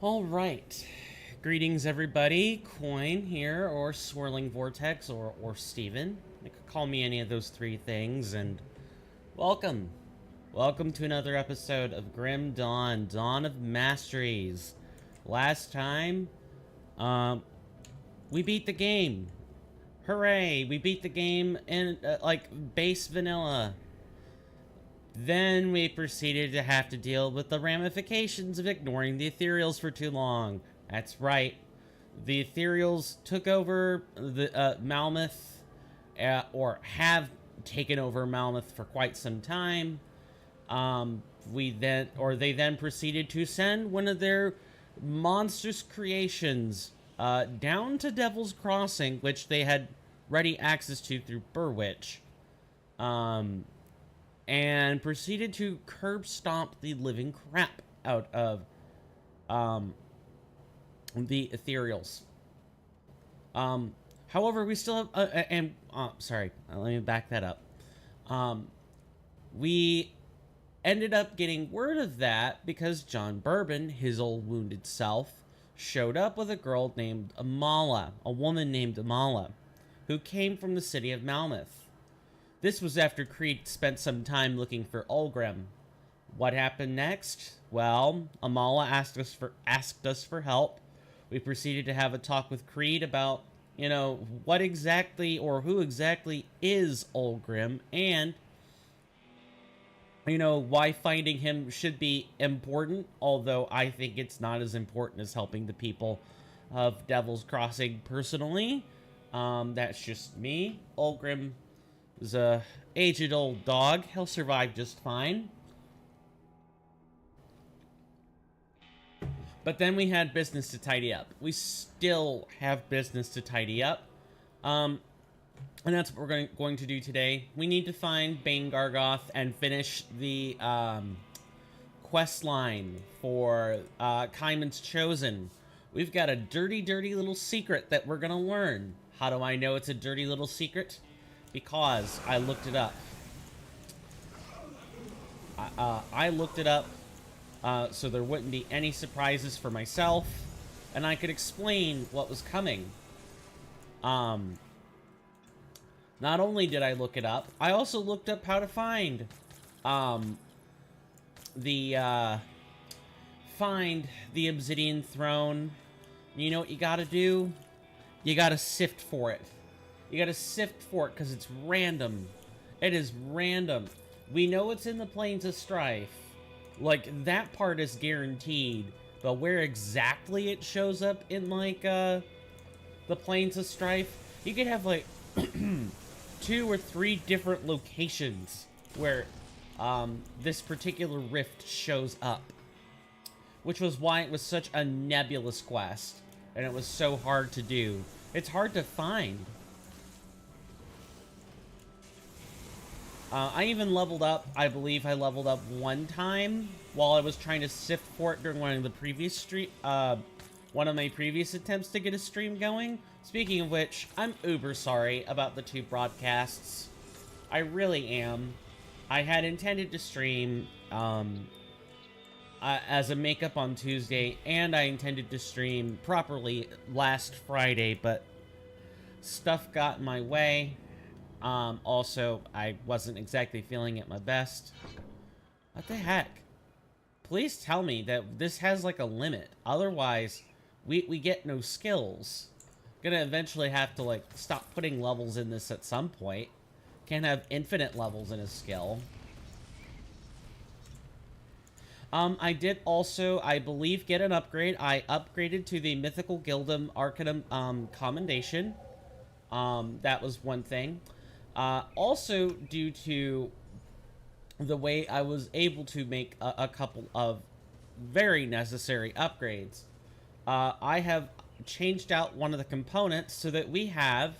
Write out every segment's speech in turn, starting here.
All right. Greetings, everybody. Coin here, or Swirling Vortex, or Steven. You could call me any of those three things, and welcome. Welcome to another episode of Grim Dawn, Dawn of Masteries. Last time, we beat the game. Hooray! We beat the game in, like, base vanilla. Then we proceeded to have to deal with the ramifications of ignoring the ethereals for too long. That's right. The ethereals took over the Malmouth, or have taken over Malmouth for quite some time. They then proceeded to send one of their monstrous creations down to Devil's Crossing, which they had ready access to through Burwitch. And proceeded to curb stomp the living crap out of the ethereals. However, we still have sorry, let me back that up. We ended up getting word of that because John Bourbon, his old wounded self, showed up with a girl named Amala, a woman named Amala, who came from the city of Malmouth. This was after Creed spent some time looking for Ulgrim. What happened next? Well, Amala asked us for help. We proceeded to have a talk with Creed about, what exactly or who exactly is Ulgrim, and, why finding him should be important, although I think it's not as important as helping the people of Devil's Crossing personally. That's just me. Ulgrim is a aged old dog. He'll survive just fine. But then we had business to tidy up. We still have business to tidy up. And that's what we're going to do today. We need to find Bane Gargoth and finish the quest line for Kaiman's Chosen. We've got a dirty, dirty little secret that we're going to learn. How do I know it's a dirty little secret? Because I looked it up. I looked it up so there wouldn't be any surprises for myself, and I could explain what was coming. Not only did I look it up, I also looked up how to find the Obsidian Throne. You know what you gotta do? You gotta sift for it. You gotta sift for it because it's random. It is random. We know it's in the Plains of Strife. Like, that part is guaranteed. But where exactly it shows up in, like, the Plains of Strife, you could have, like, 2 or 3 different locations where this particular rift shows up. Which was why it was such a nebulous quest. And it was so hard to do. It's hard to find. I even leveled up, I believe I leveled up one time while I was trying to sift for it during one of my previous attempts to get a stream going. Speaking of which, I'm uber sorry about the 2 broadcasts. I really am. I had intended to stream as a makeup on Tuesday, and I intended to stream properly last Friday, but stuff got in my way. Also, I wasn't exactly feeling at my best. What the heck? Please tell me that this has, like, a limit. Otherwise, we get no skills. Gonna eventually have to, like, stop putting levels in this at some point. Can't have infinite levels in a skill. I did also, I believe, get an upgrade. I upgraded to the Mythical Guildum Arcanum, Commendation. That was one thing. Also, due to the way I was able to make a couple of very necessary upgrades, I have changed out one of the components so that we have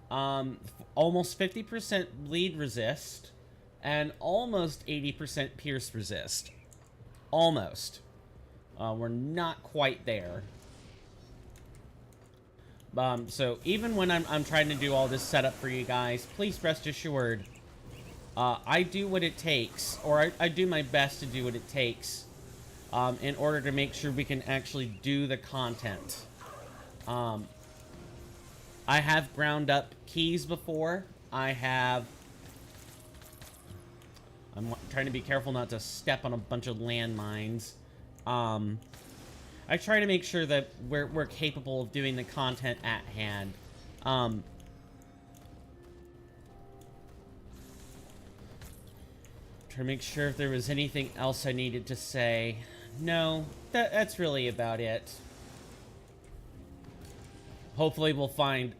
almost 50% bleed resist and almost 80% pierce resist. Almost. We're not quite there. So even when I'm trying to do all this setup for you guys, please rest assured, I do what it takes, or I do my best to do what it takes in order to make sure we can actually do the content. I have ground up keys before. I'm trying to be careful not to step on a bunch of landmines. I try to make sure that we're capable of doing the content at hand. Try to make sure if there was anything else I needed to say. No, that's really about it. Hopefully we'll find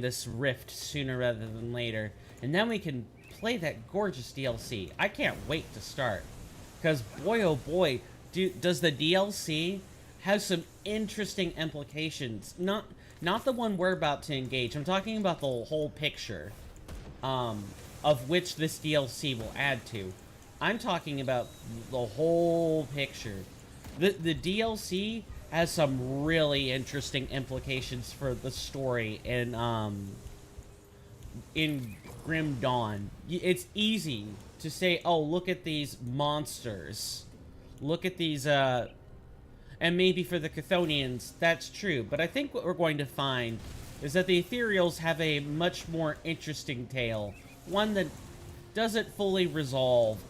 this rift sooner rather than later, and then we can play that gorgeous DLC. I can't wait to start, because boy oh boy, does the DLC have some interesting implications. Not the one we're about to engage. I'm talking about the whole picture, of which this DLC will add to. I'm talking about the whole picture. The DLC has some really interesting implications for the story in Grim Dawn. It's easy to say, oh, look at these monsters. Look at these, and maybe for the Chthonians, that's true. But I think what we're going to find is that the Ethereals have a much more interesting tale. One that doesn't fully resolve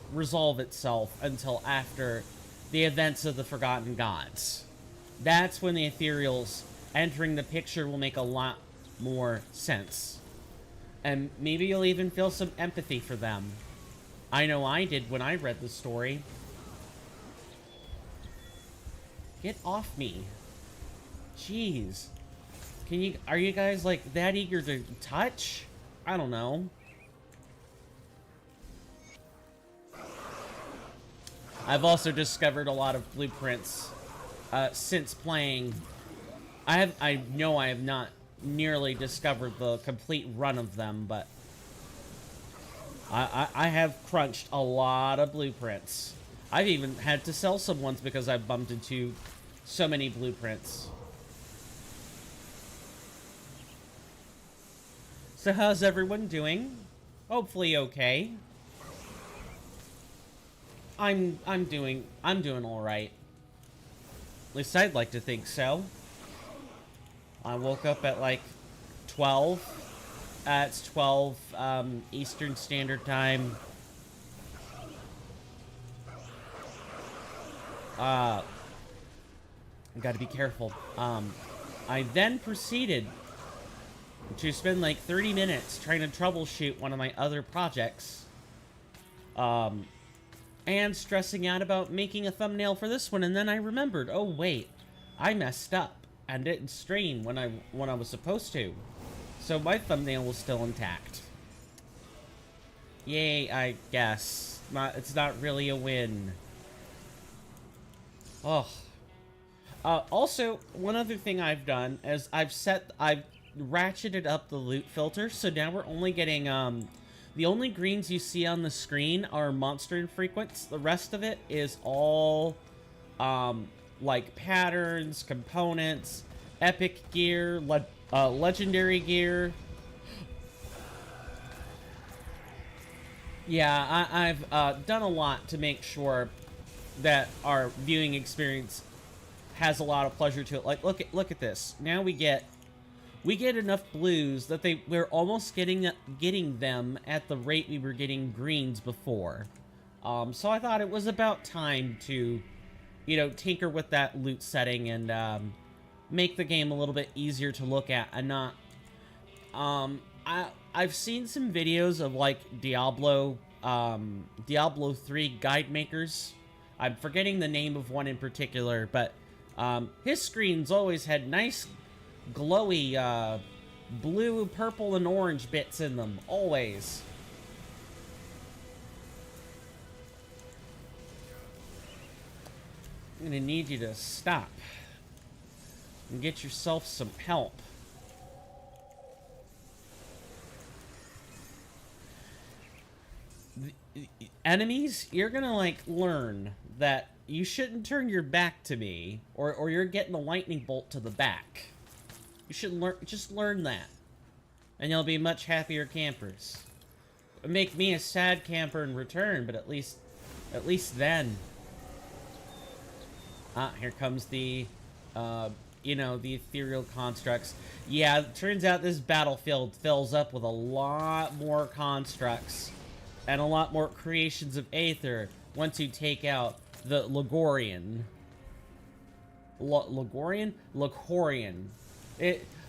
itself until after the events of the Forgotten Gods. That's when the Ethereals entering the picture will make a lot more sense. And maybe you'll even feel some empathy for them. I know I did when I read the story. Get off me. Jeez. Are you guys like that eager to touch? I don't know. I've also discovered a lot of blueprints since playing. I know I have not nearly discovered the complete run of them, but I have crunched a lot of blueprints. I've even had to sell some ones because I've bumped into so many blueprints. So how's everyone doing? Hopefully okay. I'm doing all right. At least I'd like to think so. I woke up at like 12. It's 12 Eastern Standard Time. I gotta be careful. I then proceeded to spend like 30 minutes trying to troubleshoot one of my other projects. And stressing out about making a thumbnail for this one, and then I remembered, oh wait, I messed up and didn't stream when I was supposed to. So my thumbnail was still intact. Yay, I guess. It's not really a win. Oh. Also, one other thing I've done is I've ratcheted up the loot filter, so now we're only getting, the only greens you see on the screen are monster infrequents. The rest of it is all, like patterns, components, epic gear, legendary gear. Yeah, I've done a lot to make sure that our viewing experience has a lot of pleasure to it. Like, look at this. Now we get enough blues that we're almost getting them at the rate we were getting greens before. So I thought it was about time to, tinker with that loot setting and make the game a little bit easier to look at and not. I've seen some videos of like Diablo 3 guide makers. I'm forgetting the name of one in particular, but his screens always had nice glowy blue, purple, and orange bits in them, always. I'm gonna need you to stop and get yourself some help. The enemies, you're gonna like learn that you shouldn't turn your back to me, or you're getting a lightning bolt to the back. You should just learn that, and you'll be much happier campers. It'll make me a sad camper in return, but at least then. Here comes the, you know, the ethereal constructs. Yeah, it turns out this battlefield fills up with a lot more constructs and a lot more creations of Aether once you take out the Loghorrean. Loghorrean? Loghorrean.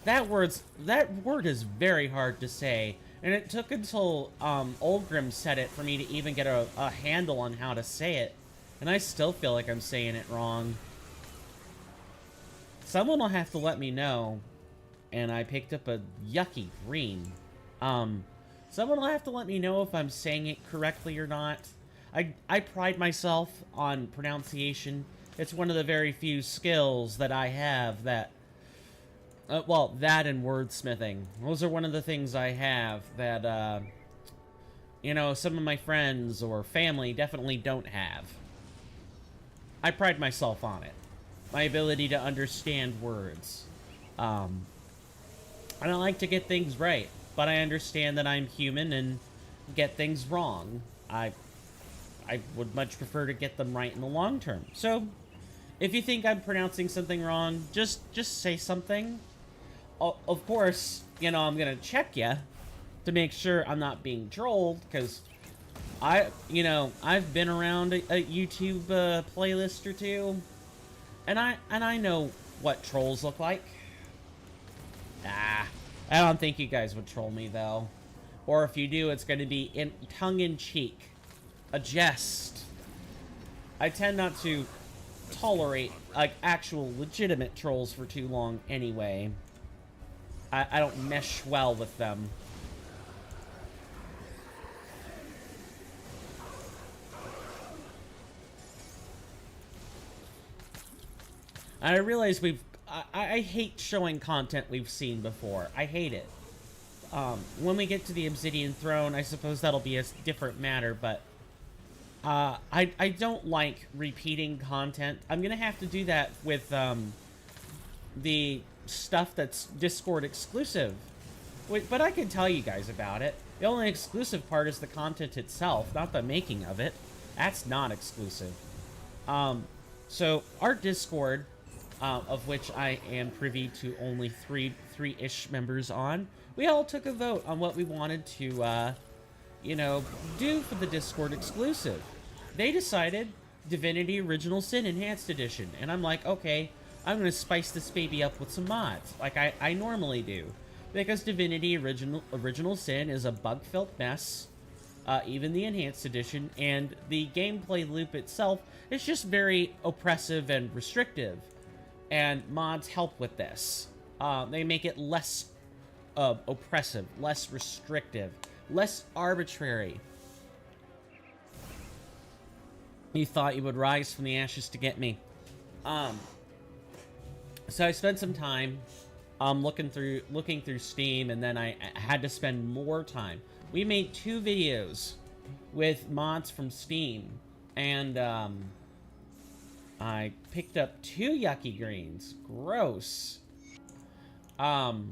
That word is very hard to say, and it took until Ulgrim said it for me to even get a handle on how to say it, and I still feel like I'm saying it wrong. Someone will have to let me know. And I picked up a yucky green. Someone will have to let me know if I'm saying it correctly or not. I pride myself on pronunciation. It's one of the very few skills that I have that... well, that and wordsmithing. Those are one of the things I have that, you know, some of my friends or family definitely don't have. I pride myself on it. My ability to understand words. I don't like to get things right, but I understand that I'm human and get things wrong. I would much prefer to get them right in the long term. So, if you think I'm pronouncing something wrong, just say something. Of course, you know, I'm gonna check you to make sure I'm not being trolled, because you know, I've been around a YouTube playlist or two, and I know what trolls look like. I don't think you guys would troll me, though. Or if you do, it's going to be tongue-in-cheek. A jest. I tend not to tolerate, like, actual legitimate trolls for too long anyway. I don't mesh well with them. I realize I hate showing content we've seen before. I hate it. When we get to the Obsidian Throne, I suppose that'll be a different matter, but I don't like repeating content. I'm gonna have to do that with the stuff that's Discord exclusive. But I can tell you guys about it. The only exclusive part is the content itself, not the making of it. That's not exclusive. So our Discord, of which I am privy to only three-ish members on, we all took a vote on what we wanted to, you know, do for the Discord exclusive. They decided Divinity Original Sin Enhanced Edition, and I'm like, okay, I'm gonna spice this baby up with some mods, like I normally do, because Divinity Original Sin is a bug-filled mess. Even the Enhanced Edition, and the gameplay loop itself is just very oppressive and restrictive. And mods help with this. They make it less oppressive, less restrictive, less arbitrary. You thought you would rise from the ashes to get me. So I spent some time looking through Steam, and then I had to spend more time. We made 2 videos with mods from Steam, and I picked up 2 yucky greens. Gross. What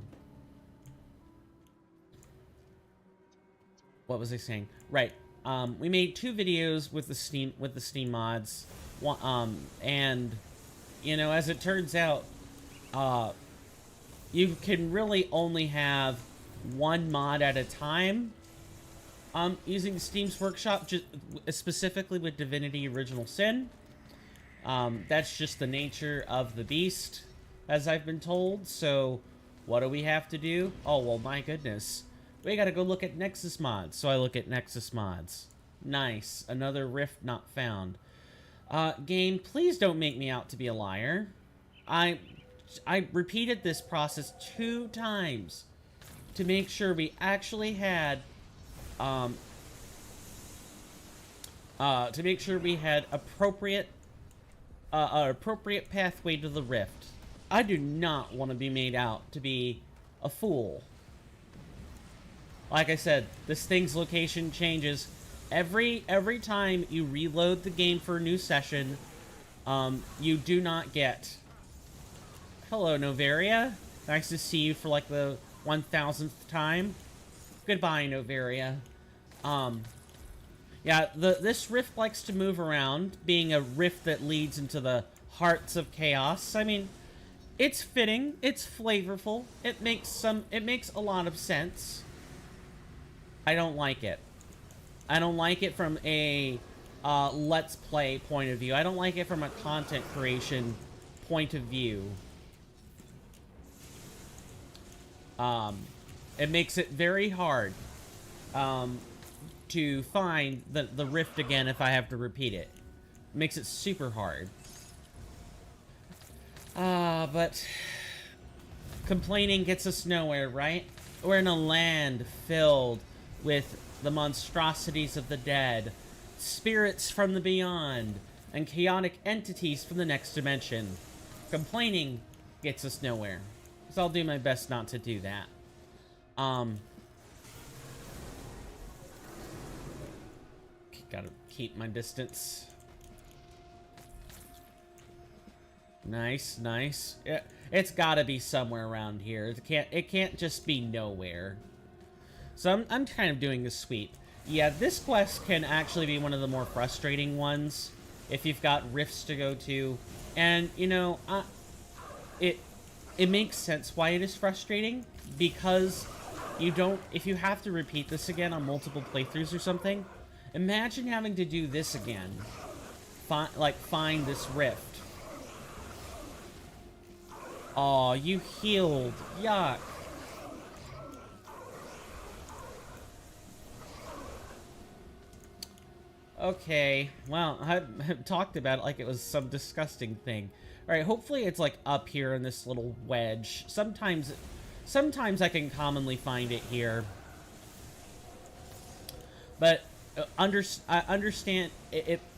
was I saying? Right. We made 2 videos with the Steam mods. And you know, as it turns out, you can really only have 1 mod at a time. Using Steam's Workshop, specifically with Divinity Original Sin. That's just the nature of the beast, as I've been told. So, what do we have to do? Oh, well, my goodness. We gotta go look at Nexus mods. So I look at Nexus mods. Nice. Another rift not found. Game, please don't make me out to be a liar. I repeated this process 2 times to make sure we actually had appropriate pathway to the rift. I do not want to be made out to be a fool. Like I said, this thing's location changes every time you reload the game for a new session. You do not get... Hello, Novaria. Nice to see you for like the 1000th time. Goodbye, Novaria. Yeah, this rift likes to move around, being a rift that leads into the Hearts of Chaos. I mean, it's fitting, it's flavorful, it makes a lot of sense. I don't like it. I don't like it from a let's play point of view. I don't like it from a content creation point of view. It makes it very hard to find the rift again if I have to repeat it. It makes it super hard. But complaining gets us nowhere, right? We're in a land filled with the monstrosities of the dead, spirits from the beyond, and chaotic entities from the next dimension. Complaining gets us nowhere. So I'll do my best not to do that. Gotta keep my distance. Nice, nice. It's gotta be somewhere around here. It can't just be nowhere. So I'm kind of doing a sweep. Yeah, this quest can actually be one of the more frustrating ones if you've got rifts to go to. And, you know, it makes sense why it is frustrating, because if you have to repeat this again on multiple playthroughs or something, imagine having to do this again. Find this rift. Aw, you healed. Yuck. Okay, well, I've talked about it like it was some disgusting thing. Alright, hopefully it's like up here in this little wedge. Sometimes I can commonly find it here. But I understand I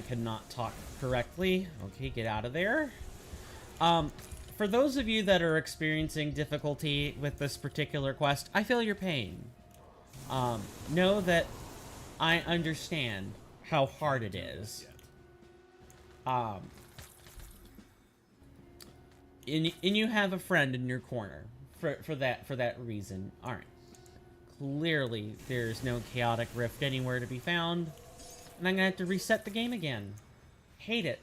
cannot talk correctly. Okay, get out of there. For those of you that are experiencing difficulty with this particular quest, I feel your pain. Know that I understand how hard it is. And you have a friend in your corner for that reason. All right. Clearly, there's no chaotic rift anywhere to be found, and I'm gonna have to reset the game again. Hate it.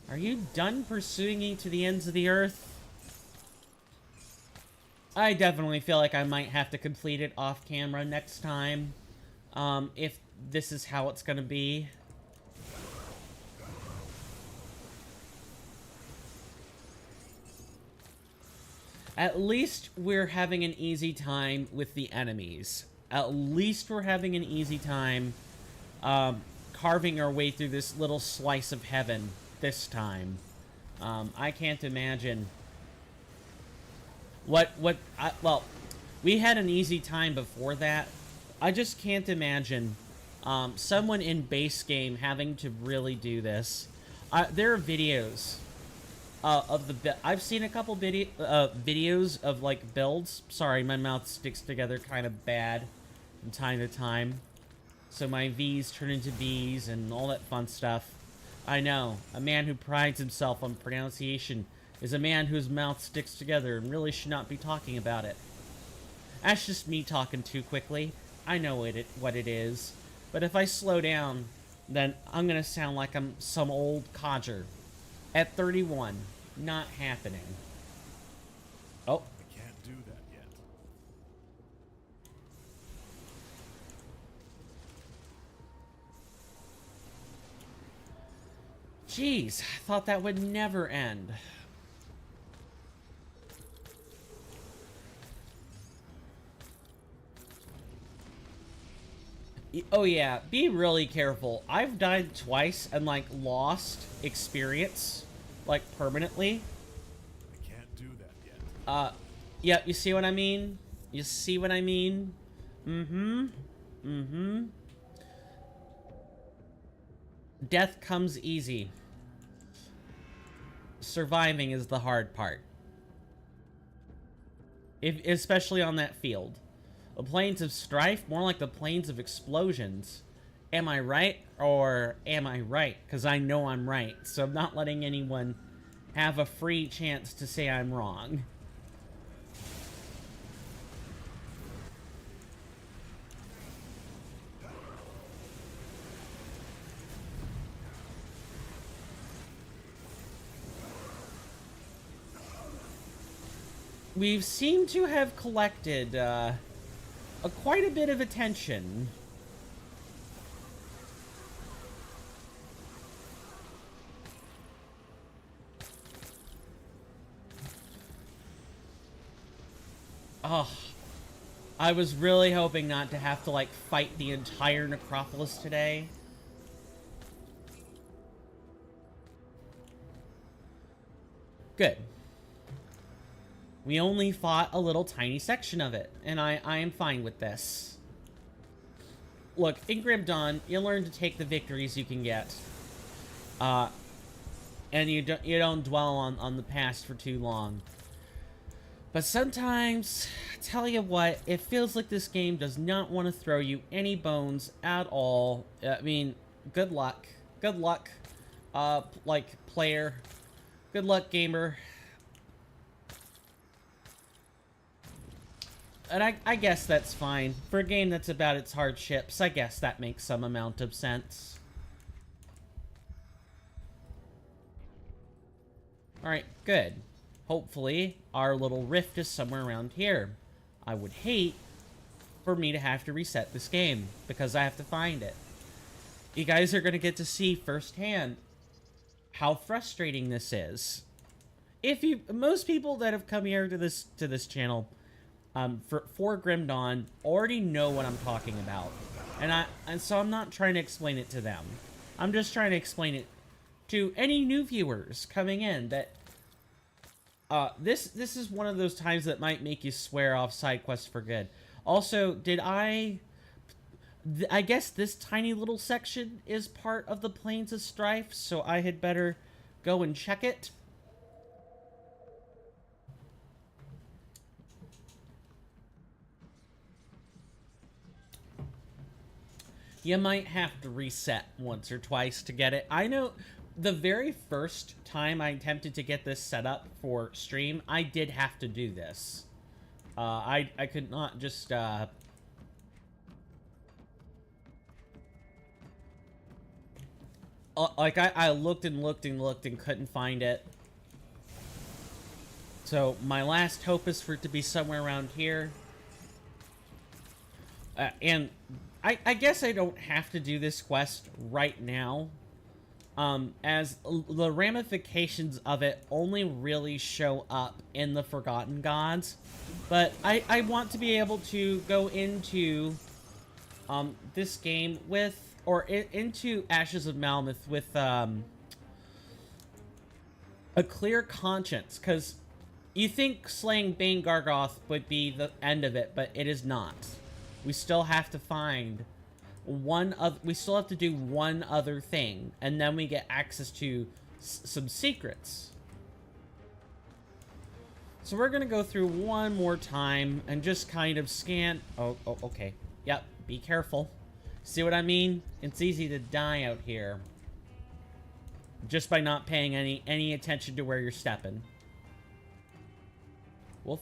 Are you done pursuing me to the ends of the earth? I definitely feel like I might have to complete it off camera next time, if this is how it's gonna be. At least we're having an easy time with the enemies. At least we're having an easy time carving our way through this little slice of heaven this time. I can't imagine well, we had an easy time before that. I just can't imagine someone in base game having to really do this. There are videos I've seen a couple videos of like builds. Sorry, my mouth sticks together kind of bad from time to time, so my V's turn into B's and all that fun stuff. I know, a man who prides himself on pronunciation is a man whose mouth sticks together and really should not be talking about it. That's just me talking too quickly. I know what it is, but if I slow down, then I'm gonna sound like I'm some old codger. At 31, not happening. Oh. I can't do that yet. Jeez, I thought that would never end. Oh yeah, be really careful. I've died twice and like lost experience, like permanently. I can't do that yet. Yeah, you see what I mean? You see what I mean? Death comes easy. Surviving is the hard part. Especially on that field. The plains of strife, more like the plains of explosions. Am I right, or am I right? Because I know I'm right, so I'm not letting anyone have a free chance to say I'm wrong. we've seemed to have collected quite a bit of attention. Oh, I was really hoping not to have to, like, fight the entire necropolis today. Good. We only fought a little tiny section of it, and I am fine with this. Look, in Grim Dawn, you learn to take the victories you can get. And you don't dwell on the past for too long. But sometimes, I tell you what, it feels like this game does not want to throw you any bones at all. I mean, good luck. Good luck, like, player. Good luck, gamer. And I guess that's fine. For a game that's about its hardships, I guess that makes some amount of sense. Alright, good. Hopefully, our little rift is somewhere around here. I would hate for me to have to reset this game, because I have to find it. You guys are going to get to see firsthand how frustrating this is. Most people that have come here to this channel for Grim Dawn already know what I'm talking about, and so I'm not trying to explain it to them. I'm just trying to explain it to any new viewers coming in that this is one of those times that might make you swear off side quests for good. Also, I guess this tiny little section is part of the Plains of Strife, so I had better go and check it. You might have to reset once or twice to get it. I know the very first time I attempted to get this set up for stream, I did have to do this. I could not just like I looked and looked and looked and couldn't find it. So my last hope is for it to be somewhere around here. And I guess I don't have to do this quest right now, as the ramifications of it only really show up in the Forgotten Gods. But I want to be able to go into this game with, or into Ashes of Malmouth with a clear conscience, because you think slaying Bane Gargoth would be the end of it, but it is not. We still have to find we still have to do one other thing, and then we get access to some secrets. So we're gonna go through one more time and just kind of scan. Oh, okay. Yep, be careful. See what I mean? It's easy to die out here just by not paying any attention to where you're stepping. We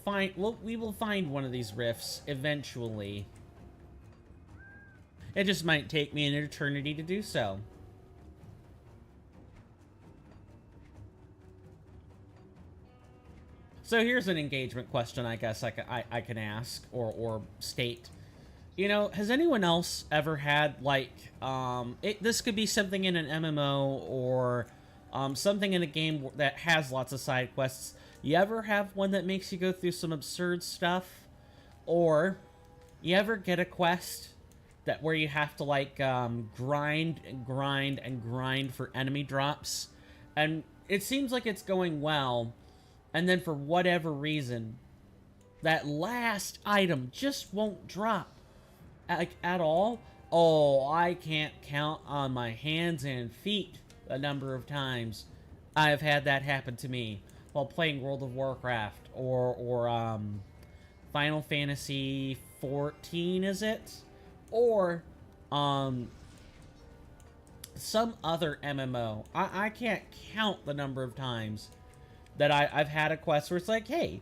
will find one of these rifts eventually. It just might take me an eternity to do so. So here's an engagement question I guess I can ask or state. You know, has anyone else ever had, like, this could be something in an MMO or something in a game that has lots of side quests. You ever have one that makes you go through some absurd stuff? Or you ever get a quest that where you have to, like, grind and grind and grind for enemy drops, and it seems like it's going well, and then for whatever reason, that last item just won't drop, like, at all? Oh, I can't count on my hands and feet the number of times I've had that happen to me while playing World of Warcraft or Final Fantasy 14, is it? Or, some other MMO. I can't count the number of times that I've had a quest where it's like, hey,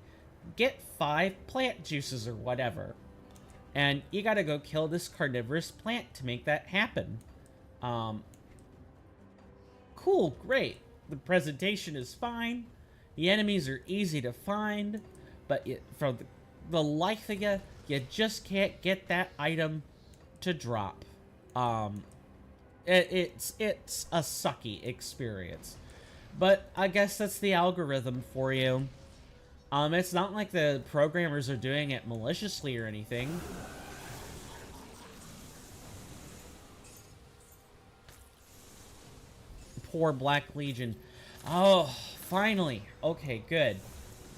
get 5 plant juices or whatever. And you gotta go kill this carnivorous plant to make that happen. Cool, great. The presentation is fine. The enemies are easy to find. but for the life of you, you just can't get that item to drop. It's a sucky experience. But I guess that's the algorithm for you. It's not like the programmers are doing it maliciously or anything. Poor Black Legion. Oh, finally. Okay, good.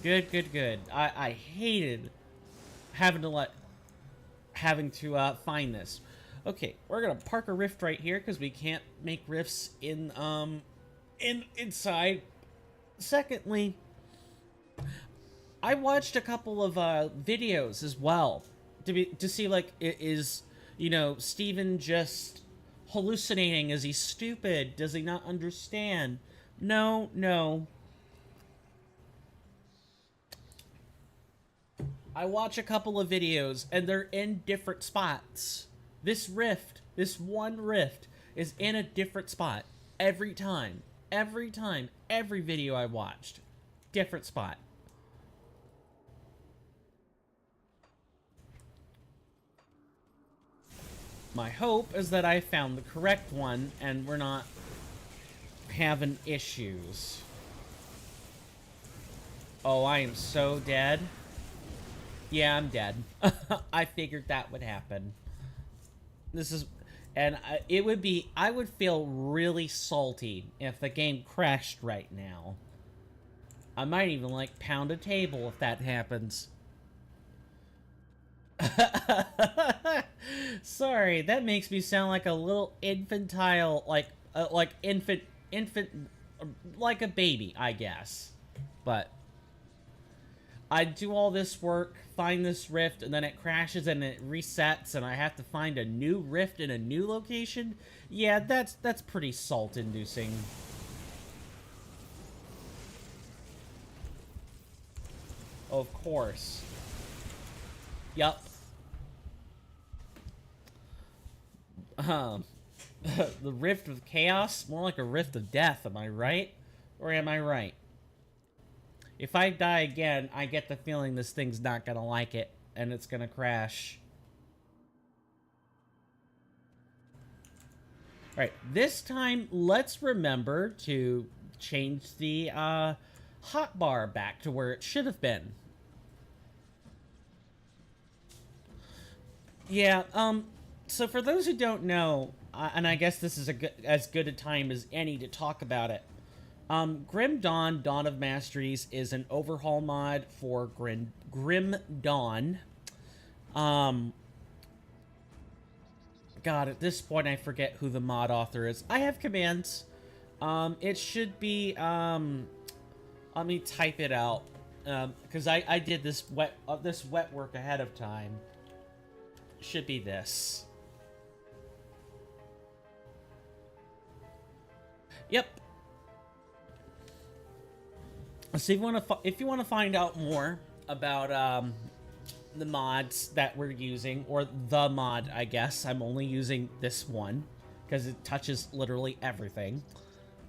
Good. I hated having to find this. Okay, we're gonna park a rift right here because we can't make rifts inside. Secondly, I watched a couple of videos as well to see, like, is, you know, Steven just hallucinating? Is he stupid? Does he not understand? No. I watch a couple of videos and they're in different spots. This one rift is in a different spot every time. Every video I watched, different spot. My hope is that I found the correct one and we're not having issues. Oh, I am so dead. Yeah, I'm dead. I figured that would happen. I would feel really salty if the game crashed right now. I might even, like, pound a table if that happens. Sorry, that makes me sound like a little infantile, like like a baby, I guess. But I do all this work, find this rift, and then it crashes and it resets, and I have to find a new rift in a new location. Yeah, that's pretty salt-inducing. Of course. Yup. The Rift of Chaos? More like a Rift of Death, am I right? Or am I right? If I die again, I get the feeling this thing's not gonna like it, and it's gonna crash. Alright, this time, let's remember to change the hotbar back to where it should have been. Yeah, so for those who don't know, and I guess this is as good a time as any to talk about it, Grim Dawn, Dawn of Masteries is an overhaul mod for Grim Dawn. God, at this point I forget who the mod author is. I have commands. It should be, let me type it out, because I did this wet work ahead of time. Should be this. Yep. So if you want to find out more about the mods that we're using, or the mod, I guess I'm only using this one because it touches literally everything.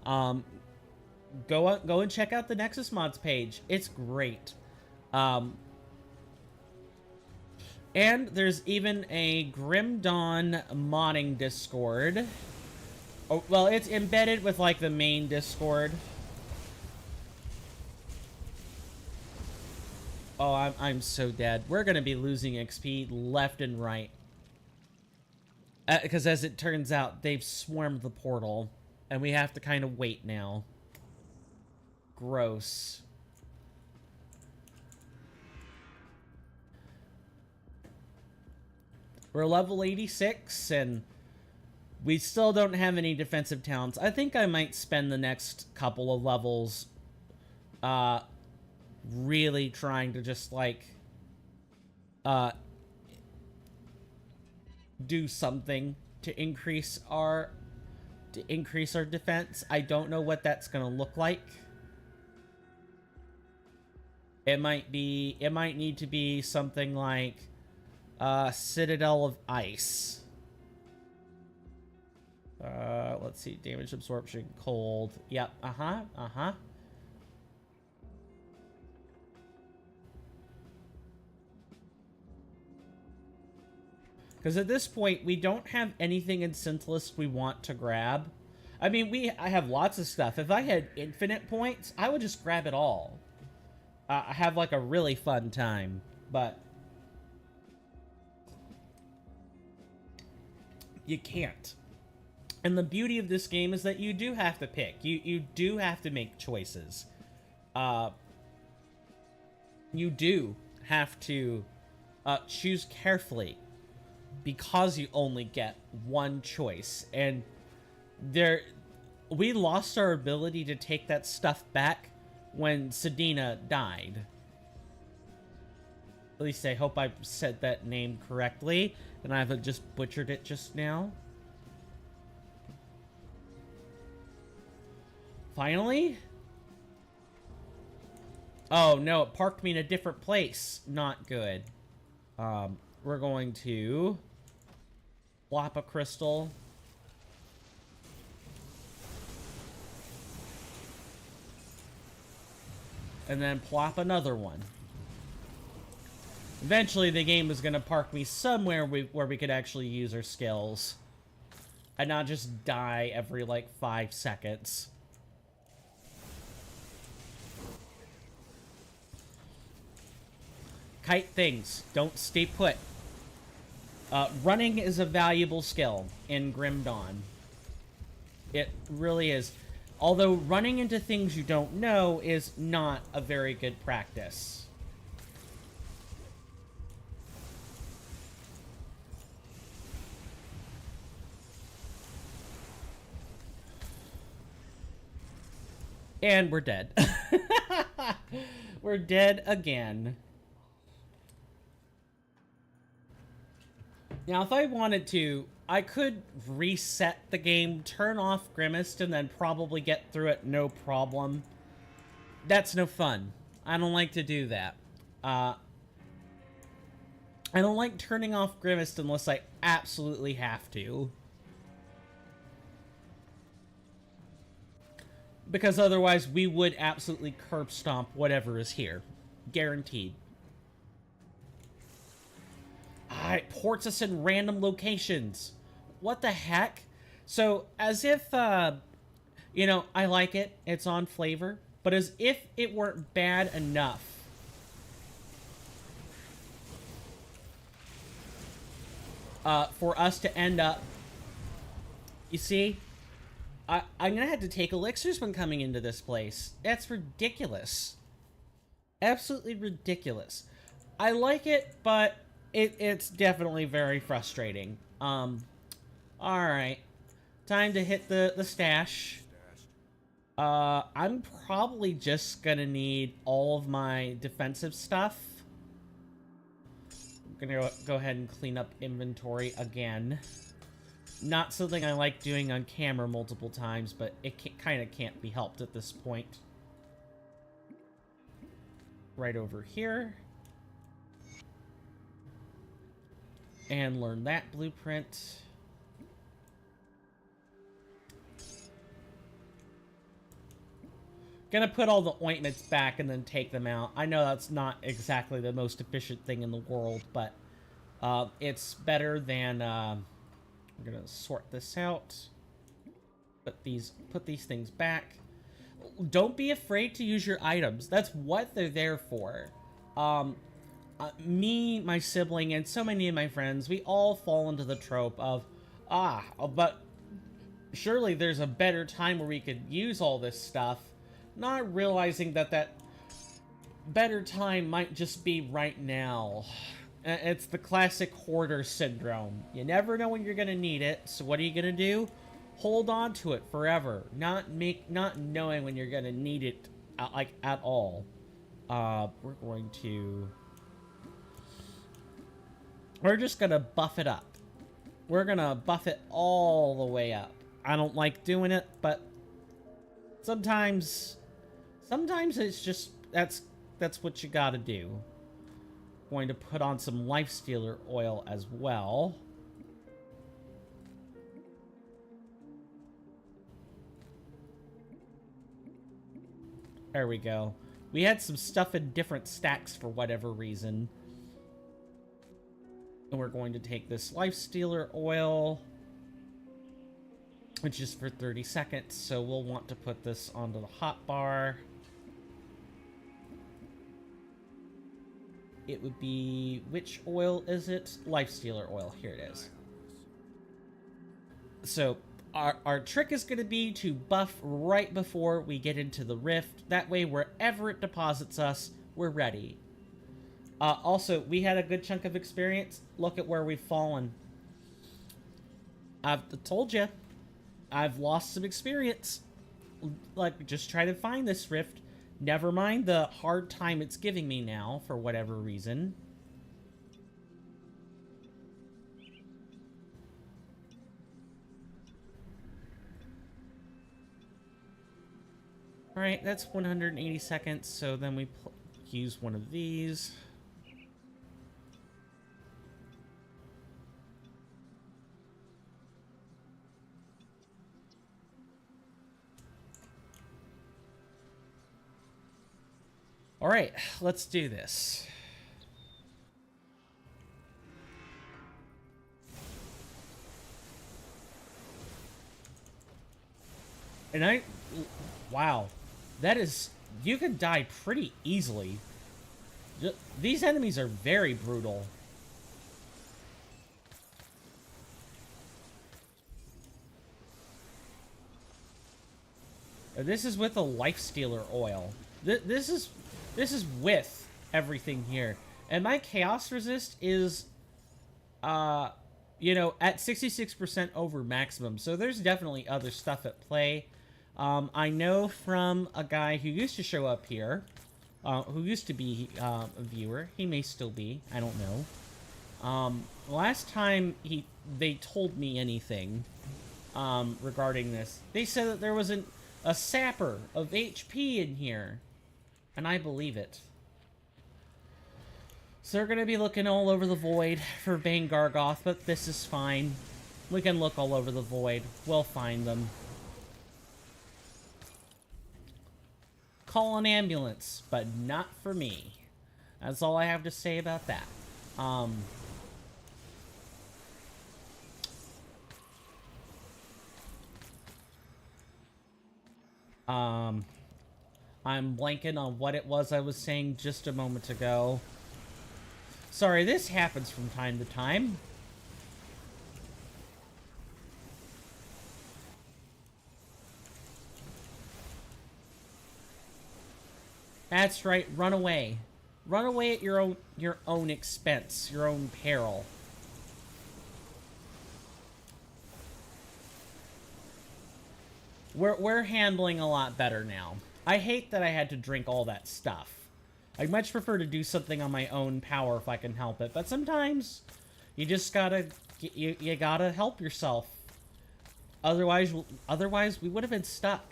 Go and check out the Nexus mods page. It's great. And there's even a Grim Dawn modding Discord. Oh, well, it's embedded with, like, the main Discord. Oh, I'm so dead. We're gonna be losing XP left and right. Because as it turns out, they've swarmed the portal. And we have to kind of wait now. Gross. We're level 86, and we still don't have any defensive towns. I think I might spend the next couple of levels really trying to just, like, do something to increase our defense. I don't know what that's gonna look like. It might need to be something like Citadel of Ice. Let's see, damage absorption, cold. Yep, Because at this point, we don't have anything in Synthesis we want to grab. I mean, I have lots of stuff. If I had infinite points, I would just grab it all. I have, like, a really fun time. But you can't. And the beauty of this game is that you do have to pick. You do have to make choices. You do have to choose carefully because you only get one choice. And we lost our ability to take that stuff back when Sedina died. At least I hope I said that name correctly, and I've just butchered it just now. Finally? Oh, no, it parked me in a different place. Not good. We're going to plop a crystal. And then plop another one. Eventually, the game is going to park me somewhere where we could actually use our skills. And not just die every, like, 5 seconds. Kite things. Don't stay put. Running is a valuable skill in Grim Dawn. It really is. Although running into things you don't know is not a very good practice. And we're dead. We're dead again. Now, if I wanted to, I could reset the game, turn off Grimmist, and then probably get through it no problem. That's no fun. I don't like to do that. I don't like turning off Grimmist unless I absolutely have to. Because otherwise, we would absolutely curb stomp whatever is here. Guaranteed. It ports us in random locations. What the heck? So, as if, you know, I like it. It's on flavor. But as if it weren't bad enough. For us to end up... You see? I'm gonna have to take elixirs when coming into this place. That's ridiculous. Absolutely ridiculous. I like it, but... It's definitely very frustrating. Alright. Time to hit the stash. I'm probably just gonna need all of my defensive stuff. I'm gonna go ahead and clean up inventory again. Not something I like doing on camera multiple times, but it kind of can't be helped at this point. Right over here. And learn that blueprint. Gonna put all the ointments back and then take them out. I know that's not exactly the most efficient thing in the world, but it's better than... I'm gonna sort this out. Put these things back. Don't be afraid to use your items. That's what they're there for. Me, my sibling, and so many of my friends, we all fall into the trope of, but surely there's a better time where we could use all this stuff, not realizing that that better time might just be right now. It's the classic hoarder syndrome. You never know when you're gonna need it, so what are you gonna do? Hold on to it forever, not knowing when you're gonna need it, like, at all. We're going to... We're just gonna buff it up. We're gonna buff it all the way up. I don't like doing it, but sometimes it's just, that's what you gotta do. Going to put on some Lifestealer oil as well. There we go. We had some stuff in different stacks for whatever reason. And we're going to take this Life Stealer oil, which is for 30 seconds, so we'll want to put this onto the hotbar. It would be, which oil is it? Life Stealer oil, here it is. So our trick is going to be to buff right before we get into the rift. That way, wherever it deposits us, we're ready. Also, we had a good chunk of experience. Look at where we've fallen. I've told you, I've lost some experience. Like, just try to find this rift. Never mind the hard time it's giving me now, for whatever reason. Alright, that's 180 seconds, so then we use one of these. Alright, let's do this. And wow, that is, you can die pretty easily. These enemies are very brutal. This is with a Life Stealer oil. This is with everything here. And my Chaos Resist is, you know, at 66% over maximum. So there's definitely other stuff at play. I know from a guy who used to show up here, who used to be a viewer. He may still be. I don't know. Last time they told me anything regarding this, they said that there was a sapper of HP in here. And I believe it. So they're going to be looking all over the void for Bane Gargoth, but this is fine. We can look all over the void. We'll find them. Call an ambulance, but not for me. That's all I have to say about that. I'm blanking on what it was I was saying just a moment ago. Sorry, this happens from time to time. That's right, run away. Run away at your own expense, your own peril. We're handling a lot better now. I hate that I had to drink all that stuff. I'd much prefer to do something on my own power if I can help it, but sometimes you just gotta you gotta help yourself. Otherwise we would have been stuck.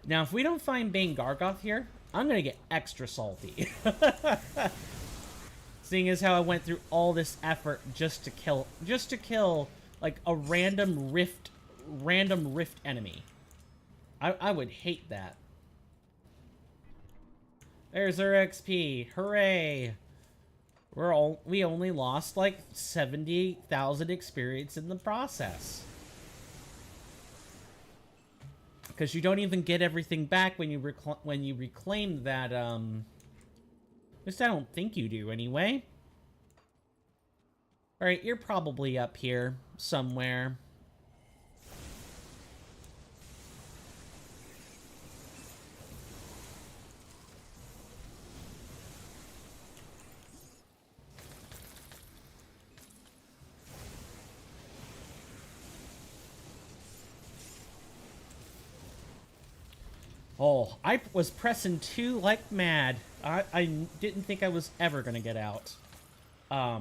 Now, if we don't find Bane Gargoth here, I'm gonna get extra salty. Seeing as how I went through all this effort just to kill like a random rift enemy. I would hate that. There's our XP. Hooray! We only lost like 70,000 experience in the process. Because you don't even get everything back when you reclaim that, at least I don't think you do, anyway. Alright, you're probably up here, somewhere. Oh, I was pressing 2 like mad. I didn't think I was ever gonna get out. I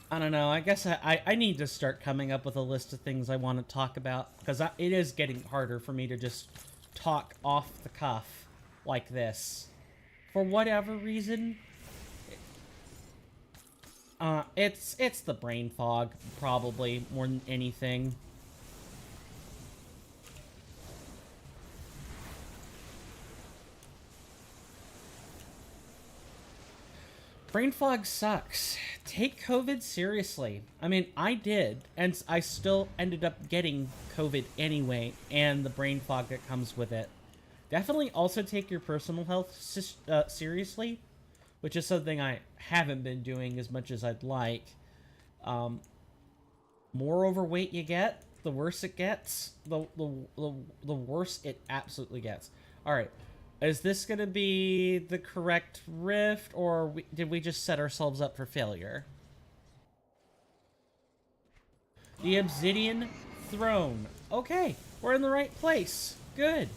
don't know. I guess I need to start coming up with a list of things I want to talk about. Because it is getting harder for me to just talk off the cuff like this. For whatever reason. It's the brain fog, probably, more than anything. Brain fog sucks. Take COVID seriously. I mean, I did, and I still ended up getting COVID anyway, and the brain fog that comes with it. Definitely also take your personal health seriously, which is something I haven't been doing as much as I'd like. More overweight you get, the worse it gets. The worse it absolutely gets. All right. Is this going to be the correct rift, or did we just set ourselves up for failure? The Obsidian Throne. Okay, we're in the right place. Good.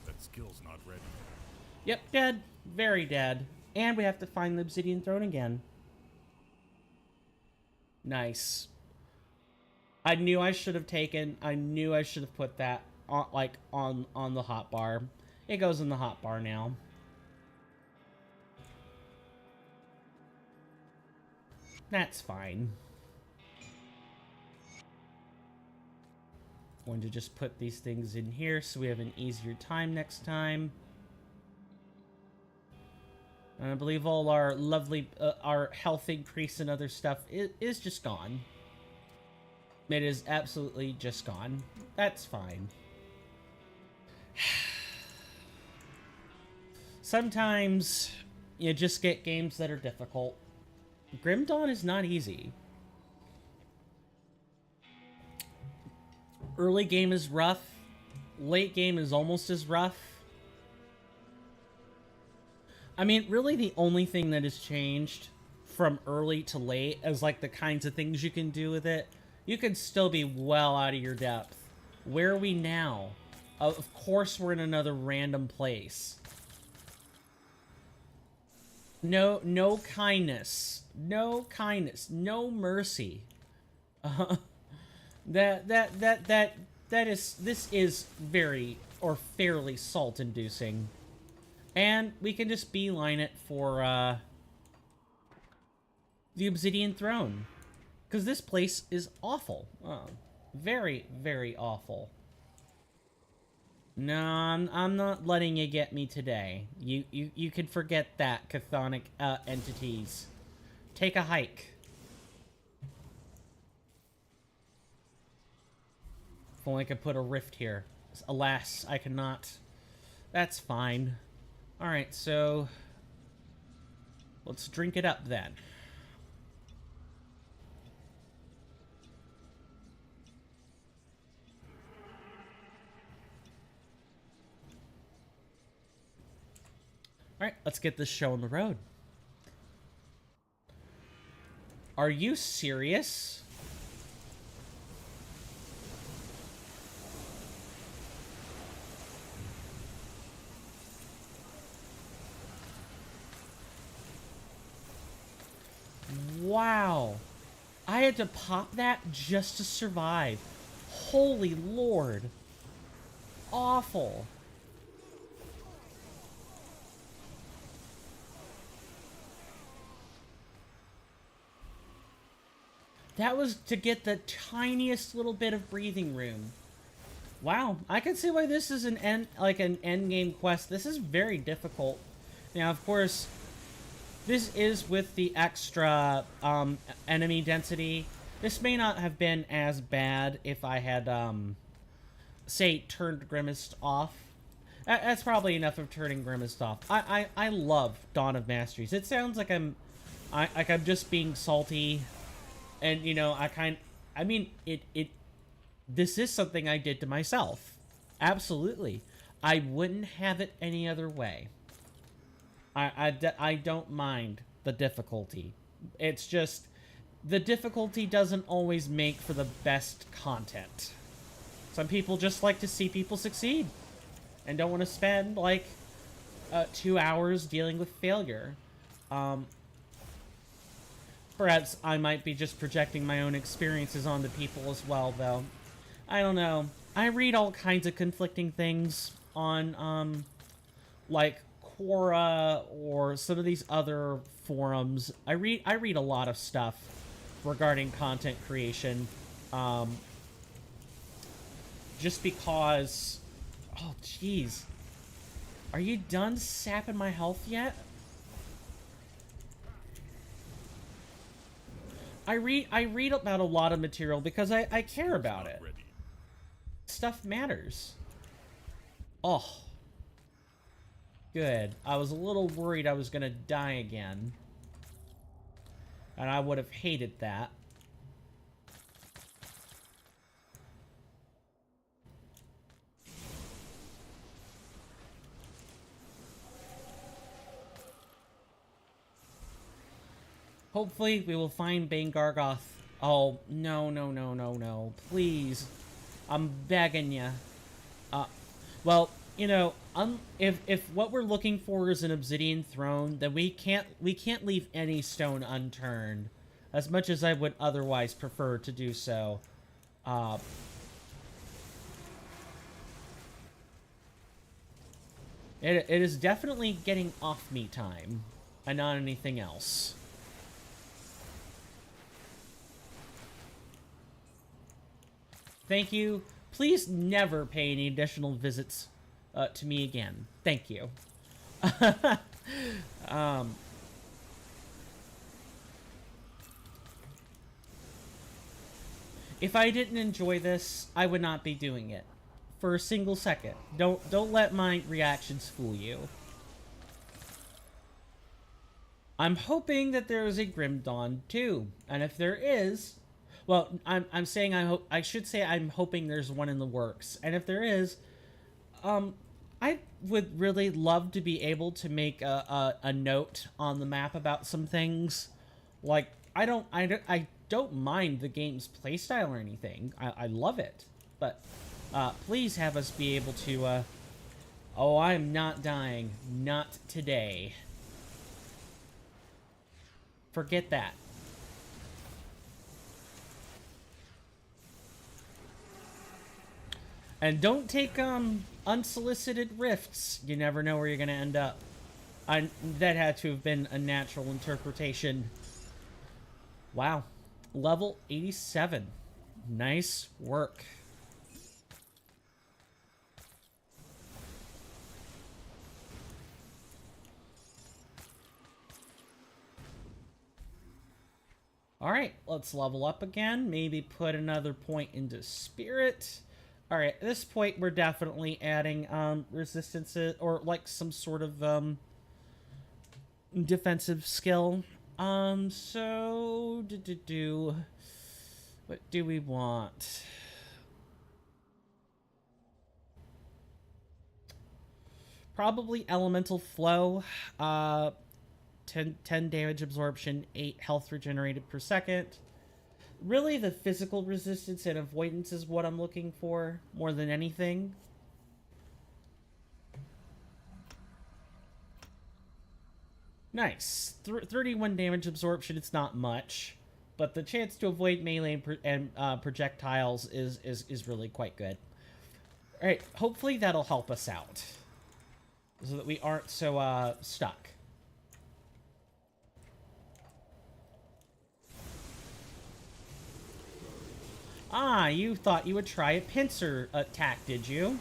That skill's not ready. Yep, dead. Very dead. And we have to find the Obsidian Throne again. Nice. I knew I should have put that on, like, on the hotbar. It goes in the hotbar now. That's fine. Going to just put these things in here so we have an easier time next time. And I believe all our lovely, our health increase and other stuff is just gone. It is absolutely just gone. That's fine. Sometimes you just get games that are difficult. Grim Dawn is not easy. Early game is rough. Late game is almost as rough. I mean, really the only thing that has changed from early to late is like the kinds of things you can do with it. You can still be well out of your depth. Where are we now? Of course we're in another random place. No kindness. No kindness. No mercy. This is very, or fairly salt-inducing. And we can just beeline it for, the Obsidian Throne. Because this place is awful. Very, very awful. No, I'm not letting you get me today. You can forget that, chthonic, entities. Take a hike. If only I could put a rift here. Alas, I cannot. That's fine. Alright, so let's drink it up then. Alright, let's get this show on the road. Are you serious? Wow. I had to pop that just to survive. Holy Lord. Awful. That was to get the tiniest little bit of breathing room. Wow, I can see why this is an end game quest. This is very difficult. Now, of course, this is with the extra enemy density. This may not have been as bad if I had, say, turned Grimmest off. That's probably enough of turning Grimmest off. I love Dawn of Masteries. It sounds like I'm just being salty, and you know, this is something I did to myself. Absolutely, I wouldn't have it any other way. I don't mind the difficulty. It's just, the difficulty doesn't always make for the best content. Some people just like to see people succeed and don't want to spend, like, 2 hours dealing with failure. Perhaps I might be just projecting my own experiences onto people as well, though. I don't know. I read all kinds of conflicting things on, like, Quora or some of these other forums. I read a lot of stuff regarding content creation. Just because... Oh, jeez. Are you done sapping my health yet? I read about a lot of material because I care about it. Ready. Stuff matters. Oh. Good. I was a little worried I was gonna die again. And I would have hated that. Hopefully, we will find Bane Gargoth. Oh, no, no, no, no, no. Please. I'm begging ya. Well, you know, if what we're looking for is an obsidian throne, then we can't leave any stone unturned. As much as I would otherwise prefer to do so. It is definitely getting off me time, and not anything else. Thank you. Please never pay any additional visits to me again. Thank you. If I didn't enjoy this, I would not be doing it for a single second. Don't let my reactions fool you. I'm hoping that there is a Grim Dawn too, and if there is, well, I'm saying I should say I'm hoping there's one in the works, and if there is, I would really love to be able to make a note on the map about some things. Like, I don't mind the game's playstyle or anything. I love it, but please have us be able to. Oh, I'm not dying, not today. Forget that. And don't take unsolicited rifts. You never know where you're gonna end up. That had to have been a natural interpretation. Wow. Level 87. Nice work. Alright, let's level up again. Maybe put another point into spirit. Alright, at this point we're definitely adding resistances or like some sort of defensive skill. So what do we want? Probably elemental flow. 10 damage absorption, 8 health regenerated per second. Really, the physical resistance and avoidance is what I'm looking for, more than anything. Nice. 31 damage absorption, it's not much. But the chance to avoid melee and projectiles is really quite good. Alright, hopefully that'll help us out. So that we aren't so, stuck. Ah, you thought you would try a pincer attack, did you?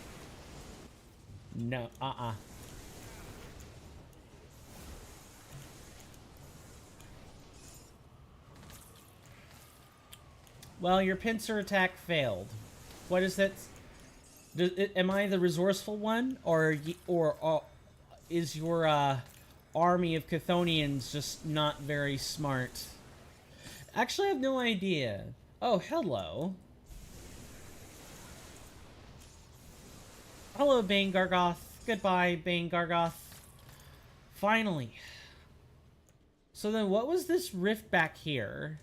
No, Well, your pincer attack failed. What is that? Am I the resourceful one? Or is your army of Chthonians just not very smart? Actually, I have no idea. Oh, hello. Hello, Bane Gargoth. Goodbye, Bane Gargoth. Finally. So then what was this rift back here?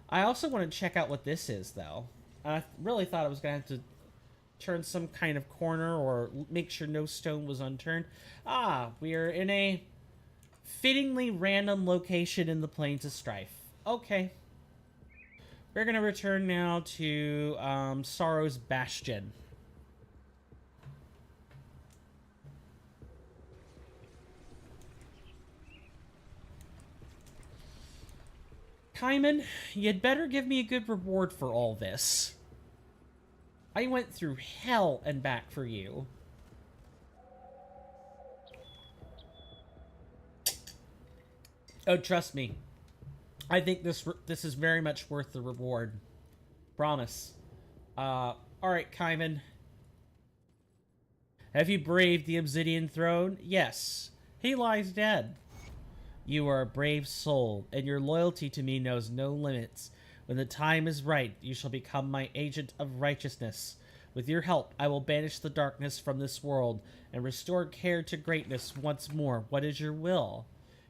I also want to check out what this is, though. I really thought I was going to have to turn some kind of corner or make sure no stone was unturned. Ah, we are in a fittingly random location in the Plains of Strife. Okay. We're going to return now to Sorrow's Bastion. Kaiman, you'd better give me a good reward for all this. I went through hell and back for you. Oh, trust me. I think this is very much worth the reward. Promise. Alright, Kaiman. Have you braved the Obsidian Throne? Yes. He lies dead. You are a brave soul, and your loyalty to me knows no limits. When the time is right, you shall become my agent of righteousness. With your help, I will banish the darkness from this world and restore Cairn to greatness once more. What is your will?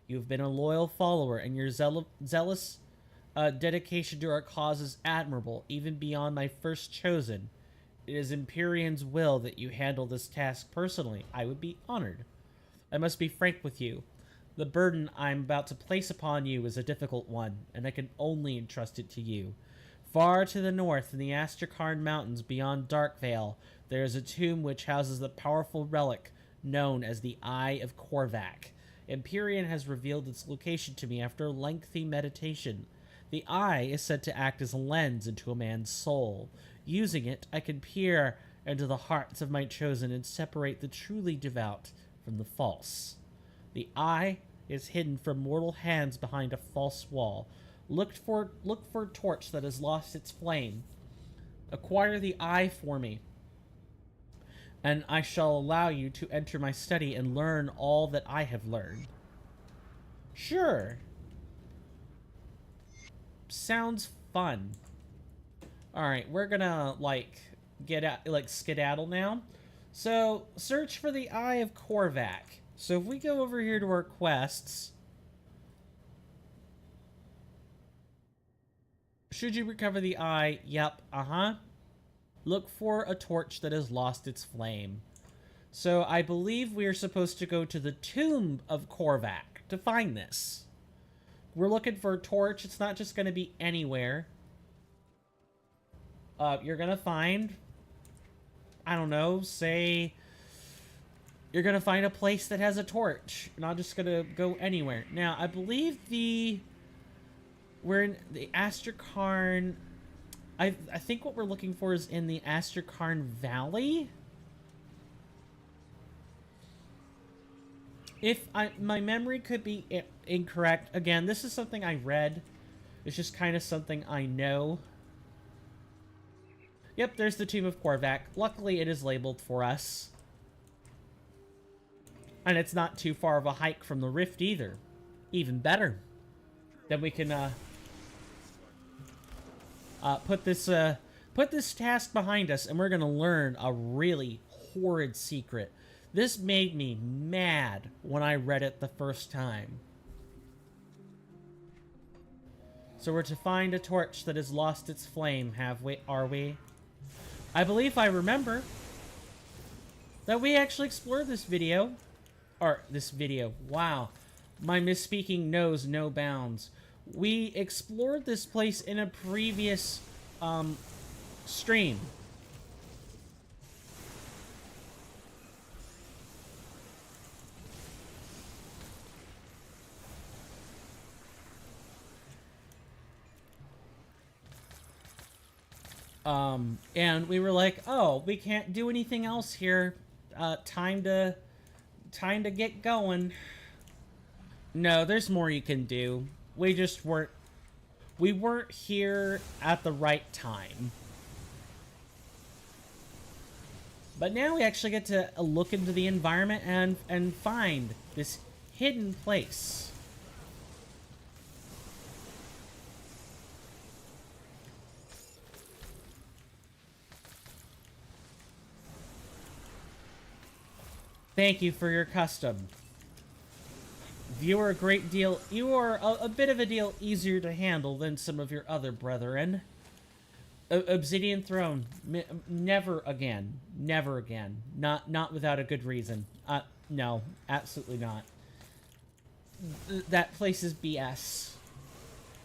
You have been a loyal follower, and your zealous dedication to our cause is admirable, even beyond my first chosen. It is Empyrean's will that you handle this task personally. I would be honored. I must be frank with you. The burden I'm about to place upon you is a difficult one, and I can only entrust it to you. Far to the north, in the Cairn Mountains beyond Darkvale, there is a tomb which houses the powerful relic known as the Eye of Korvac. Empyrean has revealed its location to me after lengthy meditation. The eye is said to act as a lens into a man's soul. Using it, I can peer into the hearts of my chosen and separate the truly devout from the false. The eye is hidden from mortal hands behind a false wall. Look for a torch that has lost its flame. Acquire the eye for me, and I shall allow you to enter my study and learn all that I have learned. Sure. Sounds fun. Alright, we're gonna, skedaddle now. So, search for the Eye of Korvac. So if we go over here to our quests, should you recover the eye? Yep, Look for a torch that has lost its flame. So I believe we are supposed to go to the Tomb of Korvac to find this. We're looking for a torch. It's not just going to be anywhere. You're going to find, I don't know, say you're going to find a place that has a torch. Not just going to go anywhere. Now, I believe we're in the Cairn. I think what we're looking for is in the Cairn Valley. If my memory could be incorrect, again, this is something I read. It's just kind of something I know. Yep, there's the Tomb of Korvac. Luckily, it is labeled for us. And it's not too far of a hike from the rift either. Even better. Then we can put this task behind us, and we're gonna learn a really horrid secret. This made me mad when I read it the first time. So we're to find a torch that has lost its flame, are we? I believe I remember that we actually explored this video. Wow. My misspeaking knows no bounds. We explored this place in a previous stream. And we were like, oh, we can't do anything else here. Time to get going. No, there's more you can do. We weren't here at the right time. But now we actually get to look into the environment and find this hidden place. Thank you for your custom. You are a bit of a deal easier to handle than some of your other brethren. Obsidian Throne, never again. Never again. Not without a good reason. No, absolutely not. That place is BS.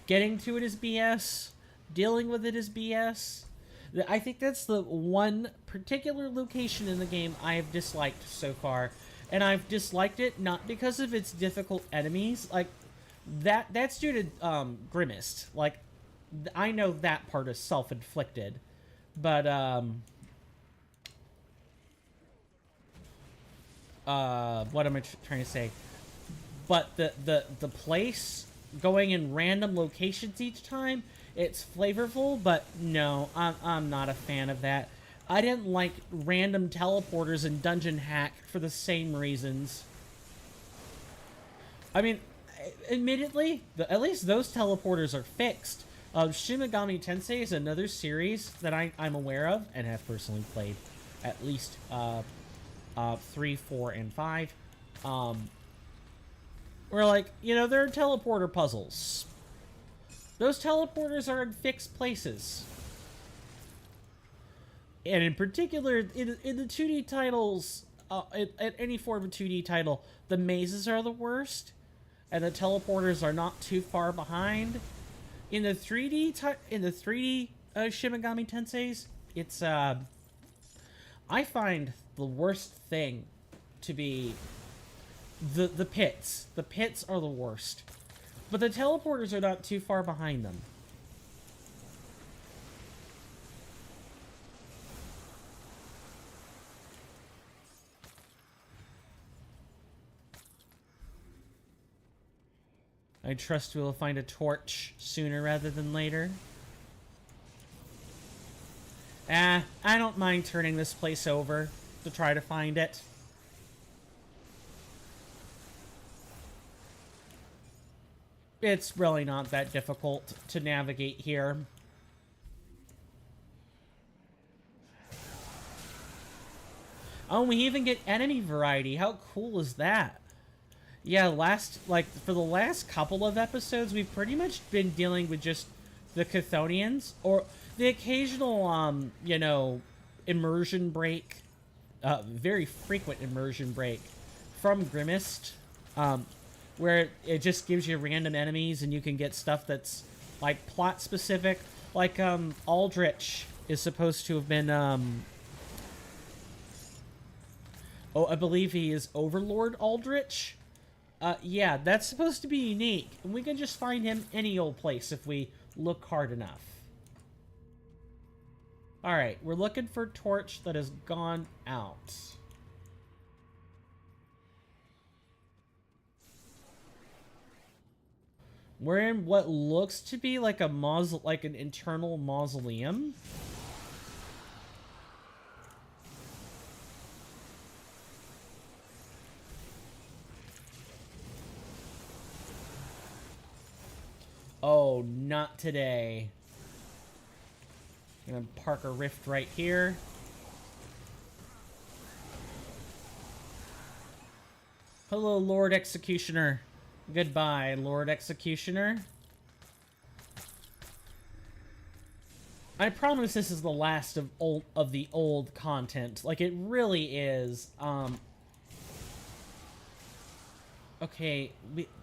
Getting to it is BS. Dealing with it is BS. I think that's the one particular location in the game I have disliked so far. And I've disliked it not because of its difficult enemies. Like, That's due to Grimmist. Like, I know that part is self-inflicted, but what am I trying to say? But the place going in random locations each time, it's flavorful, but no, I'm not a fan of that. I didn't like random teleporters in Dungeon Hack for the same reasons. I mean, admittedly, at least those teleporters are fixed. Shin Megami Tensei is another series that I'm aware of and have personally played at least 3, 4, and 5. Where, like, you know, there are teleporter puzzles. Those teleporters are in fixed places. And in particular, in the 2D titles, at any form of 2D title, the mazes are the worst, and the teleporters are not too far behind. In the 3D Shin Megami Tenseis, it's I find the worst thing to be the pits. The pits are the worst, but the teleporters are not too far behind them. I trust we'll find a torch sooner rather than later. I don't mind turning this place over to try to find it. It's really not that difficult to navigate here. Oh, we even get enemy variety. How cool is that? Yeah, for the last couple of episodes, we've pretty much been dealing with just the Chthonians, or the occasional, you know, immersion break, very frequent immersion break from Grimmist, where it just gives you random enemies and you can get stuff that's, like, plot-specific. Like, Aldrich is supposed to have been, oh, I believe he is Overlord Aldrich. Yeah, that's supposed to be unique, and we can just find him any old place if we look hard enough. Alright, we're looking for a torch that has gone out. We're in what looks to be like an internal mausoleum. Oh, not today. I'm gonna park a rift right here. Hello, Lord Executioner. Goodbye, Lord Executioner. I promise this is the last of the old content. Like, it really is. Okay,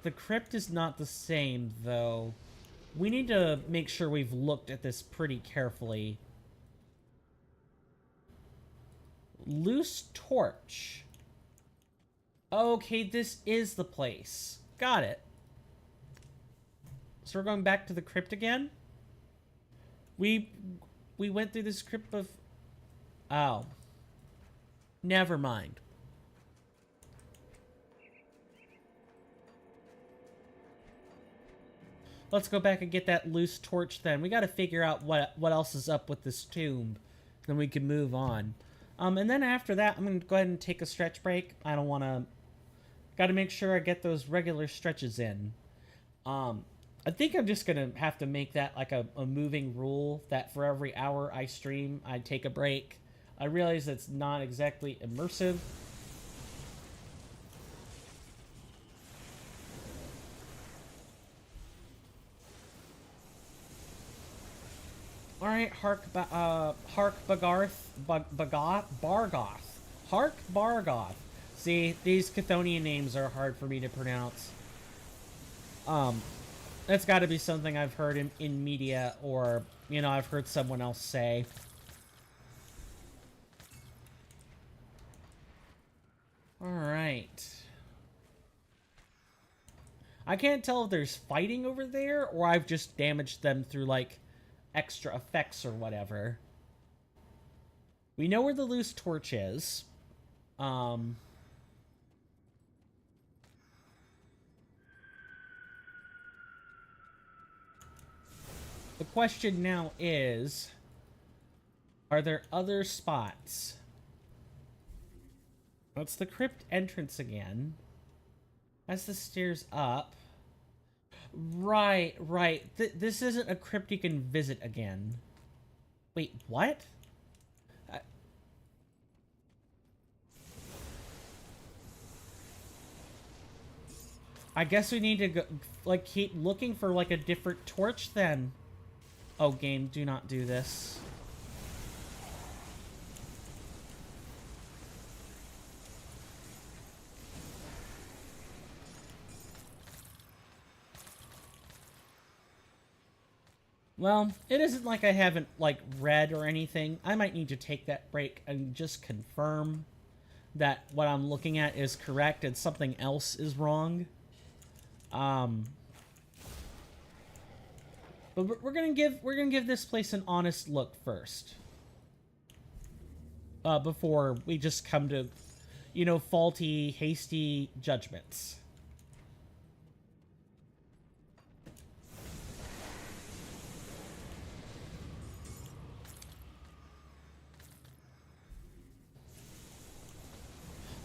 the crypt is not the same, though. We need to make sure we've looked at this pretty carefully. Loose torch. Okay, this is the place. Got it. So we're going back to the crypt again? We went through this crypt of... Oh. Never mind. Let's go back and get that loose torch then. We gotta figure out what else is up with this tomb. Then we can move on. And then after that, I'm gonna go ahead and take a stretch break. I don't wanna... Gotta make sure I get those regular stretches in. I think I'm just gonna have to make that like a moving rule, that for every hour I stream, I take a break. I realize it's not exactly immersive. Alright, Hark Bargoth. Hark Bargoth. See, these Chthonian names are hard for me to pronounce. That's gotta be something I've heard in media, or, you know, I've heard someone else say. Alright. I can't tell if there's fighting over there or I've just damaged them through, like, extra effects or whatever. We know where the loose torch is. The question now is, are there other spots? That's the crypt entrance again. That's the stairs up. Right, right. This isn't a crypt you can visit again. Wait, what? I guess we need to go, like, keep looking for, like, a different torch then. Oh, game, do not do this. Well, it isn't like I haven't, like, read or anything. I might need to take that break and just confirm that what I'm looking at is correct and something else is wrong. But we're gonna give this place an honest look first. Before we just come to, you know, faulty, hasty judgments.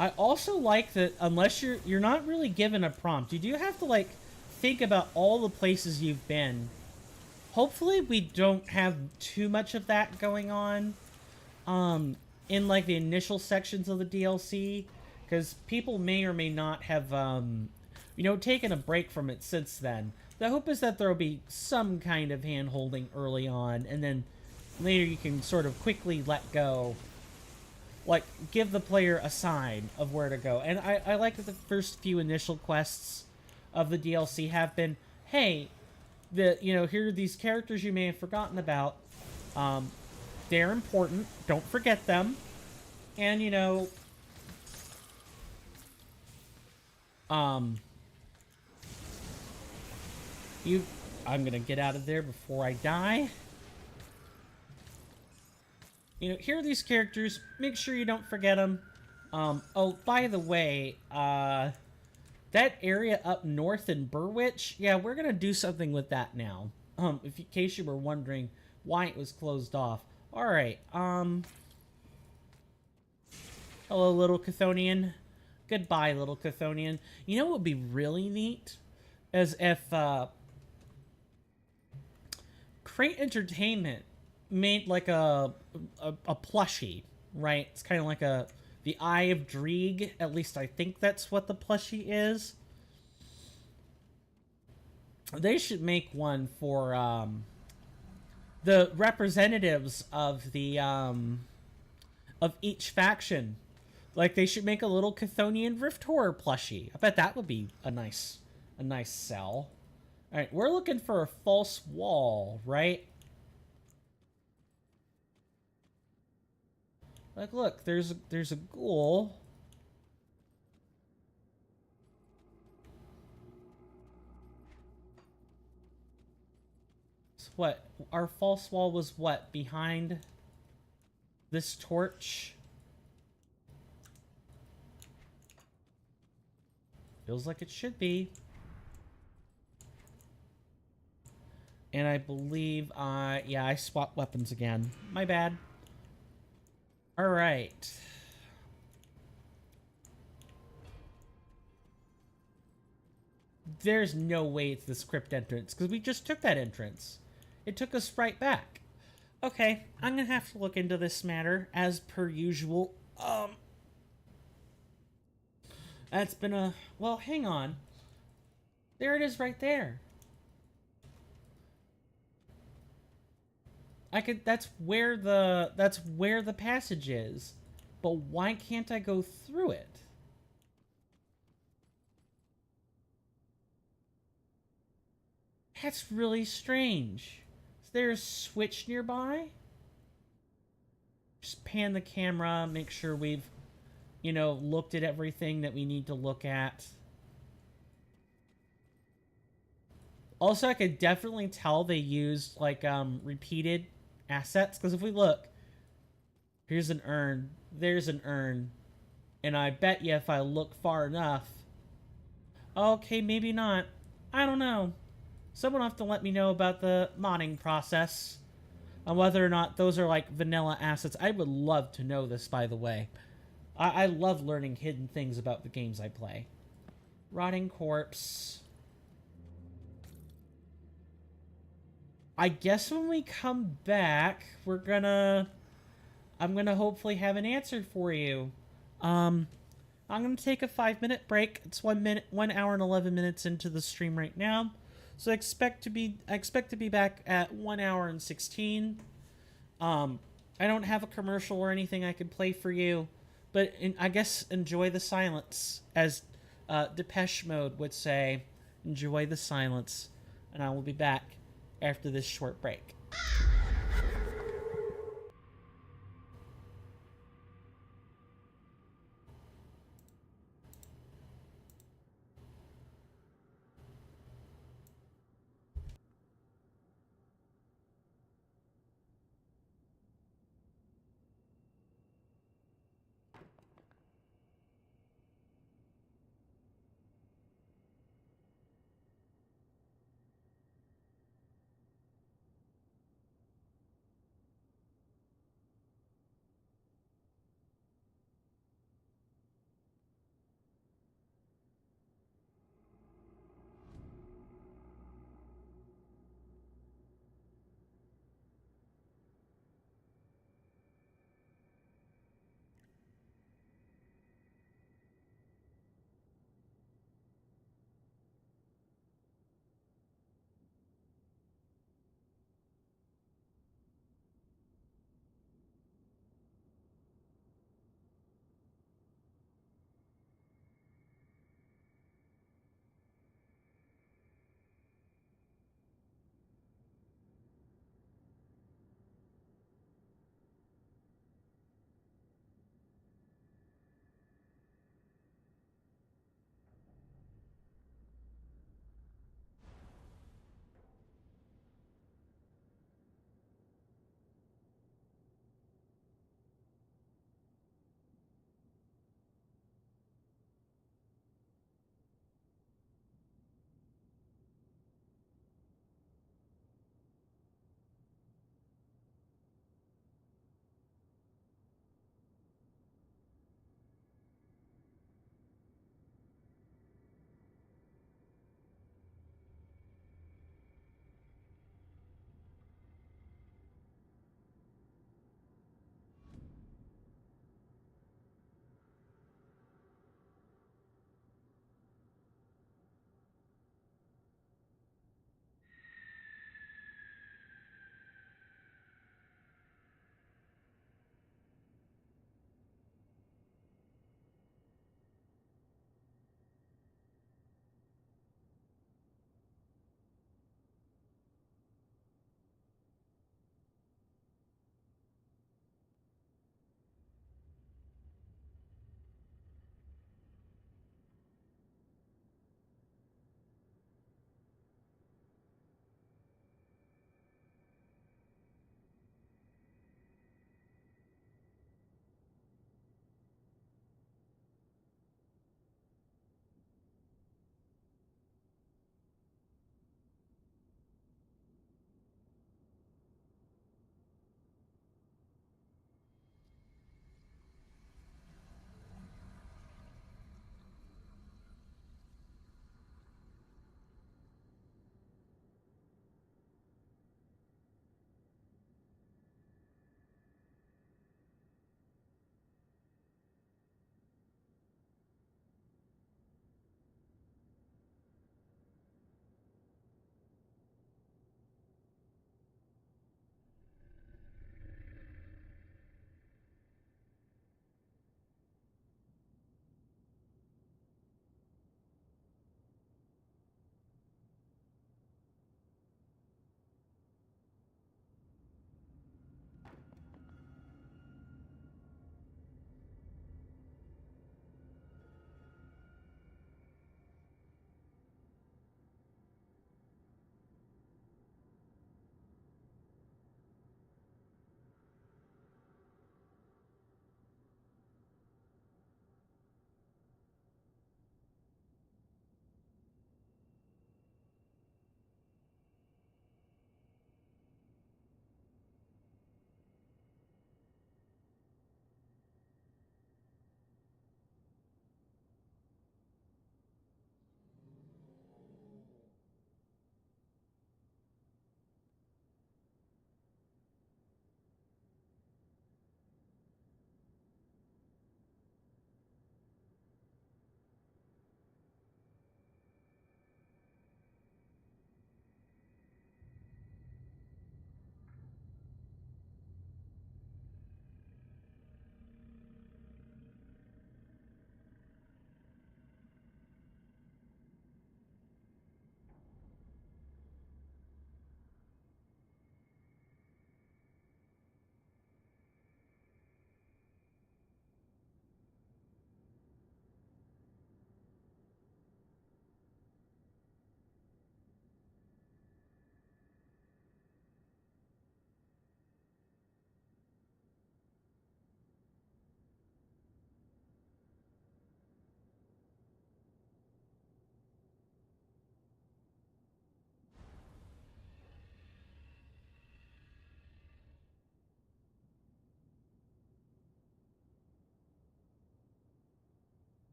I also like that unless you're not really given a prompt, you do have to, like, think about all the places you've been. Hopefully we don't have too much of that going on in, like, the initial sections of the DLC, because people may or may not have you know, taken a break from it since then. The hope is that there will be some kind of hand-holding early on, and then later you can sort of quickly let go. Like, give the player a sign of where to go. And I like that the first few initial quests of the DLC have been, hey, you know, here are these characters you may have forgotten about. They're important. Don't forget them. And, you know, I'm gonna get out of there before I die. You know, here are these characters. Make sure you don't forget them. Oh, by the way, that area up north in Burwitch, yeah, we're gonna do something with that now. In case you were wondering why it was closed off. Alright, hello, little Chthonian. Goodbye, little Chthonian. You know what would be really neat? As if, Crate Entertainment made like a plushie, right? It's kind of like the Eye of Dreeg. At least I think that's what the plushie is. They should make one for the representatives of the of each faction. Like, they should make a little Chthonian Rift Horror plushie. I bet that would be a nice sell. All right, we're looking for a false wall, right? Like, look, there's a ghoul. So what? Our false wall was what? Behind this torch? Feels like it should be. And I believe, yeah, I swapped weapons again. My bad. Alright. There's no way it's this crypt entrance, because we just took that entrance. It took us right back. Okay, I'm gonna have to look into this matter, as per usual. That's been a... Well, hang on. There it is right there. That's where the passage is. But why can't I go through it? That's really strange. Is there a switch nearby? Just pan the camera, make sure we've, you know, looked at everything that we need to look at. Also, I could definitely tell they used, like, repeated assets. Because if we look, here's an urn, there's an urn. And I bet you if I look far enough... Okay, maybe not. I don't know. Someone will have to let me know about the modding process. On whether or not those are, like, vanilla assets. I would love to know this, by the way. I love learning hidden things about the games I play. Rotting corpse. I guess when we come back, I'm gonna hopefully have an answer for you. I'm gonna take a 5-minute break. It's 1 hour and 11 minutes into the stream right now. So I expect to be back at 1 hour and 16. I don't have a commercial or anything I can play for you, but I guess enjoy the silence, as Depeche Mode would say. Enjoy the silence, and I will be back after this short break.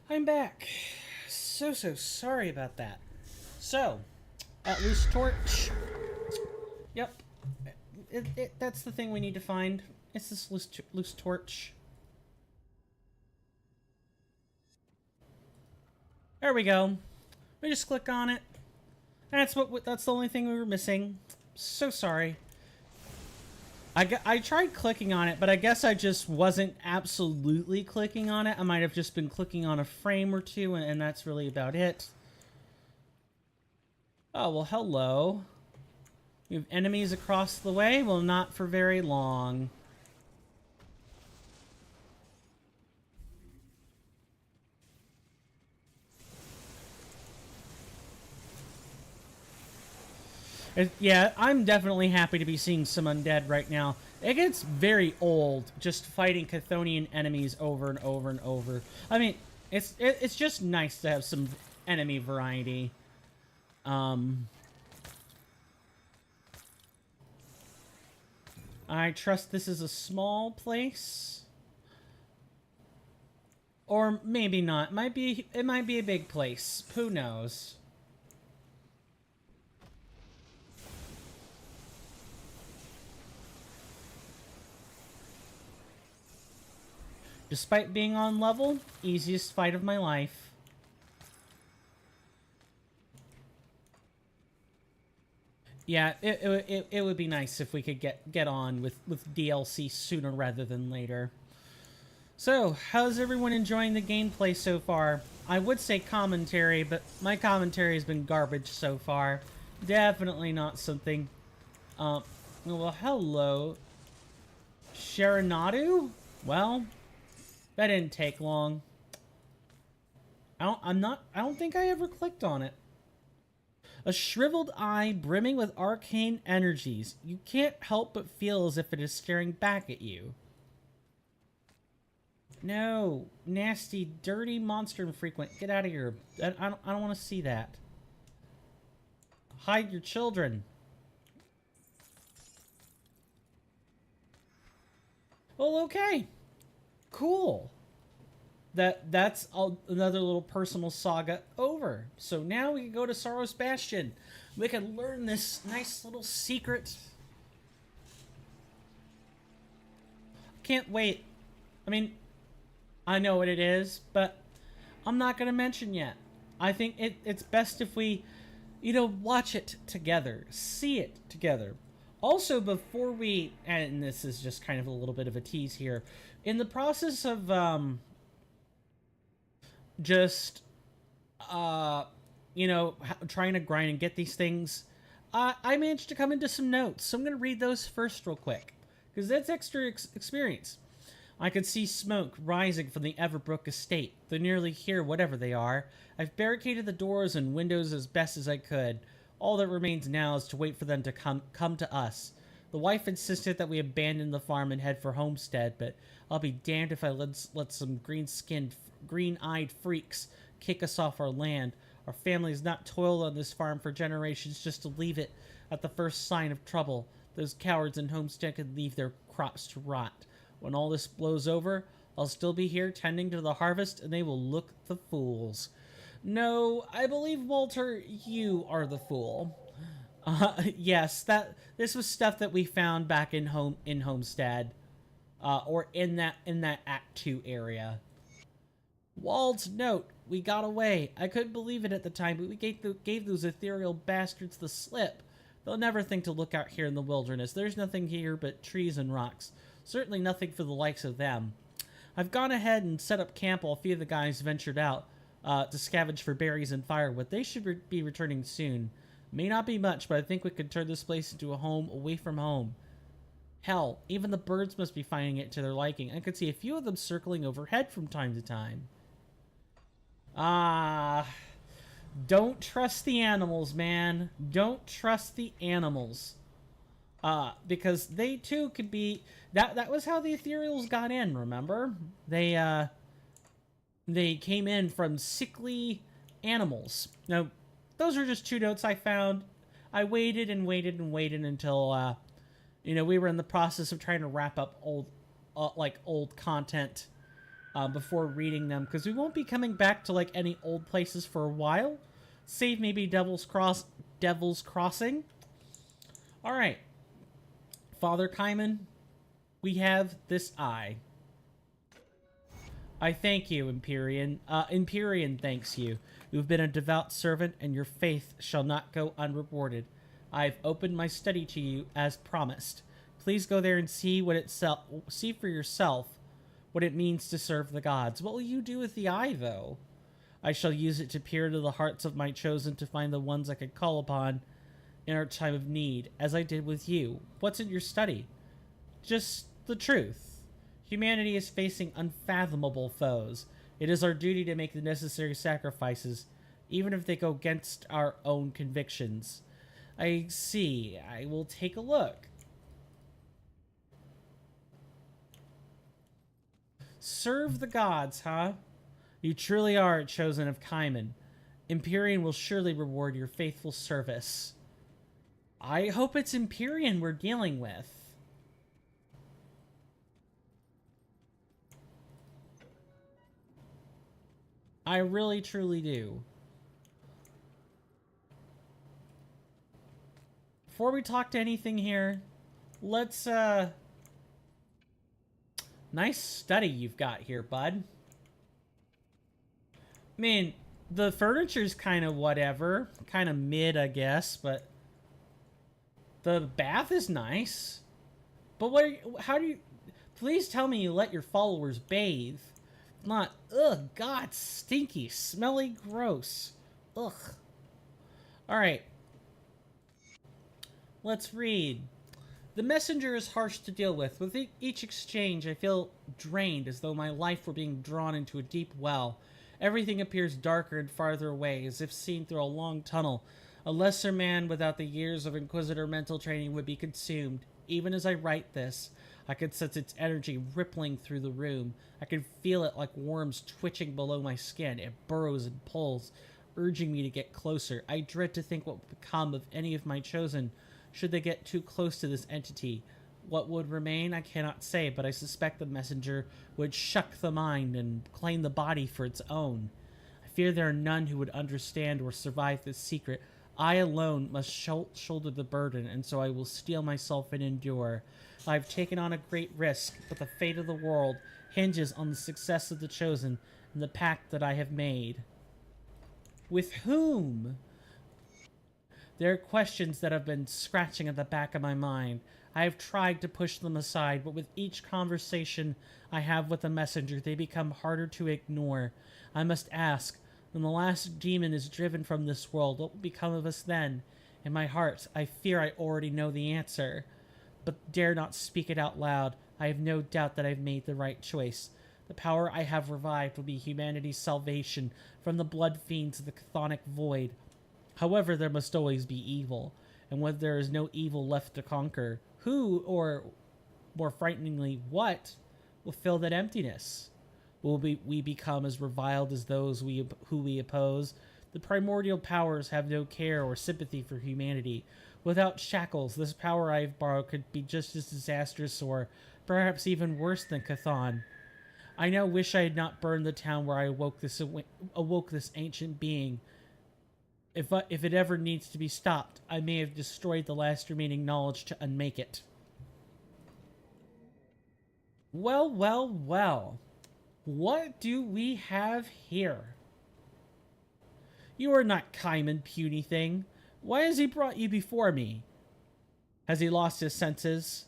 I'm back. So sorry about that. So, loose torch. Yep. That's the thing we need to find. It's this loose torch. There we go. We just click on it. That's the only thing we were missing. So sorry. I tried clicking on it, but I guess I just wasn't absolutely clicking on it. I might have just been clicking on a frame or two, and that's really about it. Oh, well, hello. We have enemies across the way. Well, not for very long. Yeah, I'm definitely happy to be seeing some undead right now. It gets very old just fighting Chthonian enemies over and over and over. I mean, it's just nice to have some enemy variety. I trust this is a small place. Or maybe not. It might be a big place. Who knows? Despite being on level, easiest fight of my life. Yeah, it would be nice if we could get on with DLC sooner rather than later. So, how's everyone enjoying the gameplay so far? I would say commentary, but my commentary has been garbage so far. Definitely not something... well, hello. Sharonadu? Well, that didn't take long. I don't think I ever clicked on it. A shriveled eye brimming with arcane energies. You can't help but feel as if it is staring back at you. No, nasty, dirty monster infrequent. Get out of here. I don't want to see that. Hide your children. Well, okay. Cool. That's another little personal saga over. So now we can go to Sorrow's Bastion. We can learn this nice little secret. Can't wait. I mean, I know what it is, but I'm not going to mention yet. I think it's best if we, watch it together. See it together. Also, before we... And this is just kind of a little bit of a tease here. In the process of, trying to grind and get these things, I managed to come into some notes. So I'm going to read those first real quick, because that's extra experience. I could see smoke rising from the Everbrook estate. They're nearly here, whatever they are. I've barricaded the doors and windows as best as I could. All that remains now is to wait for them to come to us. The wife insisted that we abandon the farm and head for Homestead, but I'll be damned if I let some green-eyed freaks kick us off our land. Our family has not toiled on this farm for generations just to leave it at the first sign of trouble. Those cowards in Homestead could leave their crops to rot. When all this blows over, I'll still be here tending to the harvest, and they will look the fools. No, I believe, Walter, you are the fool. Yes, this was stuff that we found back in Homestead, or in that Act 2 area. Wald's note: we got away. I couldn't believe it at the time, but we gave those ethereal bastards the slip. They'll never think to look out here in the wilderness. There's nothing here but trees and rocks. Certainly nothing for the likes of them. I've gone ahead and set up camp while a few of the guys ventured out to scavenge for berries and firewood. They should be returning soon. May not be much, but I think we could turn this place into a home away from home. Hell, even the birds must be finding it to their liking. I could see a few of them circling overhead from time to time. Don't trust the animals, man. Don't trust the animals. Because they too could be... That was how the ethereals got in, remember? They came in from sickly animals. Now, those are just two notes I found. I waited and waited and waited until, we were in the process of trying to wrap up old content. before reading them, because we won't be coming back to like any old places for a while, save maybe Devil's Crossing. All right, Father Kaiman, we have this eye. I thank you, Empyrean. Empyrean thanks you. You've been a devout servant, and your faith shall not go unrewarded. I have opened my study to you as promised. Please go there and see for yourself what it means to serve the gods. What will you do with the eye, though? I shall use it to peer into the hearts of my chosen to find the ones I could call upon in our time of need, as I did with you. What's in your study? Just the truth. Humanity is facing unfathomable foes. It is our duty to make the necessary sacrifices, even if they go against our own convictions. I see. I will take a look. Serve the gods, huh? You truly are a chosen of Kaiman. Empyrean will surely reward your faithful service. I hope it's Empyrean we're dealing with. I really, truly do. Before we talk to anything here, let's, nice study you've got here, bud. I mean, the furniture's kind of whatever. Kind of mid, I guess, but the bath is nice. But how do you... Please tell me you let your followers bathe. If not, ugh, God, stinky, smelly, gross. Ugh. Alright. Let's read. The messenger is harsh to deal with. With each exchange, I feel drained, as though my life were being drawn into a deep well. Everything appears darker and farther away, as if seen through a long tunnel. A lesser man without the years of Inquisitor mental training would be consumed. Even as I write this, I can sense its energy rippling through the room. I can feel it like worms twitching below my skin. It burrows and pulls, urging me to get closer. I dread to think what would become of any of my chosen should they get too close to this entity. What would remain, I cannot say, but I suspect the messenger would shuck the mind and claim the body for its own. I fear there are none who would understand or survive this secret. I alone must shoulder the burden, and so I will steel myself and endure. I have taken on a great risk, but the fate of the world hinges on the success of the chosen and the pact that I have made. With whom? There are questions that have been scratching at the back of my mind. I have tried to push them aside, but with each conversation I have with the messenger, they become harder to ignore. I must ask, when the last demon is driven from this world, what will become of us then? In my heart, I fear I already know the answer, but dare not speak it out loud. I have no doubt that I've made the right choice. The power I have revived will be humanity's salvation from the blood fiends of the chthonic void. However, there must always be evil, and when there is no evil left to conquer, who, or more frighteningly, what, will fill that emptiness? Will we become as reviled as those who we oppose? The primordial powers have no care or sympathy for humanity. Without shackles, this power I have borrowed could be just as disastrous or perhaps even worse than Chthon. I now wish I had not burned the town where I awoke this ancient being. If it ever needs to be stopped, I may have destroyed the last remaining knowledge to unmake it. Well, well, well. What do we have here? You are not Kaiman, puny thing. Why has he brought you before me? Has he lost his senses?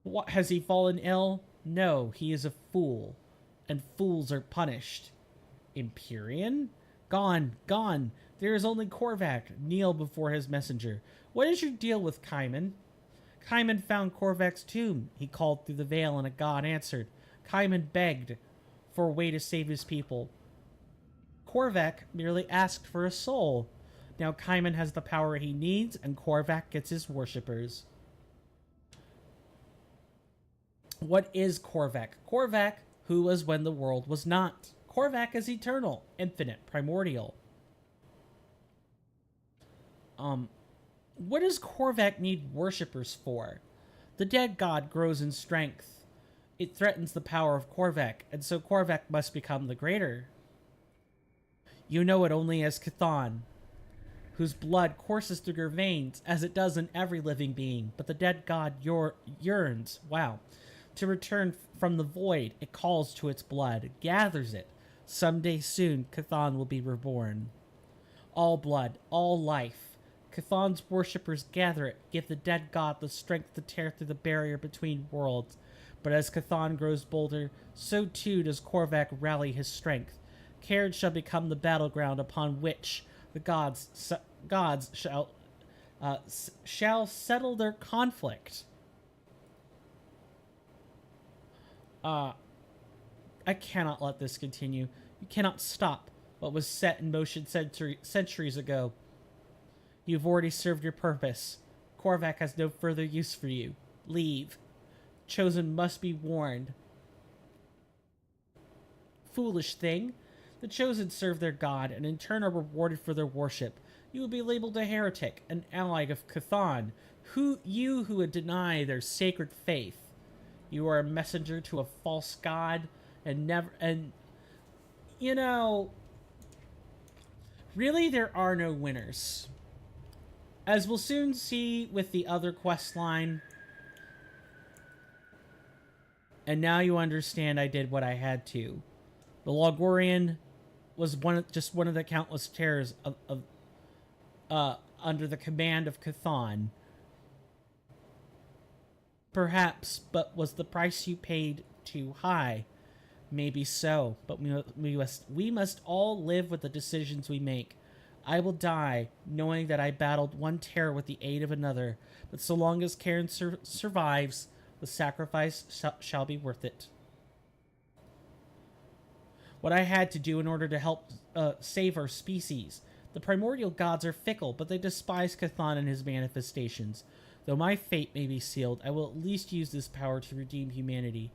What, has he fallen ill? No, he is a fool, and fools are punished. Empyrean? Gone, gone. There is only Korvac. Kneel before his messenger. What is your deal with Kaiman? Kaiman found Korvac's tomb. He called through the veil, and a god answered. Kaiman begged for a way to save his people. Korvac merely asked for a soul. Now Kaiman has the power he needs, and Korvac gets his worshippers. What is Korvac? Korvac, who was when the world was not. Korvac is eternal, infinite, primordial. What does Korvac need worshippers for? The dead god grows in strength. It threatens the power of Korvac, and so Korvac must become the greater. You know it only as Chthon, whose blood courses through your veins, as it does in every living being, but the dead god yearns, to return from the void. It calls to its blood, gathers it. Someday soon, Chthon will be reborn. All blood, all life. Chthon's worshippers gather it, give the dead god the strength to tear through the barrier between worlds. But as Chthon grows bolder, so too does Korvac rally his strength. Cairn shall become the battleground upon which the gods shall settle their conflict. I cannot let this continue. You cannot stop what was set in motion centuries ago. You've already served your purpose. Korvac has no further use for you. Leave. Chosen must be warned. Foolish thing. The Chosen serve their god, and in turn are rewarded for their worship. You will be labeled a heretic, an ally of Chthon, who would deny their sacred faith. You are a messenger to a false god, really there are no winners. As we'll soon see with the other quest line. And now you understand I did what I had to. The Loghorrean was just one of the countless terrors under the command of Chthon. Perhaps, but was the price you paid too high? Maybe so, but we must all live with the decisions we make. I will die, knowing that I battled one terror with the aid of another, but so long as Cairn survives, the sacrifice shall be worth it. What I had to do in order to help save our species. The primordial gods are fickle, but they despise Chthon and his manifestations. Though my fate may be sealed, I will at least use this power to redeem humanity.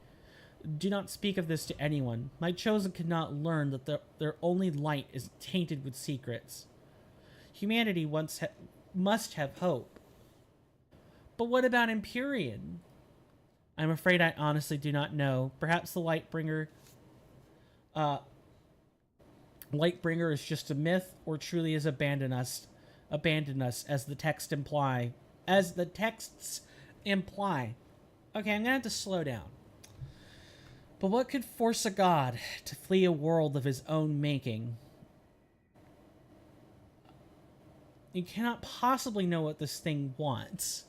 Do not speak of this to anyone. My Chosen cannot learn that their only light is tainted with secrets. Humanity must have hope. But what about Empyrean? I'm afraid I honestly do not know. Perhaps the Lightbringer is just a myth, or truly has abandoned us as the texts imply. Okay, I'm gonna have to slow down. But what could force a god to flee a world of his own making? You cannot possibly know what this thing wants.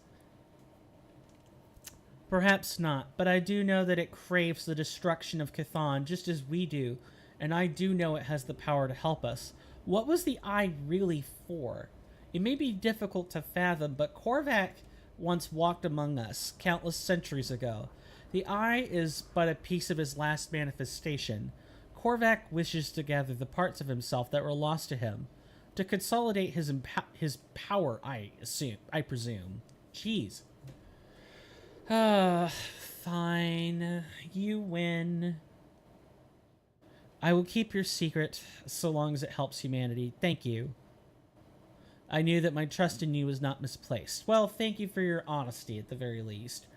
Perhaps not, but I do know that it craves the destruction of Chthon just as we do, and I do know it has the power to help us. What was the eye really for? It may be difficult to fathom, but Korvac once walked among us, countless centuries ago. The eye is but a piece of his last manifestation. Korvac wishes to gather the parts of himself that were lost to him, to consolidate his power, I presume. Jeez. Fine. You win. I will keep your secret so long as it helps humanity. Thank you. I knew that my trust in you was not misplaced. Well, thank you for your honesty at the very least.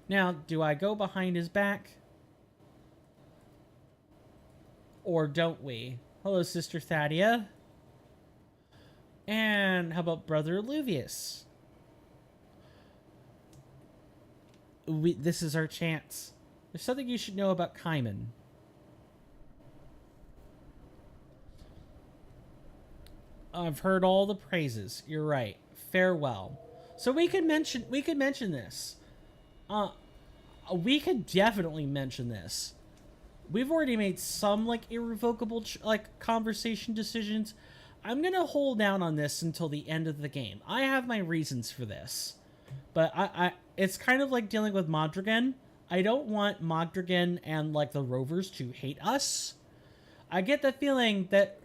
Now, do I go behind his back? Or don't we? Hello, Sister Thadia. And how about Brother Alluvius? This is our chance. There's something you should know about Cairn. I've heard all the praises. You're right. Farewell. So we could mention this. We could definitely mention this. We've already made some irrevocable conversation decisions. I'm gonna hold down on this until the end of the game. I have my reasons for this, but it's kind of like dealing with Modrigan. I don't want Modrigan and the Rovers to hate us. I get the feeling that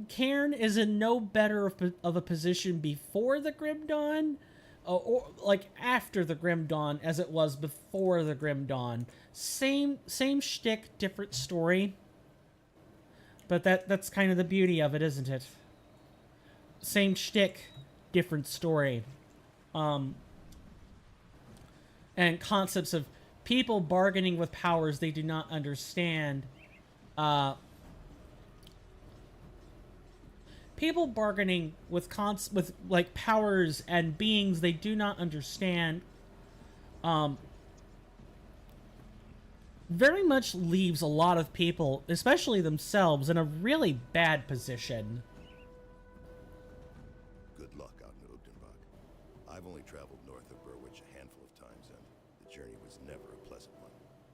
Cairn is in no better of a position before the Grim Dawn, or after the Grim Dawn as it was before the Grim Dawn. Same shtick, different story. But that's kind of the beauty of it, isn't it? Same shtick, different story. and concepts of people bargaining with powers they do not understand. People bargaining with like powers and beings they do not understand. Very much leaves a lot of people, especially themselves, in a really bad position. Good luck out in Ugdenbach. I've only traveled north of Burwich a handful of times, and the journey was never a pleasant one.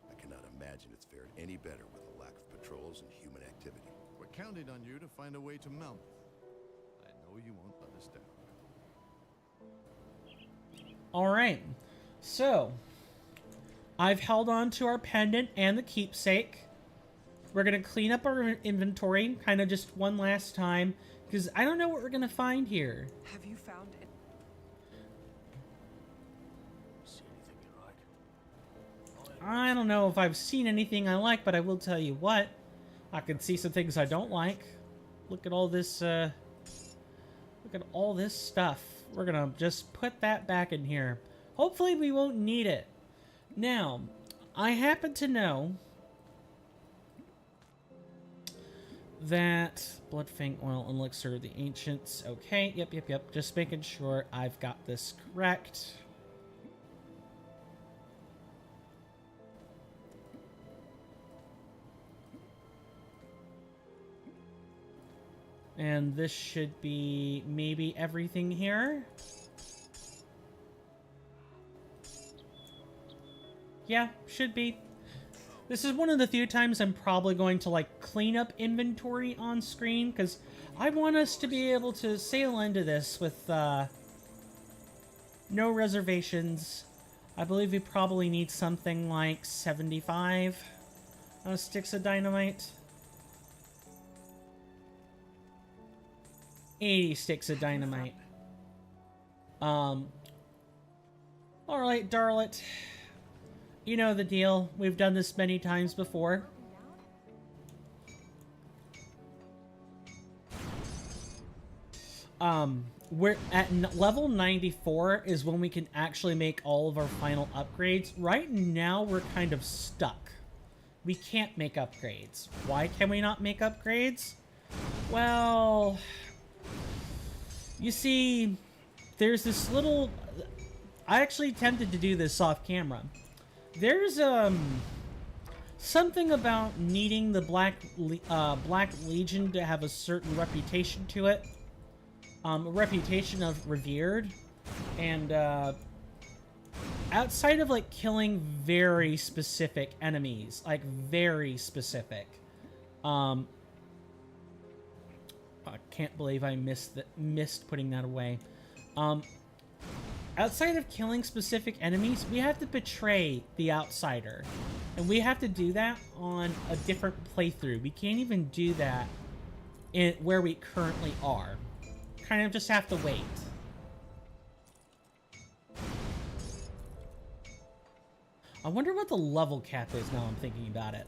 I cannot imagine it's fared any better with a lack of patrols and human activity. We're counting on you to find a way to Melmoth. I know you won't let us down. Alright, so I've held on to our pendant and the keepsake. We're going to clean up our inventory, kind of just one last time, because I don't know what we're going to find here. Have you found it? See anything you like? I don't know if I've seen anything I like, but I will tell you what. I can see some things I don't like. Look at all this, look at all this stuff. We're going to just put that back in here. Hopefully we won't need it. Now, I happen to know that Bloodfang Oil Elixir of the Ancients. Okay, yep. Just making sure I've got this correct. And this should be maybe everything here. Yeah, should be. This is one of the few times I'm probably going to, like, clean up inventory on screen, because I want us to be able to sail into this with, no reservations. I believe we probably need something like 75 sticks of dynamite. 80 sticks of dynamite. Alright, Darlet. You know the deal. We've done this many times before. We're at level 94 is when we can actually make all of our final upgrades. Right now, we're kind of stuck. We can't make upgrades. Why can we not make upgrades? Well, you see, there's this little... I actually attempted to do this off camera. There's something about needing the Black Legion to have a certain reputation to it, a reputation of revered, and outside of like killing very specific enemies, like very specific. I can't believe I missed putting that away. Outside of killing specific enemies, we have to betray the outsider. And we have to do that on a different playthrough. We can't even do that in where we currently are. Kind of just have to wait. I wonder what the level cap is now I'm thinking about it.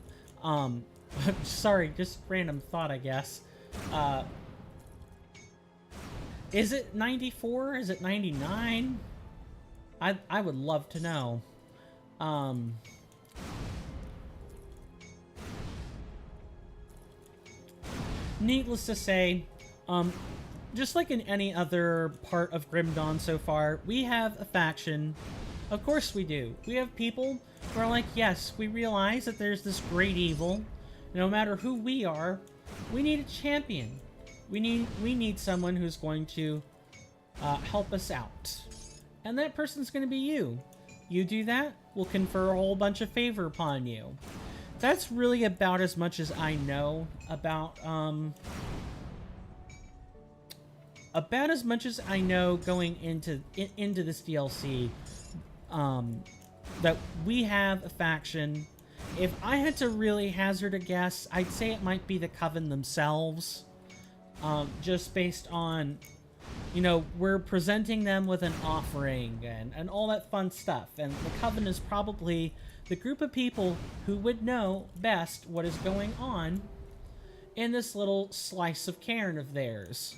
Sorry, just random thought, I guess. Is it 94? Is it 99? I would love to know. Needless to say, just like in any other part of Grim Dawn so far, we have a faction. Of course we do. We have people who are like, yes, we realize that there's this great evil. No matter who we are, we need a champion. We need someone who's going to help us out. And that person's going to be you. You do that, we'll confer a whole bunch of favor upon you. That's really about as much as I know about as much as I know going into this DLC. That we have a faction. If I had to really hazard a guess, I'd say it might be the Coven themselves. Just based on, you know, we're presenting them with an offering and all that fun stuff. And the Coven is probably the group of people who would know best what is going on in this little slice of Cairn of theirs.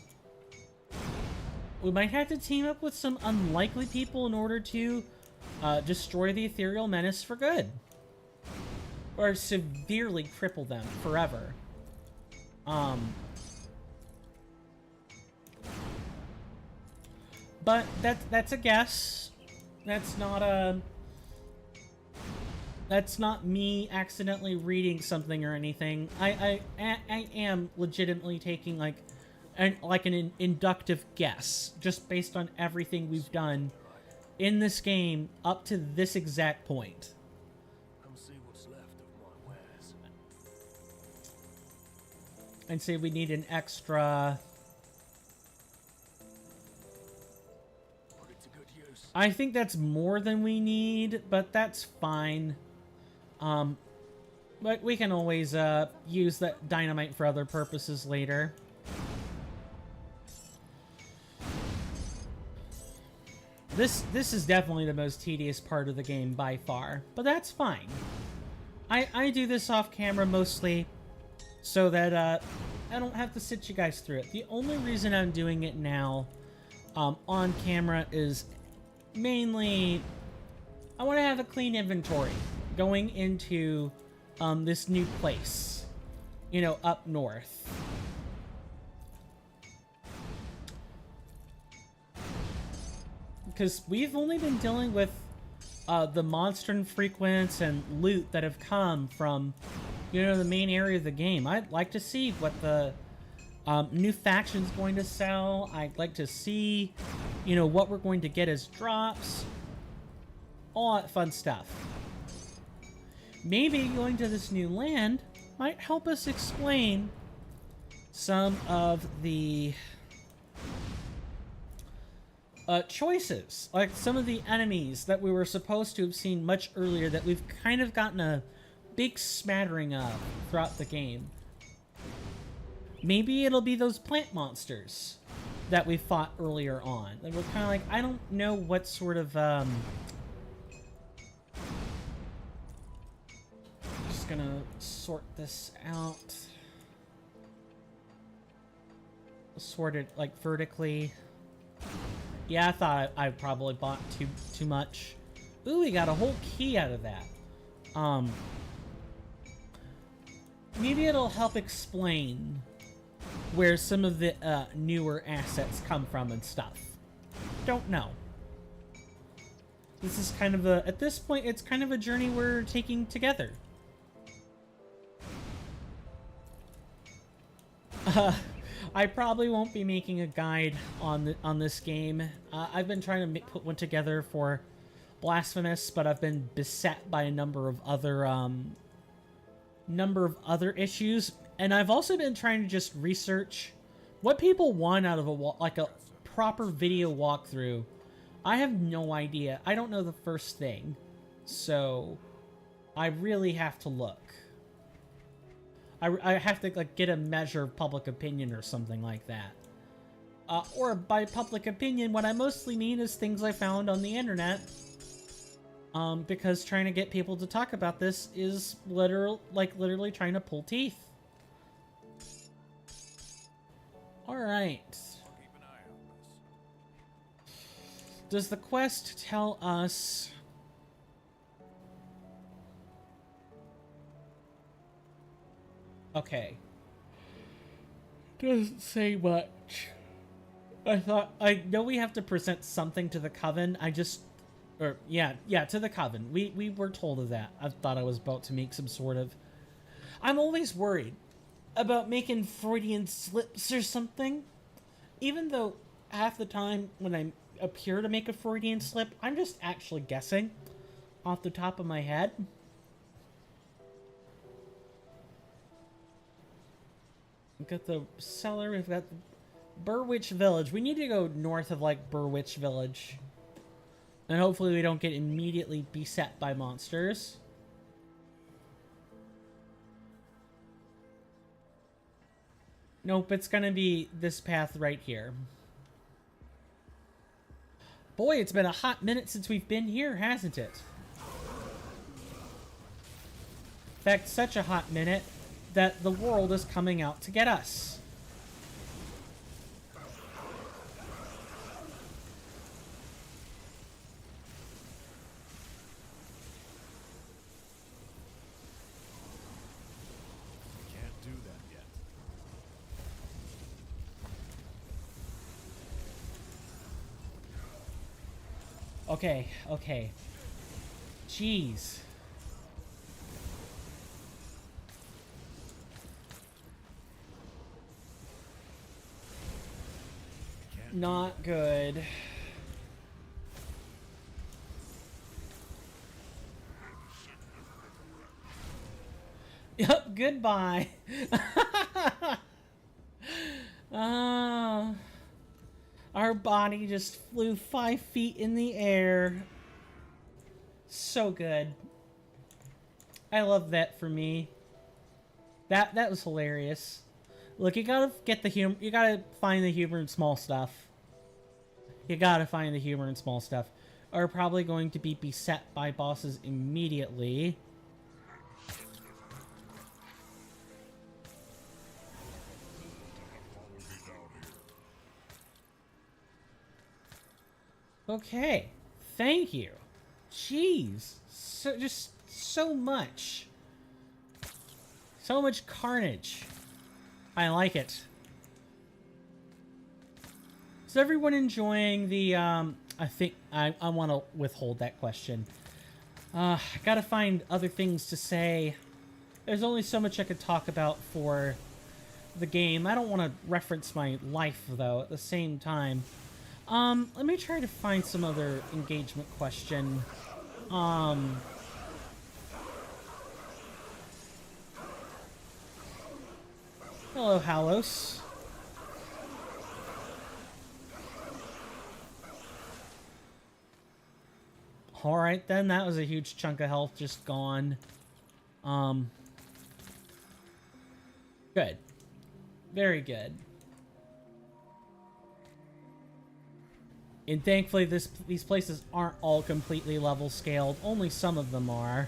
We might have to team up with some unlikely people in order to destroy the ethereal menace for good. Or severely cripple them forever. But that's a guess. That's not me accidentally reading something or anything. I am legitimately taking like an inductive guess, just based on everything we've done in this game up to this exact point. Come see what's left of my wares. I'd say we need an extra. Put it to good use. I think that's more than we need, but that's fine. But we can always use that dynamite for other purposes later. This is definitely the most tedious part of the game by far, but that's fine. I do this off camera mostly so that I don't have to sit you guys through it. The only reason I'm doing it now on camera is mainly I want to have a clean inventory going into this new place, you know, up north. Because we've only been dealing with the monster infrequents and loot that have come from, you know, the main area of the game. I'd like to see what the new faction's going to sell. I'd like to see, you know, what we're going to get as drops. All that fun stuff. Maybe going to this new land might help us explain some of the choices, like some of the enemies that we were supposed to have seen much earlier that we've kind of gotten a big smattering of throughout the game. Maybe it'll be those plant monsters that we fought earlier on. And we're kind of like, I don't know what sort of, just gonna sort this out. Sort it, like, vertically. Yeah, I thought I probably bought too much. Ooh, we got a whole key out of that. Maybe it'll help explain where some of the newer assets come from and stuff. Don't know. This is kind of a, at this point, it's kind of a journey we're taking together. I probably won't be making a guide on this game. I've been trying to put one together for Blasphemous, but I've been beset by a number of other issues, and I've also been trying to just research what people want out of a proper video walkthrough. I have no idea. I don't know the first thing, so I really have to look. I have to like get a measure of public opinion or something like that. Or by public opinion, what I mostly mean is things I found on the internet. Because trying to get people to talk about this is literally trying to pull teeth. Alright. Keep an eye on this. Does the quest tell us... Okay. Doesn't say much. I know we have to present something to the Coven. Yeah, to the Coven. We were told of that. I thought I was about to make some sort of... I'm always worried about making Freudian slips or something. Even though half the time when I appear to make a Freudian slip, I'm just actually guessing off the top of my head. We've got the cellar, we've got the Burwitch Village. We need to go north of, like, Burwitch Village. And hopefully we don't get immediately beset by monsters. Nope, it's gonna be this path right here. Boy, it's been a hot minute since we've been here, hasn't it? In fact, such a hot minute that the world is coming out to get us. Okay, okay. Jeez. Not good. Yep, goodbye. Our body just flew 5 feet in the air. So good. I love that for me. That was hilarious. Look, you gotta get the humor. You gotta find the humor in small stuff. You gotta find the humor in small stuff. Are probably going to be beset by bosses immediately. Okay, thank you. Jeez, just so much. So much carnage. I like it. Is everyone enjoying the, I think, I want to withhold that question. I gotta find other things to say. There's only so much I could talk about for the game. I don't want to reference my life, though, at the same time. Let me try to find some other engagement question. Hello, Halos. Alright then, that was a huge chunk of health just gone. Good. Very good. And thankfully, these places aren't all completely level scaled. Only some of them are.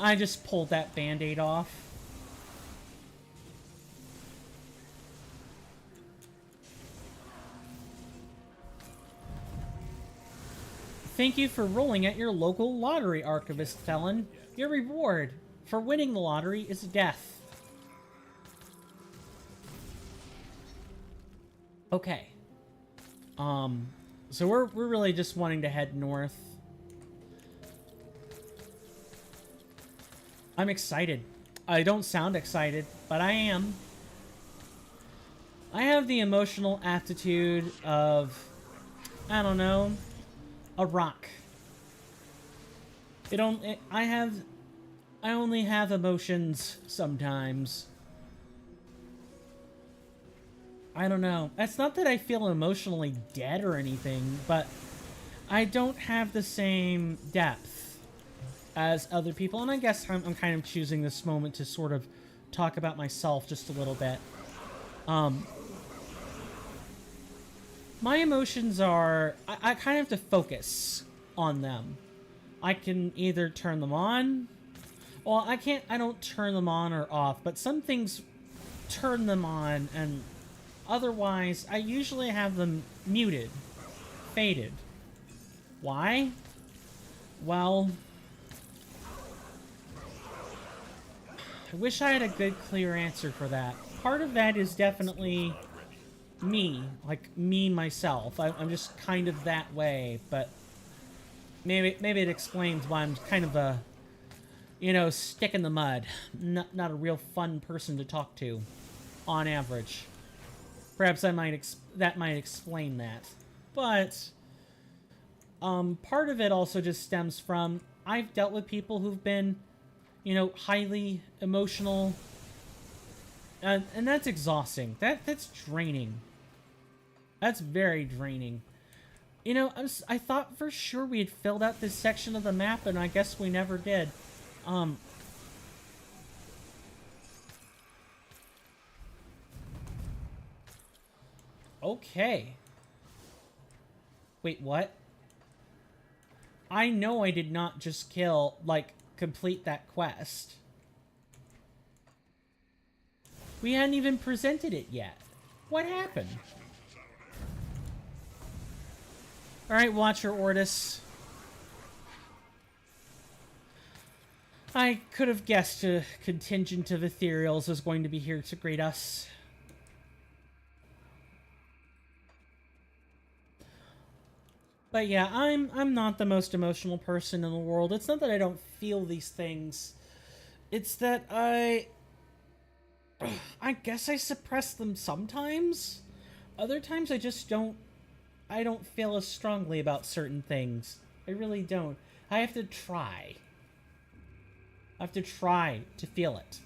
I just pulled that band-aid off. Thank you for rolling at your local lottery, Archivist Felon. Your reward for winning the lottery is death. Okay. So we're really just wanting to head north. I'm excited. I don't sound excited, but I am. I have the emotional aptitude of, I don't know, a rock. I only have emotions sometimes. I don't know. It's not that I feel emotionally dead or anything, but I don't have the same depth as other people. And I guess I'm kind of choosing this moment to sort of talk about myself just a little bit. My emotions are... I kind of have to focus on them. I can either turn them on... Well, I don't turn them on or off, but some things turn them on, and otherwise, I usually have them muted. Faded. Why? Well... I wish I had a good, clear answer for that. Part of that is definitely me. Like, me, myself. I'm just kind of that way, but... Maybe it explains why I'm kind of a... You know, stick in the mud. Not a real fun person to talk to. On average. Perhaps that might explain that. But... part of it also just stems from... I've dealt with people who've been... You know, highly emotional, and that's exhausting. That's draining. That's very draining. You know, I thought for sure we had filled out this section of the map, and I guess we never did. Okay. Wait, what? I know I did not just kill, like, complete that quest. We hadn't even presented it yet. What happened? Alright, Watcher Ortis. I could have guessed a contingent of ethereals was going to be here to greet us. But yeah, I'm not the most emotional person in the world. It's not that I don't feel these things. It's that I guess I suppress them sometimes. Other times I don't feel as strongly about certain things. I really don't. I have to try. I have to try to feel it.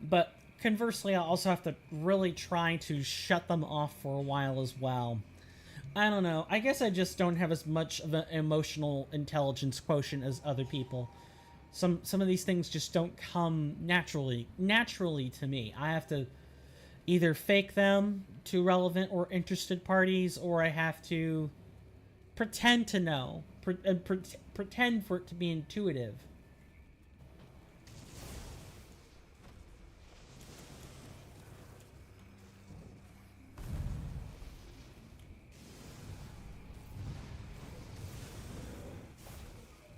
But conversely, I also have to really try to shut them off for a while as well. I don't know. I guess I just don't have as much of an emotional intelligence quotient as other people. Some of these things just don't come naturally to me. I have to either fake them to relevant or interested parties, or I have to pretend to know, pretend for it to be intuitive.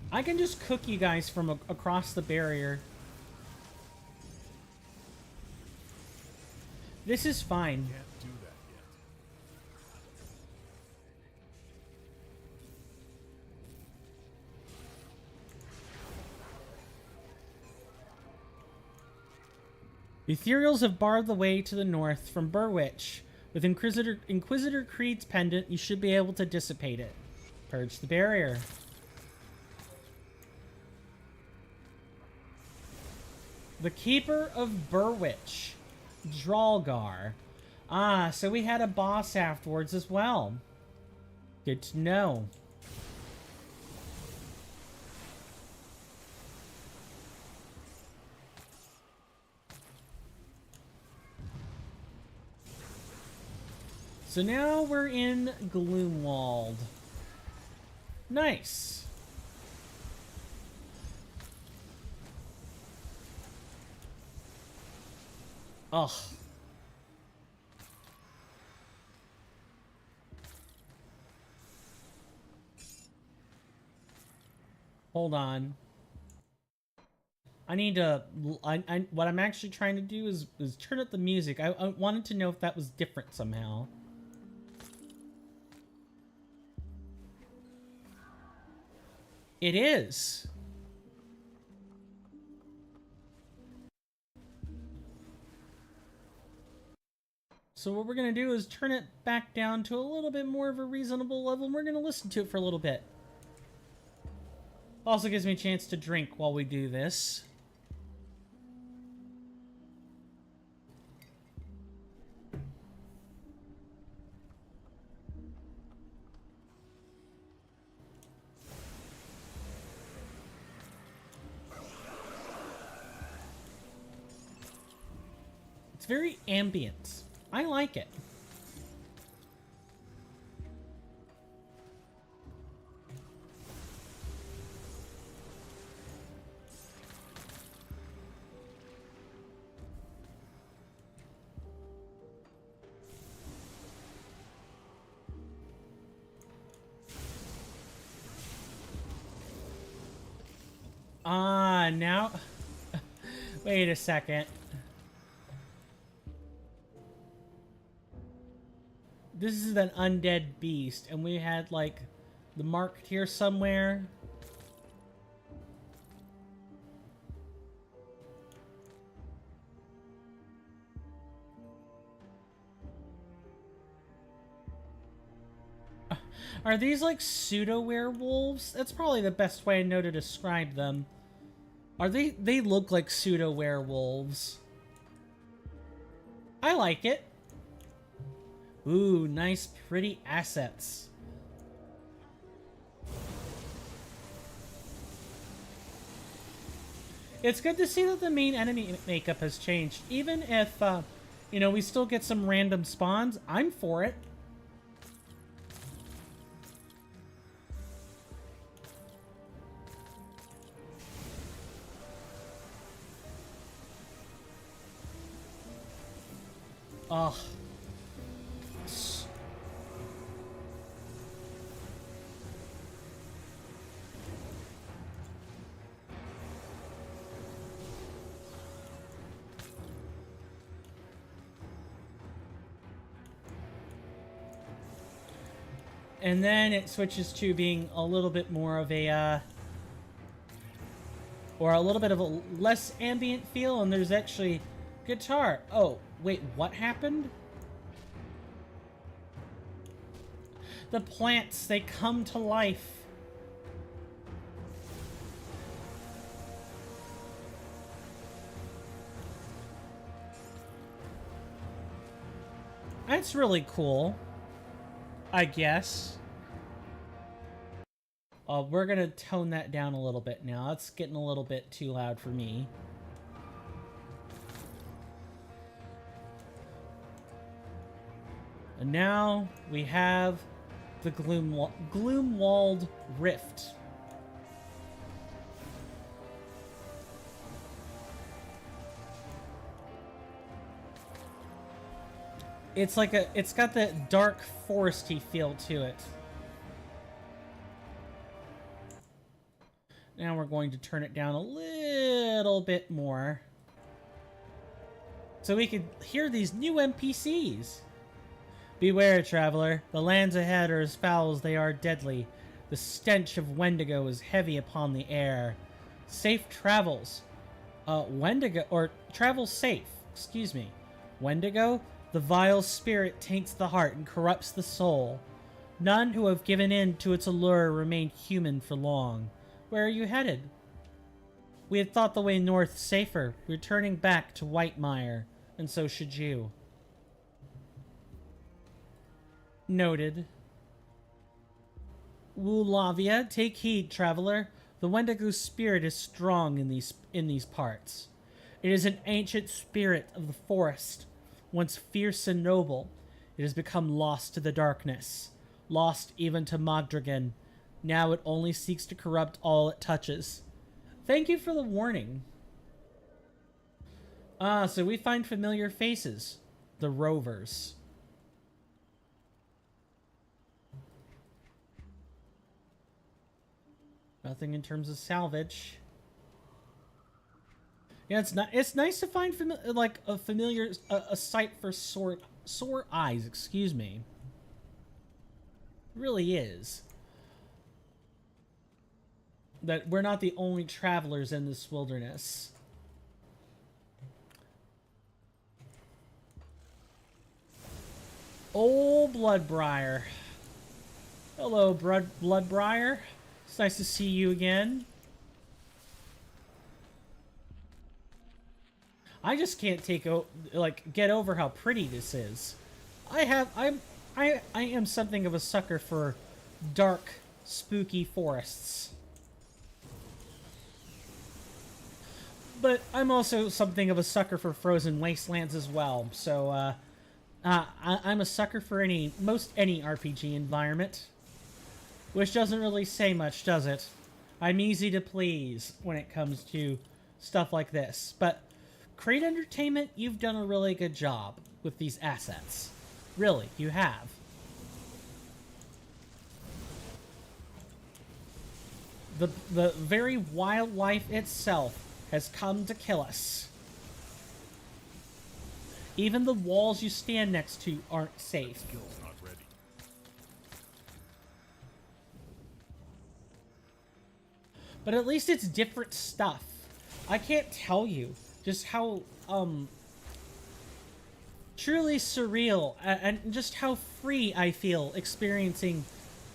I can just cook you guys from across the barrier. This is fine. Can't do that yet. Ethereals have barred the way to the north from Burwitch. With Inquisitor Creed's pendant, you should be able to dissipate it. Purge the barrier. The Keeper of Burwitch. Dralgar. Ah, so we had a boss afterwards as well. Good to know. So now we're in Gloomwald. Nice. Ugh. Hold on. I need to... what I'm actually trying to do is turn up the music. I wanted to know if that was different somehow. It is. So what we're going to do is turn it back down to a little bit more of a reasonable level, and we're going to listen to it for a little bit. Also gives me a chance to drink while we do this. It's very ambient. I like it. Ah, now... Wait a second. This is an undead beast, and we had, like, the marked here somewhere. Are these, like, pseudo-werewolves? That's probably the best way I know to describe them. Are they look like pseudo-werewolves. I like it. Ooh, nice, pretty assets. It's good to see that the main enemy makeup has changed. Even if, you know, we still get some random spawns, I'm for it. Ugh. And then it switches to being a little bit more of a, or a little bit of a less ambient feel, and there's actually guitar. Oh, wait, what happened? The plants, they come to life. That's really cool, I guess. We're gonna tone that down a little bit now. It's getting a little bit too loud for me. And now we have the Gloomwalled Rift. It's like it's got that dark foresty feel to it. Now we're going to turn it down a little bit more, so we can hear these new NPCs. Beware, traveler. The lands ahead are as foul as they are deadly. The stench of Wendigo is heavy upon the air. Safe travels. Wendigo, or travel safe, excuse me. Wendigo? The vile spirit taints the heart and corrupts the soul. None who have given in to its allure remain human for long. Where are you headed? We had thought the way north safer. We're turning back to Whitemire, and so should you. Noted. Wulavia, take heed, traveler. The Wendigo spirit is strong in these parts. It is an ancient spirit of the forest. Once fierce and noble, it has become lost to the darkness, lost even to Magdragon. Now it only seeks to corrupt all it touches. Thank you for the warning. So we find familiar faces. The Rovers. Nothing in terms of salvage. Yeah, it's nice to find a familiar sight for sore eyes. Excuse me. It really is. That we're not the only travelers in this wilderness. Oh, Bloodbriar. Hello, Bloodbriar. It's nice to see you again. I just can't get over how pretty this is. I am something of a sucker for dark, spooky forests. But I'm also something of a sucker for frozen wastelands as well. So I'm a sucker for most any RPG environment. Which doesn't really say much, does it? I'm easy to please when it comes to stuff like this. But Creed Entertainment, you've done a really good job with these assets. Really, you have. The very wildlife itself has come to kill us. Even the walls you stand next to aren't safe. Not ready. But at least it's different stuff. I can't tell you just how truly surreal and just how free I feel experiencing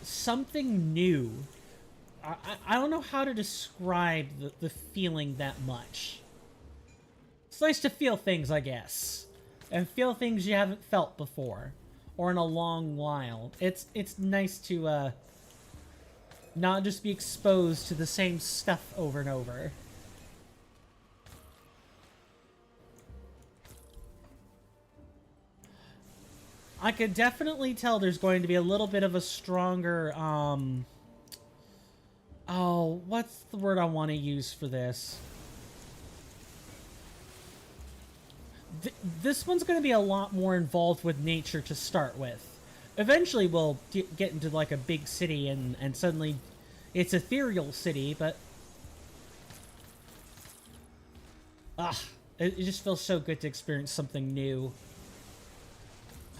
something new. I don't know how to describe the feeling that much. It's nice to feel things, I guess. And feel things you haven't felt before. Or in a long while. It's nice to not just be exposed to the same stuff over and over. I could definitely tell there's going to be a little bit of a stronger, oh, what's the word I want to use for this? This one's going to be a lot more involved with nature to start with. Eventually we'll get into like a big city and suddenly it's ethereal city, but it just feels so good to experience something new.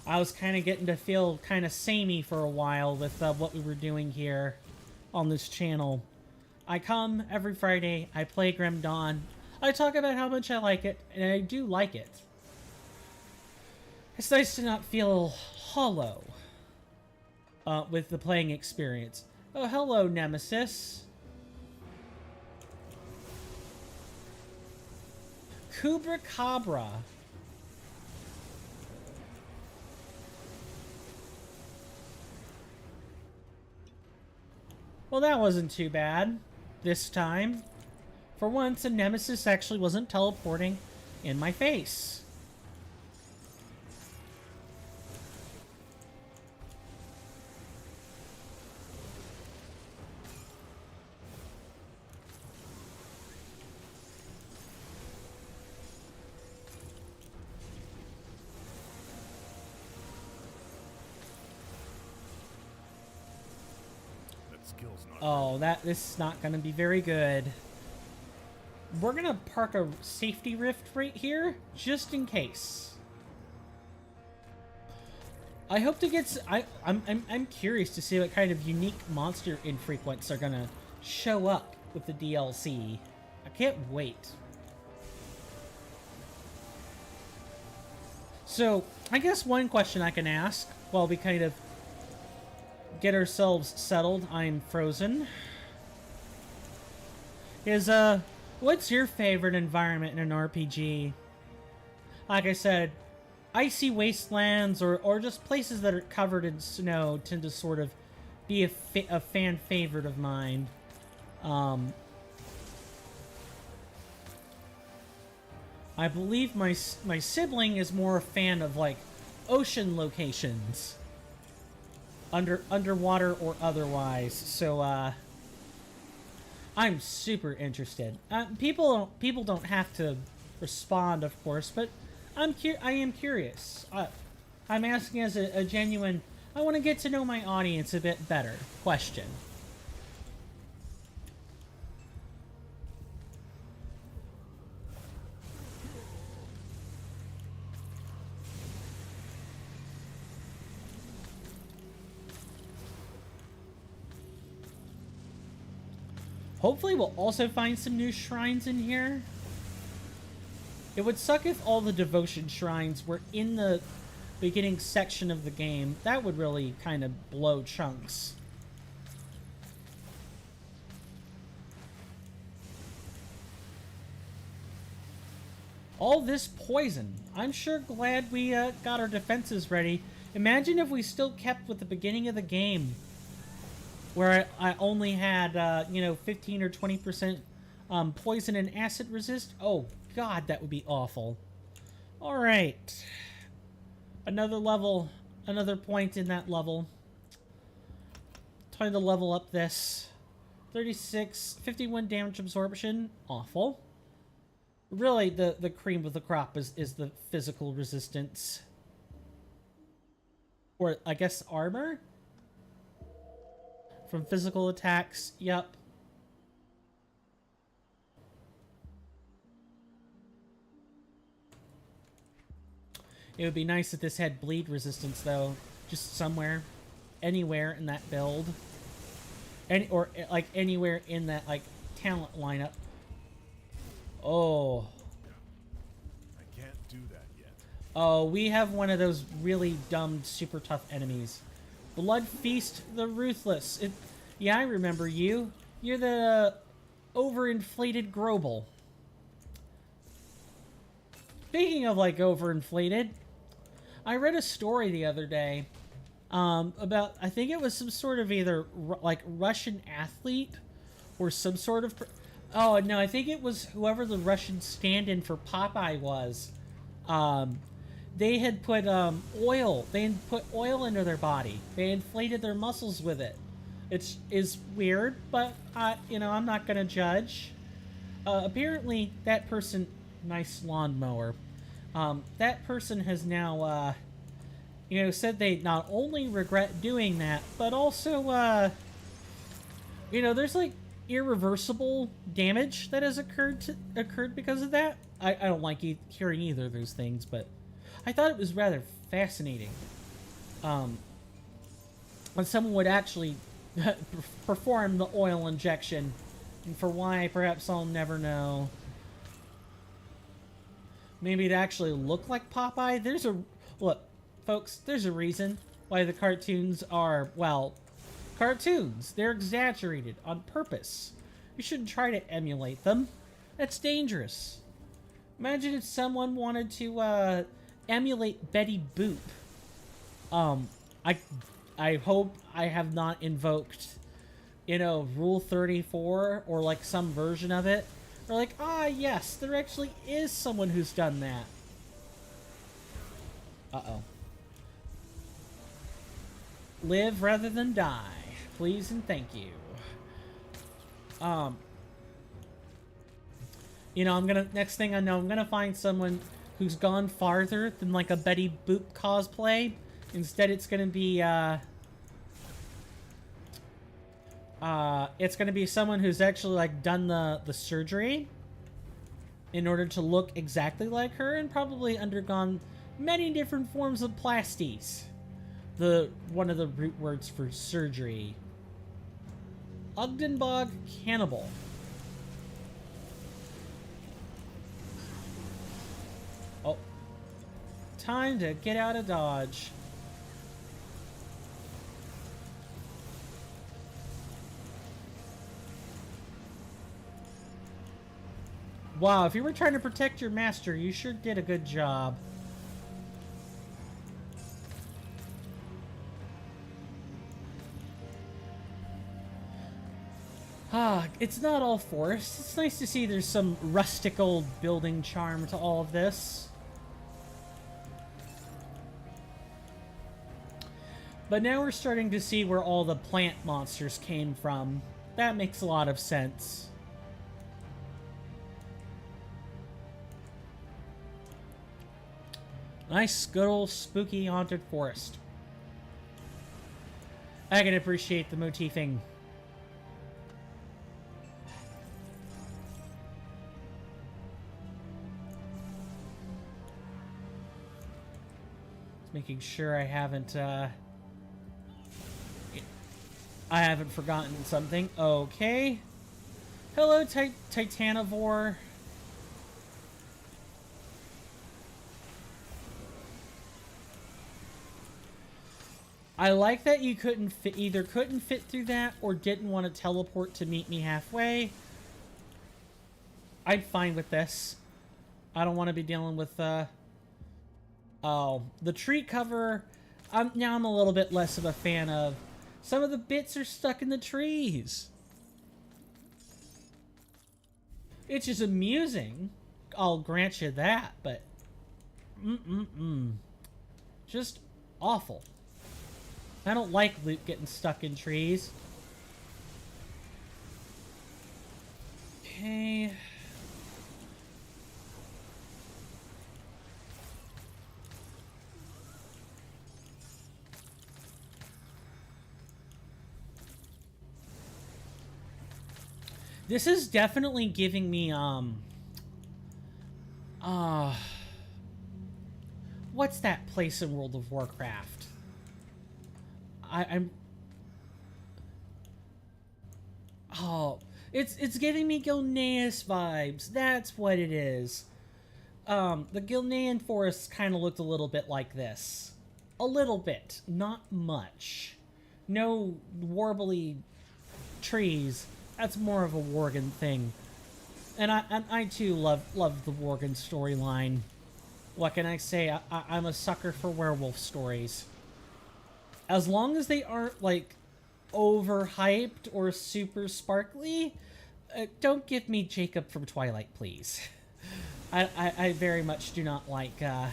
I was kind of getting to feel kind of samey for a while with what we were doing here on this channel. I come every Friday, I play Grim Dawn, I talk about how much I like it, and I do like it. It's nice to not feel hollow with the playing experience. Oh, hello, Nemesis. Kubra Cabra. Well, that wasn't too bad this time. For once, a Nemesis actually wasn't teleporting in my face. Oh, this is not going to be very good. We're going to park a safety rift right here, just in case. I hope to get... I'm curious to see what kind of unique monster infrequents are going to show up with the DLC. I can't wait. So, I guess one question I can ask while we kind of get ourselves settled, I'm frozen, is, what's your favorite environment in an RPG? Like I said, icy wastelands or just places that are covered in snow tend to sort of be a fan favorite of mine. I believe my sibling is more a fan of, like, ocean locations. Underwater or otherwise, so I'm super interested. People don't have to respond, of course, but I am curious. I'm asking as a genuine, I want to get to know my audience a bit better question. Hopefully we'll also find some new shrines in here. It would suck if all the devotion shrines were in the beginning section of the game. That would really kind of blow chunks. All this poison. I'm sure glad we got our defenses ready. Imagine if we still kept with the beginning of the game, where I only had, 15 or 20% poison and acid resist. Oh, God, that would be awful. Alright. Another level, another point in that level. Time to level up this. 51 damage absorption. Awful. Really, the cream of the crop is the physical resistance. Or, I guess, armor? From physical attacks, yep. It would be nice if this had bleed resistance, though. Just somewhere. Anywhere in that build. Or, like, anywhere in that, like, talent lineup. Oh. I can't do that yet. Oh, we have one of those really dumb, super tough enemies. Blood Feast the Ruthless. Yeah, I remember you. You're the overinflated Grobel. Speaking of, like, overinflated, I read a story the other day about, I think it was some sort of either, like, Russian athlete or some sort of... Oh, no, I think it was whoever the Russian stand-in for Popeye was. They had put oil. They had put oil into their body. They inflated their muscles with it. It is weird, but I'm not gonna judge. Apparently, that person, nice lawnmower. That person has now, said they not only regret doing that, but also, there's like irreversible damage that has occurred because of that. I don't like hearing either of those things, but I thought it was rather fascinating. When someone would actually perform the oil injection. And for why, perhaps I'll never know. Maybe it actually looked like Popeye. There's a... Look, folks, there's a reason why the cartoons are, well, cartoons. They're exaggerated on purpose. You shouldn't try to emulate them. That's dangerous. Imagine if someone wanted to emulate Betty Boop. I hope I have not invoked, you know, Rule 34 or like some version of it. Or like, ah, yes, there actually is someone who's done that. Uh-oh. Live rather than die. Please and thank you. You know, next thing I know, I'm gonna find someone who's gone farther than like a Betty Boop cosplay. Instead, it's gonna be, it's gonna be someone who's actually like done the surgery in order to look exactly like her and probably undergone many different forms of plasties. One of the root words for surgery. Ogdenbog Cannibal. Oh. Time to get out of Dodge. Wow, if you were trying to protect your master, you sure did a good job. Ah, it's not all forest. It's nice to see there's some rustic old building charm to all of this. But now we're starting to see where all the plant monsters came from. That makes a lot of sense. Nice, good old spooky haunted forest. I can appreciate the motifing. Making sure I haven't forgotten something. Okay. Hello, Titanivore. I like that you either couldn't fit through that or didn't want to teleport to meet me halfway. I'm fine with this. I don't want to be dealing with oh, the tree cover, now I'm a little bit less of a fan of. Some of the bits are stuck in the trees. It's just amusing. I'll grant you that, but... Just awful. I don't like loot getting stuck in trees. Okay... This is definitely giving me, what's that place in World of Warcraft? It's giving me Gilneas vibes. That's what it is. The Gilnean forests kind of looked a little bit like this. A little bit. Not much. No warbly trees. That's more of a Worgen thing. And I too love the Worgen storyline. What can I say? I'm a sucker for werewolf stories. As long as they aren't, like, overhyped or super sparkly, don't give me Jacob from Twilight, please. I very much do not like, I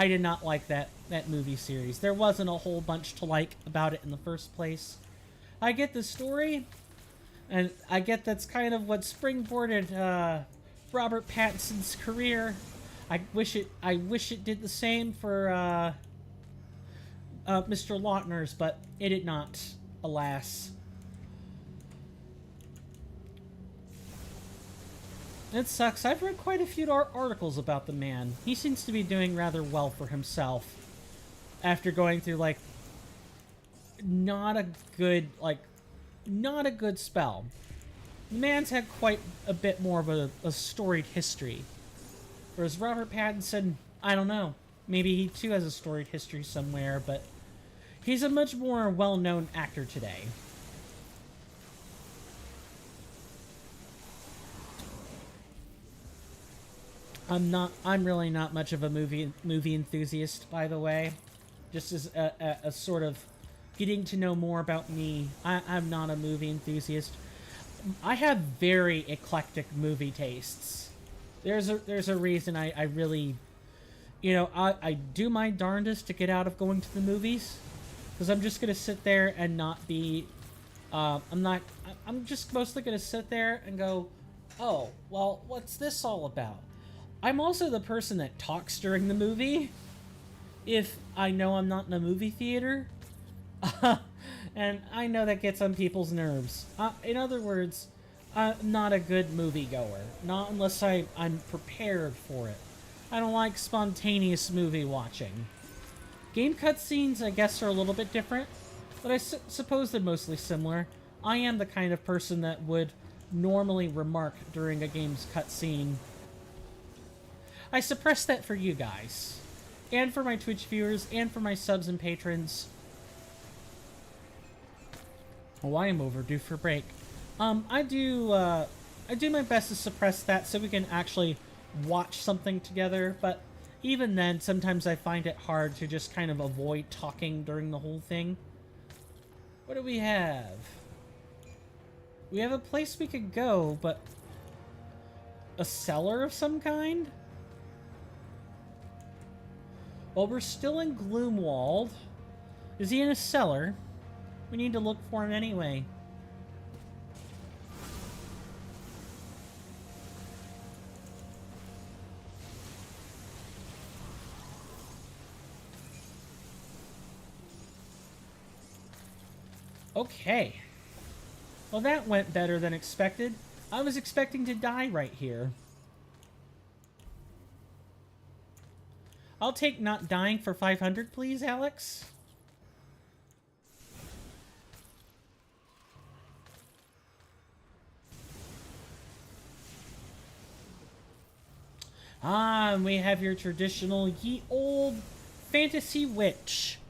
did not like that movie series. There wasn't a whole bunch to like about it in the first place. I get the story... And I get that's kind of what springboarded Robert Pattinson's career. I wish it did the same for Mr. Lautner's, but it did not, alas. It sucks. I've read quite a few articles about the man. He seems to be doing rather well for himself. after going through, like, not a good spell. The man's had quite a bit more of a storied history. Whereas Robert Pattinson, I don't know. Maybe he too has a storied history somewhere, but he's a much more well-known actor today. I'm really not much of a movie enthusiast, by the way. Just as a sort of getting to know more about me, I'm not a movie enthusiast. I have very eclectic movie tastes. There's a reason I really, you know, I do my darndest to get out of going to the movies, because I'm just gonna sit there and not be, I'm just mostly gonna sit there and go, oh, well, what's this all about? I'm also the person that talks during the movie, if I know I'm not in a movie theater. And I know that gets on people's nerves. In other words, I'm not a good moviegoer. Not unless I'm prepared for it. I don't like spontaneous movie watching. Game cutscenes, I guess, are a little bit different, but I suppose they're mostly similar. I am the kind of person that would normally remark during a game's cutscene. I suppress that for you guys, and for my Twitch viewers, and for my subs and patrons. Oh, I am overdue for break. I do my best to suppress that so we can actually watch something together, but even then, sometimes I find it hard to just kind of avoid talking during the whole thing. What do we have? We have a place we could go, but a cellar of some kind? Well, we're still in Gloomwald. Is he in a cellar? We need to look for him anyway. Okay. Well, that went better than expected. I was expecting to die right here. I'll take not dying for 500, please, Alex. Ah, and we have your traditional ye old fantasy witch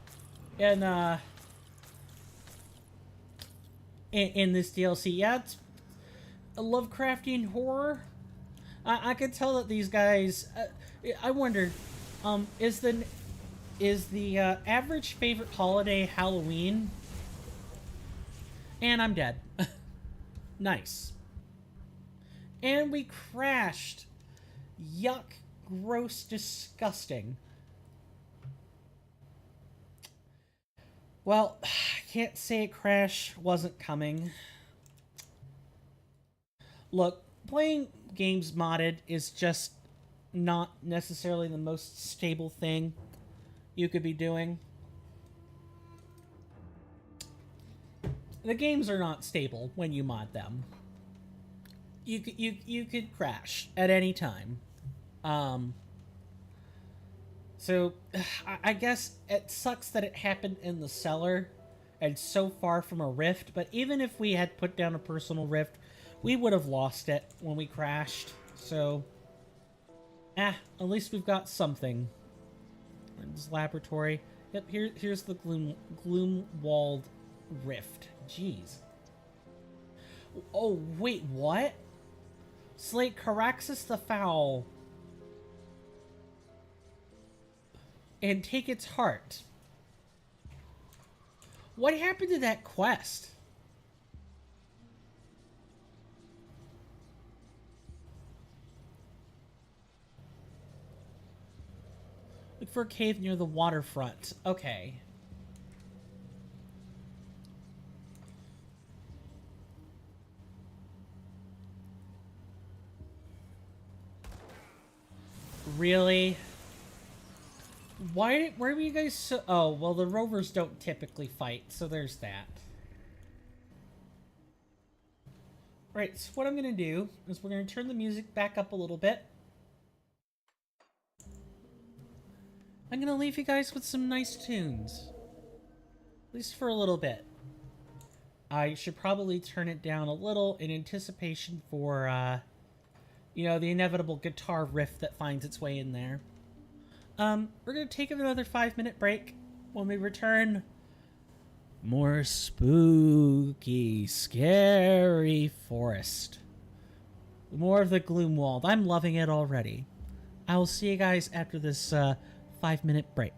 in this DLC. Yeah, it's a Lovecraftian horror. I could tell that these guys. I wonder, is the average favorite holiday Halloween? And I'm dead. Nice. And we crashed. Yuck. Gross. Disgusting. Well, I can't say a crash wasn't coming. Look, playing games modded is just not necessarily the most stable thing you could be doing. The games are not stable when you mod them. You could crash at any time. So I guess it sucks that it happened in the cellar and so far from a rift, but even if we had put down a personal rift, we would have lost it when we crashed. So at least we've got something. This laboratory. Yep, here's the Gloomwald rift. Jeez. Oh, wait, what? Slay Caraxus the Foul and take its heart. What happened to that quest? Look for a cave near the waterfront. Okay. Really? Why were you guys so... Oh, well, the rovers don't typically fight, so there's that. Right, so what I'm going to do is we're going to turn the music back up a little bit. I'm gonna leave you guys with some nice tunes. At least for a little bit. I should probably turn it down a little in anticipation for, you know, the inevitable guitar riff that finds its way in there. We're gonna take another 5-minute break. When we return, more spooky, scary forest. More of the Gloomwald. I'm loving it already. I will see you guys after this 5-minute break.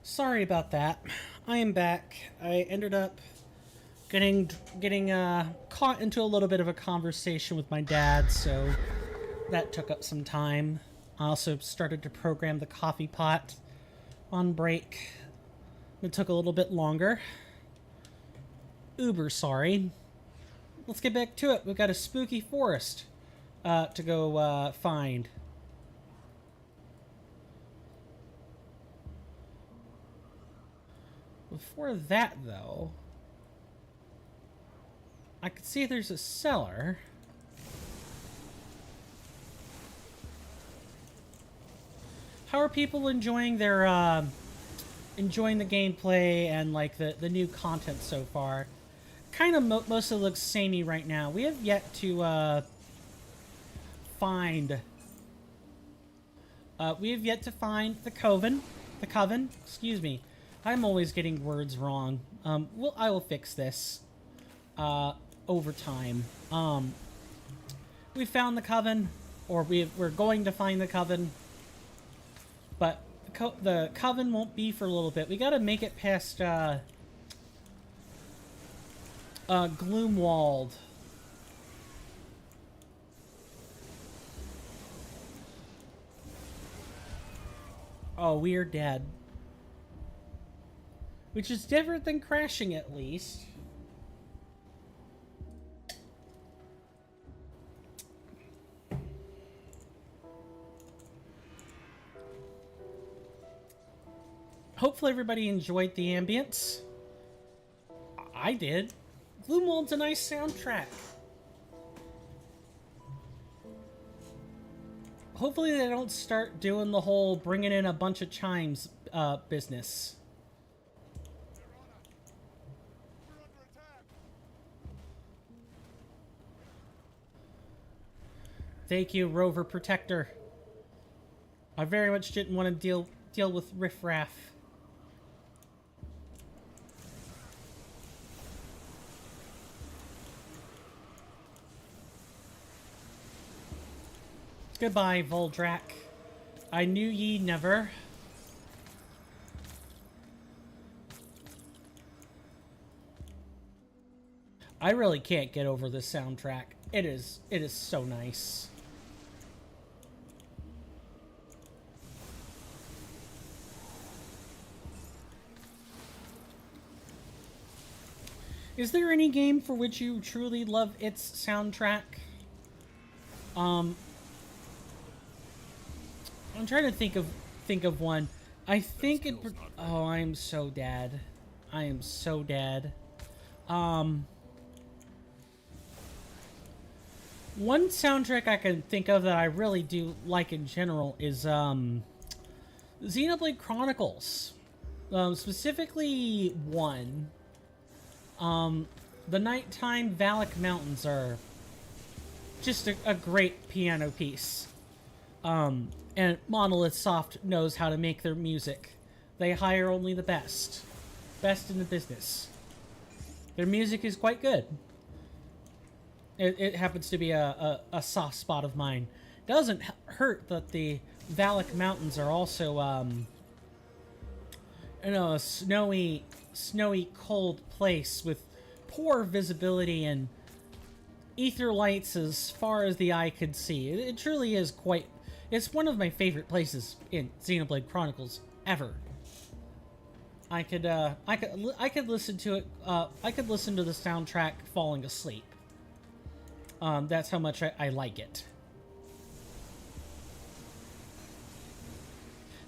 Sorry about that. I am back. I ended up getting caught into a little bit of a conversation with my dad, so that took up some time. I also started to program the coffee pot on break. It took a little bit longer. Uber sorry. Let's get back to it. We've got a spooky forest to go find. Before that, though, I could see there's a cellar. How are people enjoying their enjoying the gameplay and like the new content so far? Kind of mostly looks samey right now. We have yet to find. We have yet to find the coven. The coven. Excuse me. I'm always getting words wrong. I will fix this over time. We found the coven, or we're going to find the coven, but the coven won't be for a little bit. We got to make it past Gloomwald. Oh, we're dead. Which is different than crashing, at least. Hopefully everybody enjoyed the ambience. I did. Gloomwald's a nice soundtrack. Hopefully they don't start doing the whole bringing in a bunch of chimes business. Thank you, Rover Protector. I very much didn't want to deal with riffraff. Goodbye, Voldrak. I knew ye never. I really can't get over this soundtrack. It is so nice. Is there any game for which you truly love its soundtrack? I'm trying to think of one. I think it. Oh, I'm so dead. I am so dead. One soundtrack I can think of that I really do like in general is Xenoblade Chronicles. Specifically one. The Nighttime Valak Mountains are just a great piano piece. And Monolith Soft knows how to make their music. They hire only the best. Best in the business. Their music is quite good. It happens to be a soft spot of mine. Doesn't hurt that the Valak Mountains are also, a snowy, cold place with poor visibility and ether lights as far as the eye could see. It truly is quite. It's one of my favorite places in Xenoblade Chronicles ever. I could listen to it. I could listen to the soundtrack falling asleep. That's how much I like it.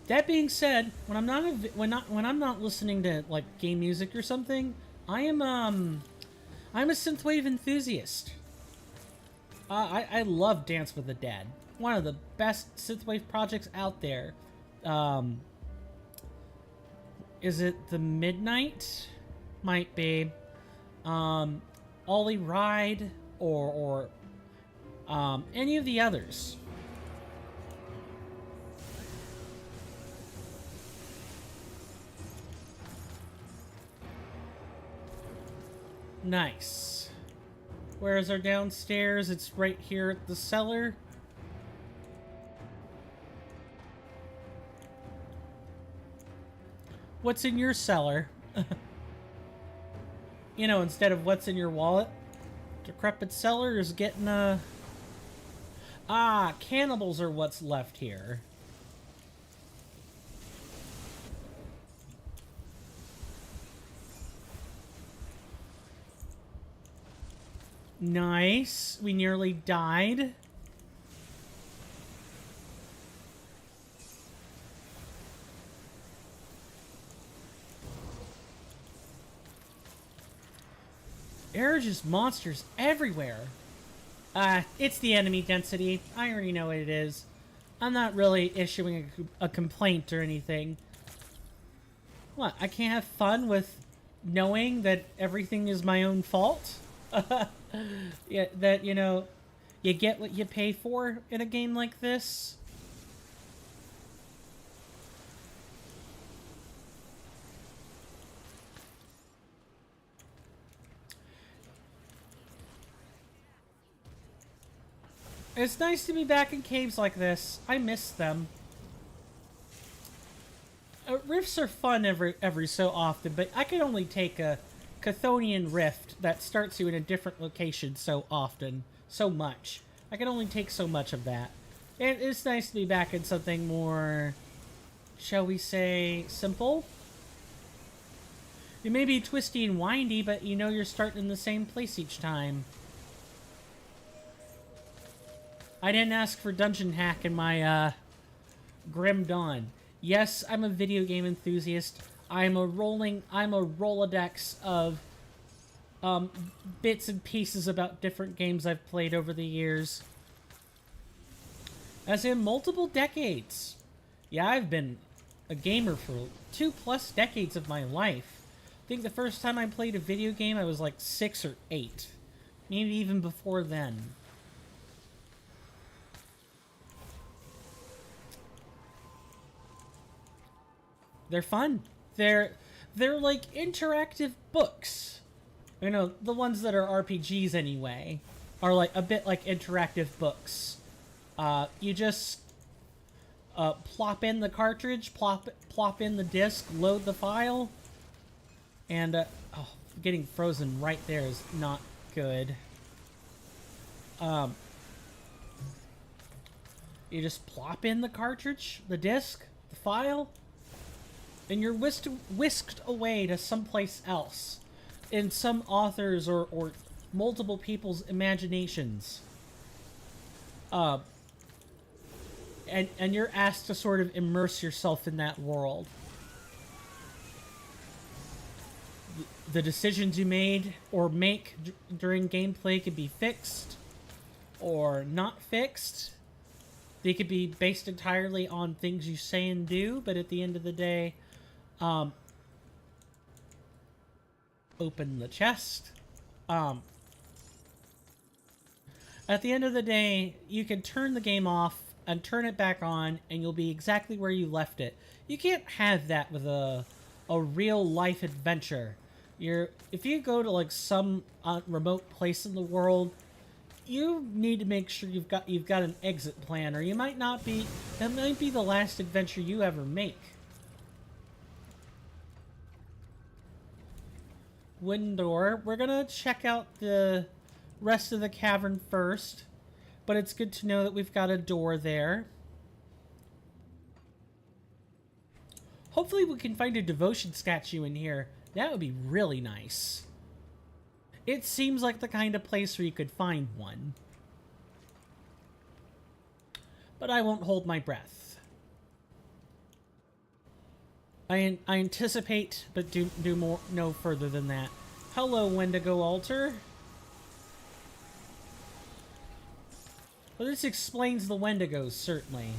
That being said, when I'm not listening to like game music or something, I'm a synthwave enthusiast. I love Dance with the Dead. One of the best synthwave projects out there. Is it The Midnight? Might be. Ollie Ride or any of the others. Nice. Where's our downstairs? It's right here at the cellar. What's in your cellar? You know, instead of what's in your wallet. Decrepit cellar is getting a... Ah, cannibals are what's left here. Nice. We nearly died. There are just monsters everywhere. It's the enemy density. I already know what it is. I'm not really issuing a complaint or anything. What, I can't have fun with knowing that everything is my own fault? Yeah, that, you know, you get what you pay for in a game like this? It's nice to be back in caves like this. I miss them. Rifts are fun every so often, but I can only take a Chthonian rift that starts you in a different location so often, so much. I can only take so much of that. And it's nice to be back in something more, shall we say, simple. It may be twisty and windy, but you know you're starting in the same place each time. I didn't ask for dungeon hack in my Grim Dawn. Yes, I'm a video game enthusiast. I'm a Rolodex of bits and pieces about different games I've played over the years. As in multiple decades. Yeah, I've been a gamer for 2+ decades of my life. I think the first time I played a video game I was like 6 or 8. Maybe even before then. They're fun. They're like interactive books. You know, the ones that are RPGs anyway are like a bit like interactive books. You just plop in the cartridge, plop in the disc, load the file, and oh, getting frozen right there is not good. You just plop in the cartridge, the disc, the file, and you're whisked away to someplace else in some author's or multiple people's imaginations. And you're asked to sort of immerse yourself in that world. The decisions you made or make during gameplay could be fixed or not fixed. They could be based entirely on things you say and do, but at the end of the day, open the chest. At the end of the day, you can turn the game off and turn it back on, and you'll be exactly where you left it. You can't have that with a real life adventure. If you go to like some remote place in the world, you need to make sure you've got an exit plan, or you might not be. That might be the last adventure you ever make. Wooden door. We're gonna check out the rest of the cavern first, but it's good to know that we've got a door there. Hopefully we can find a devotion statue in here. That would be really nice. It seems like the kind of place where you could find one. But I won't hold my breath. I anticipate, but do no further than that. Hello, Wendigo Altar. Well, this explains the Wendigos, certainly.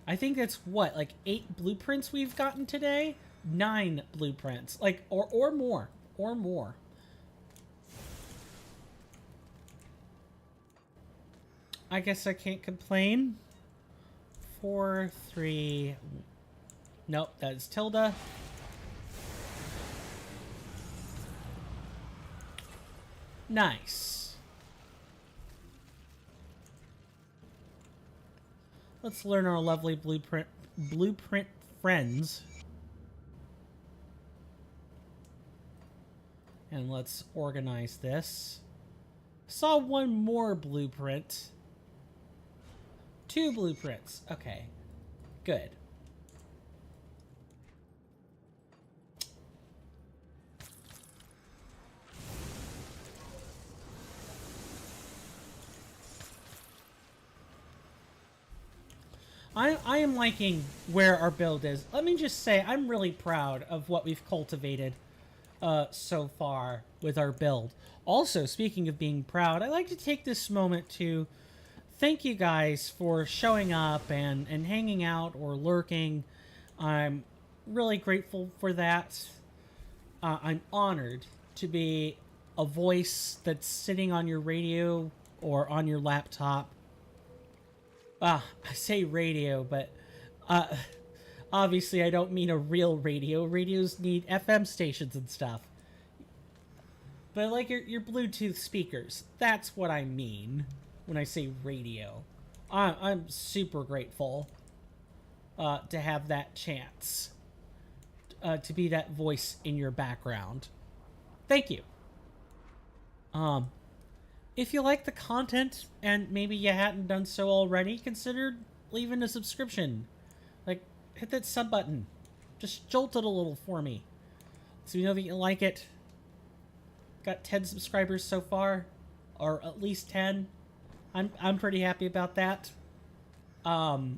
I think that's what, like 8 blueprints we've gotten today? 9 blueprints. Like, or more. Or more. I guess I can't complain. 4, 3... Nope, that is Tilda. Nice. Let's learn our lovely blueprint friends. And let's organize this. Saw one more blueprint. 2 blueprints. Okay. Good. I am liking where our build is. Let me just say, I'm really proud of what we've cultivated so far with our build. Also, speaking of being proud, I'd like to take this moment to thank you guys for showing up and hanging out or lurking. I'm really grateful for that. I'm honored to be a voice that's sitting on your radio or on your laptop. I say radio, but obviously I don't mean a real radio. Radios need FM stations and stuff. But like your Bluetooth speakers, that's what I mean when I say radio. I'm super grateful to have that chance to be that voice in your background. Thank you. If you like the content, and maybe you hadn't done so already, consider leaving a subscription. Like, hit that sub button. Just jolt it a little for me, so you know that you like it. Got 10 subscribers so far, or at least 10. I'm pretty happy about that. And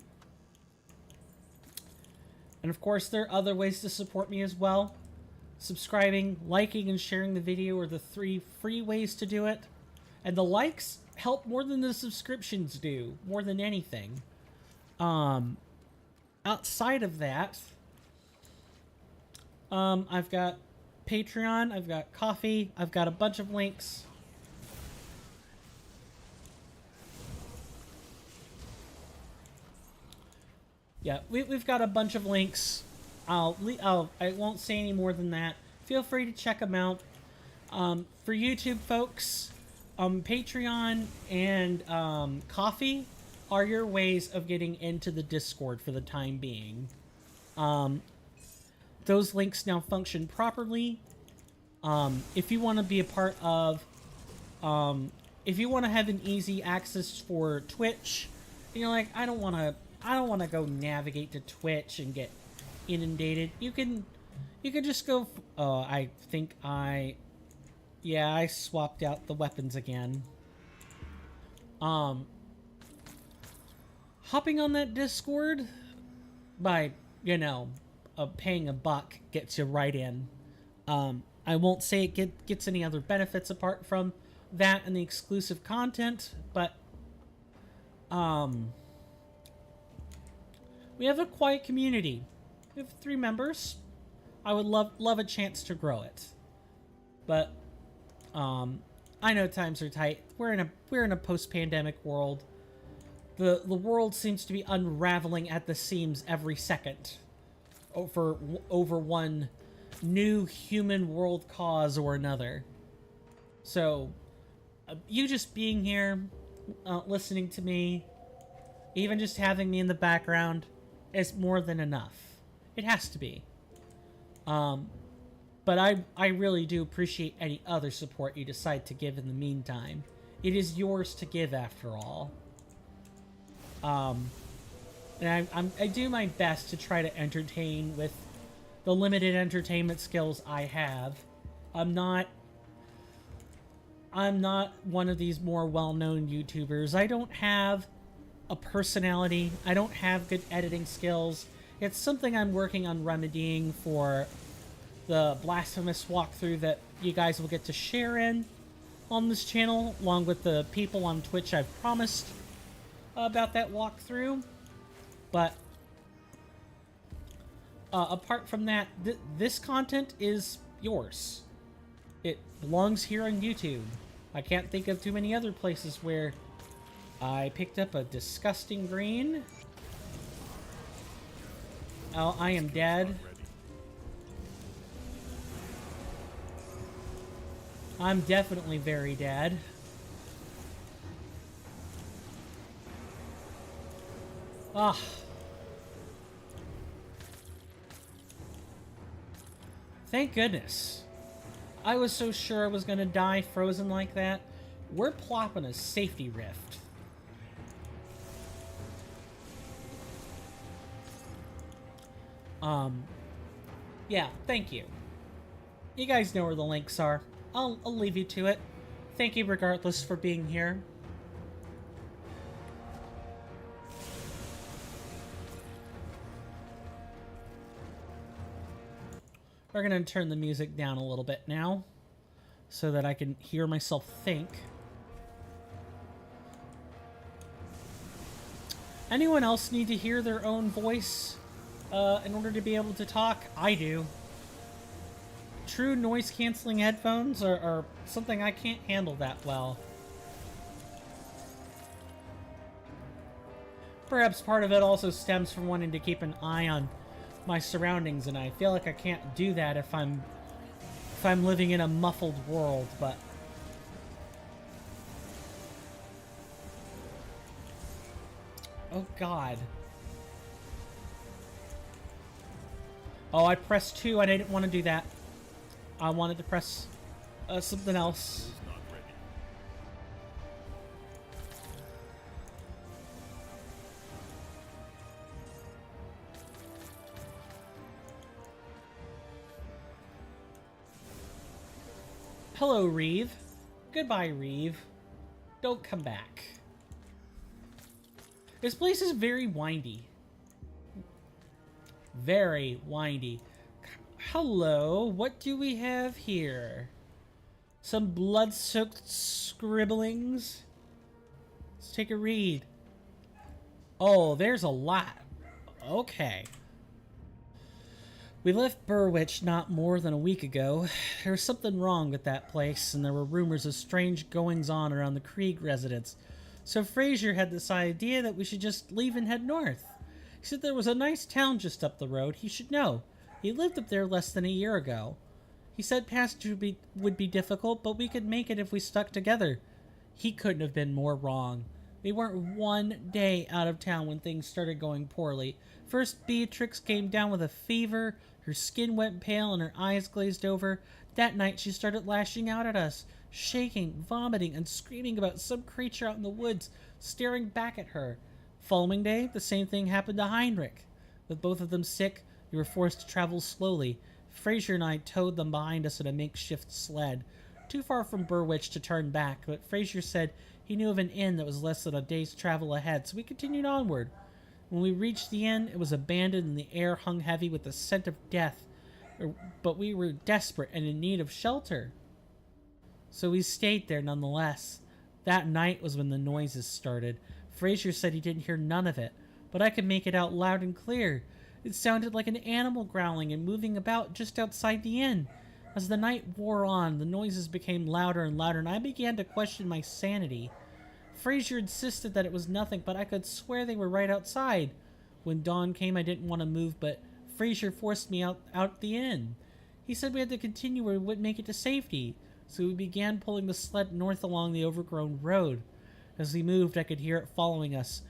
of course, there are other ways to support me as well. Subscribing, liking, and sharing the video are the 3 free ways to do it. And the likes help more than the subscriptions do, more than anything. Outside of that, I've got Patreon, I've got Coffee, I've got a bunch of links. Yeah, we've got a bunch of links. I won't say any more than that. Feel free to check them out. For YouTube folks, Patreon and Coffee are your ways of getting into the Discord for the time being. Those links now function properly. If you want to be a part of, if you want to have an easy access for Twitch, and you're like, I don't want to go navigate to Twitch and get inundated. You can just go. Yeah, I swapped out the weapons again. Hopping on that Discord by, paying $1 gets you right in. I won't say it gets any other benefits apart from that and the exclusive content, but we have a quiet community. We have 3 members. I would love a chance to grow it, but I know times are tight. We're in a post-pandemic world. The world seems to be unraveling at the seams every second over one new human world cause or another. So you just being here, listening to me, even just having me in the background is more than enough. It has to be. But I really do appreciate any other support you decide to give in the meantime. It is yours to give after all. And I do my best to try to entertain with the limited entertainment skills I have. I'm not one of these more well-known YouTubers. I don't have a personality. I don't have good editing skills. It's something I'm working on remedying for the Blasphemous walkthrough that you guys will get to share in on this channel, along with the people on Twitch I've promised about that walkthrough. But apart from that, this content is yours. It belongs here on YouTube. I can't think of too many other places where I picked up a disgusting green. Oh, I am dead. I'm definitely very dead. Ah. Thank goodness. I was so sure I was gonna die frozen like that. We're plopping a safety rift. Yeah, thank you. You guys know where the links are. I'll leave you to it. Thank you regardless for being here. We're gonna turn the music down a little bit now, so that I can hear myself think. Anyone else need to hear their own voice in order to be able to talk? I do. True noise-canceling headphones are something I can't handle that well. Perhaps part of it also stems from wanting to keep an eye on my surroundings, and I feel like I can't do that if I'm living in a muffled world, but oh god. Oh, I pressed 2. I didn't want to do that. I wanted to press something else. Hello, Reeve. Goodbye, Reeve. Don't come back. This place is very windy. Very windy. Hello, what do we have here? Some blood-soaked scribblings? Let's take a read. Oh, there's a lot. Okay. We left Burwitch not more than a week ago. There was something wrong with that place, and there were rumors of strange goings-on around the Creed residence. So Fraser had this idea that we should just leave and head north. He said there was a nice town just up the road. He should know. He lived up there less than a year ago. He said passage would be difficult, but we could make it if we stuck together. He couldn't have been more wrong. We weren't one day out of town when things started going poorly. First, Beatrix came down with a fever. Her skin went pale and her eyes glazed over. That night, she started lashing out at us, shaking, vomiting, and screaming about some creature out in the woods, staring back at her. Following day, the same thing happened to Heinrich. With both of them sick, we were forced to travel slowly. Fraser and I towed them behind us in a makeshift sled, too far from Burwitch to turn back, but Fraser said he knew of an inn that was less than a day's travel ahead, so we continued onward. When we reached the inn, it was abandoned and the air hung heavy with the scent of death, but we were desperate and in need of shelter. So we stayed there nonetheless. That night was when the noises started. Fraser said he didn't hear none of it, but I could make it out loud and clear. It sounded like an animal growling and moving about just outside the inn. As the night wore on, the noises became louder and louder, and I began to question my sanity. Fraser insisted that it was nothing, but I could swear they were right outside. When dawn came, I didn't want to move, but Fraser forced me out the inn. He said we had to continue or we wouldn't make it to safety, so we began pulling the sled north along the overgrown road. As we moved, I could hear it following us,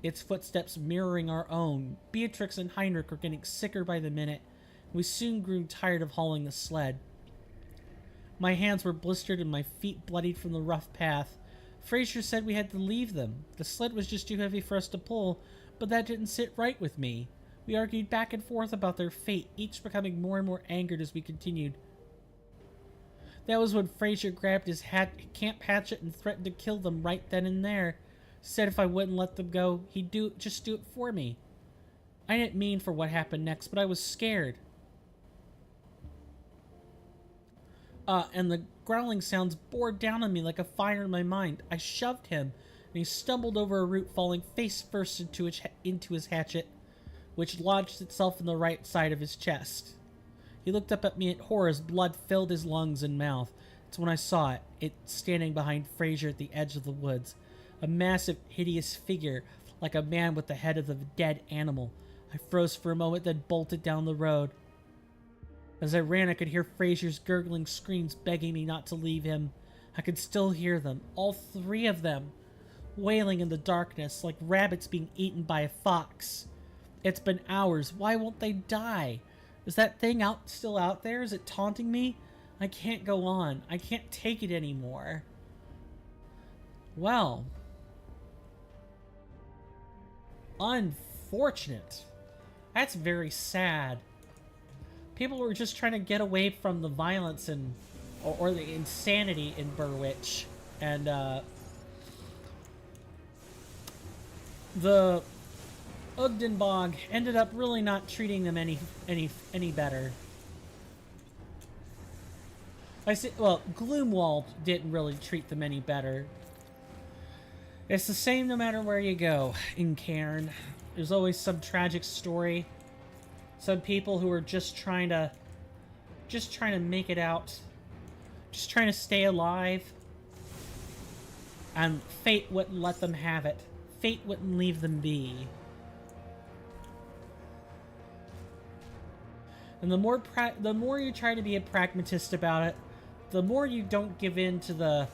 its footsteps mirroring our own. Beatrix and Heinrich were getting sicker by the minute. We soon grew tired of hauling the sled. My hands were blistered and my feet bloodied from the rough path. Fraser said we had to leave them. The sled was just too heavy for us to pull, but that didn't sit right with me. We argued back and forth about their fate, each becoming more and more angered as we continued. That was when Fraser grabbed his camp hatchet and threatened to kill them right then and there. Said if I wouldn't let them go, he'd just do it for me. I didn't mean for what happened next, but I was scared. And the growling sounds bore down on me like a fire in my mind. I shoved him, and he stumbled over a root, falling face first into his hatchet, which lodged itself in the right side of his chest. He looked up at me in horror as blood filled his lungs and mouth. It's when I saw it standing behind Fraser at the edge of the woods. A massive, hideous figure, like a man with the head of a dead animal. I froze for a moment, then bolted down the road. As I ran, I could hear Fraser's gurgling screams begging me not to leave him. I could still hear them, all three of them, wailing in the darkness like rabbits being eaten by a fox. It's been hours. Why won't they die? Is that thing still out there? Is it taunting me? I can't go on. I can't take it anymore. Well, unfortunate. That's very sad. People were just trying to get away from the violence and or the insanity in Burwitch, and the Ugdenbog ended up really not treating them any better. I see. Well, Gloomwald didn't really treat them any better. It's the same no matter where you go in Cairn. There's always some tragic story. Some people who are just trying to make it out. Just trying to stay alive. And fate wouldn't let them have it. Fate wouldn't leave them be. And the more you try to be a pragmatist about it, the more you don't give in to the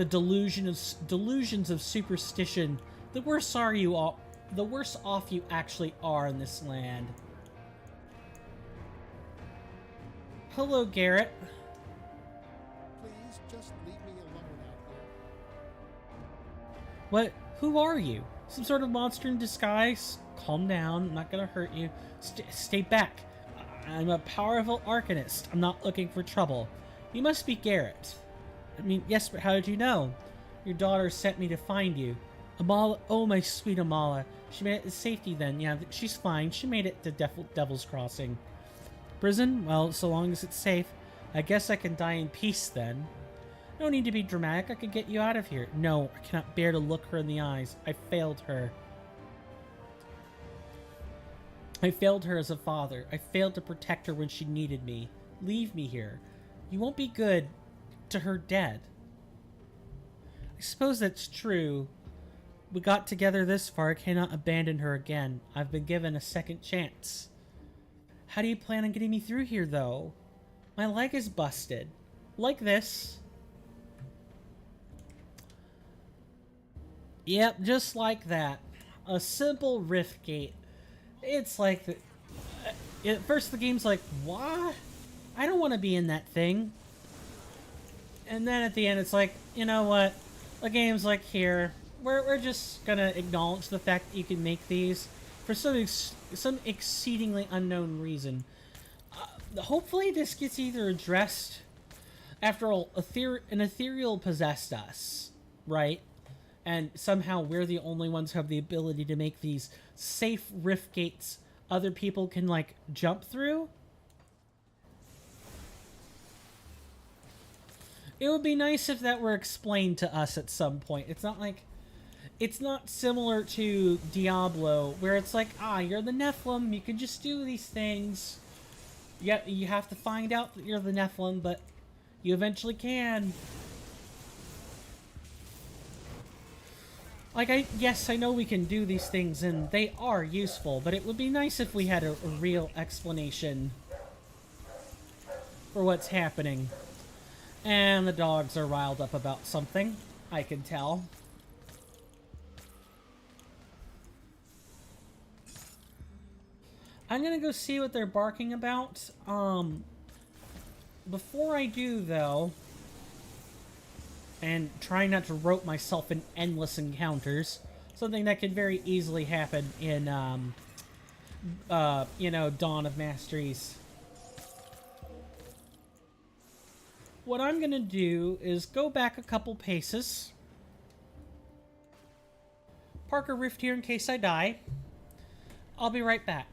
delusions of superstition, the worse off you actually are in this land. Hello, Garrett. Please, just leave me alone out there. What? Who are you? Some sort of monster in disguise? Calm down. I'm not gonna hurt you. Stay back. I'm a powerful arcanist. I'm not looking for trouble. You must be Garrett. I mean, yes, but how did you know? Your daughter sent me to find you. Amala, oh my sweet Amala. She made it to safety then. Yeah, she's fine. She made it to Devil's Crossing. Prison? Well, so long as it's safe. I guess I can die in peace then. No need to be dramatic. I could get you out of here. No, I cannot bear to look her in the eyes. I failed her. I failed her as a father. I failed to protect her when she needed me. Leave me here. You won't be good to her dead. I suppose that's true. We got together this far. I cannot abandon her again. I've been given a second chance. How do you plan on getting me through here, though? My leg is busted. Like this. Yep, just like that. A simple rift gate. It's like at first the game's like, what? I don't want to be in that thing. And then at the end it's like, you know what? The game's like, here, we're just gonna acknowledge the fact that you can make these for some exceedingly unknown reason. Hopefully this gets either addressed. After all, an ethereal possessed us, right? And somehow we're the only ones who have the ability to make these safe rift gates other people can, like, jump through. It would be nice if that were explained to us at some point. It's not like... It's not similar to Diablo, where it's like, you're the Nephilim, you can just do these things. Yeah, you have to find out that you're the Nephilim, but you eventually can. Like, yes, I know we can do these things, and they are useful, but it would be nice if we had a real explanation for what's happening. And the dogs are riled up about something, I can tell. I'm gonna go see what they're barking about. Before I do, though, and try not to rope myself in endless encounters, something that could very easily happen in, you know, Dawn of Masteries. What I'm gonna do is go back a couple paces, park a rift here in case I die. I'll be right back.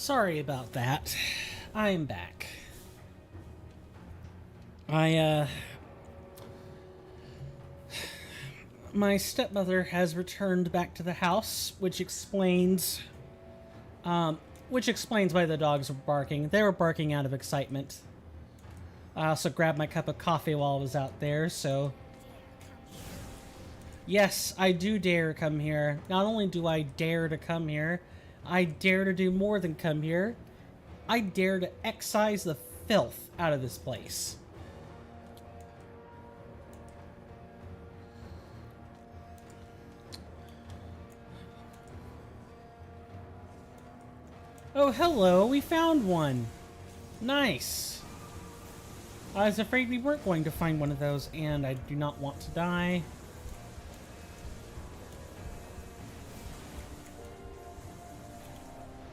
Sorry about that. I'm back. My stepmother has returned back to the house, which explains why the dogs were barking. They were barking out of excitement. I also grabbed my cup of coffee while I was out there, so... Yes, I do dare come here. Not only do I dare to come here, I dare to do more than come here. I dare to excise the filth out of this place. Oh, hello, we found one. Nice. I was afraid we weren't going to find one of those, and I do not want to die.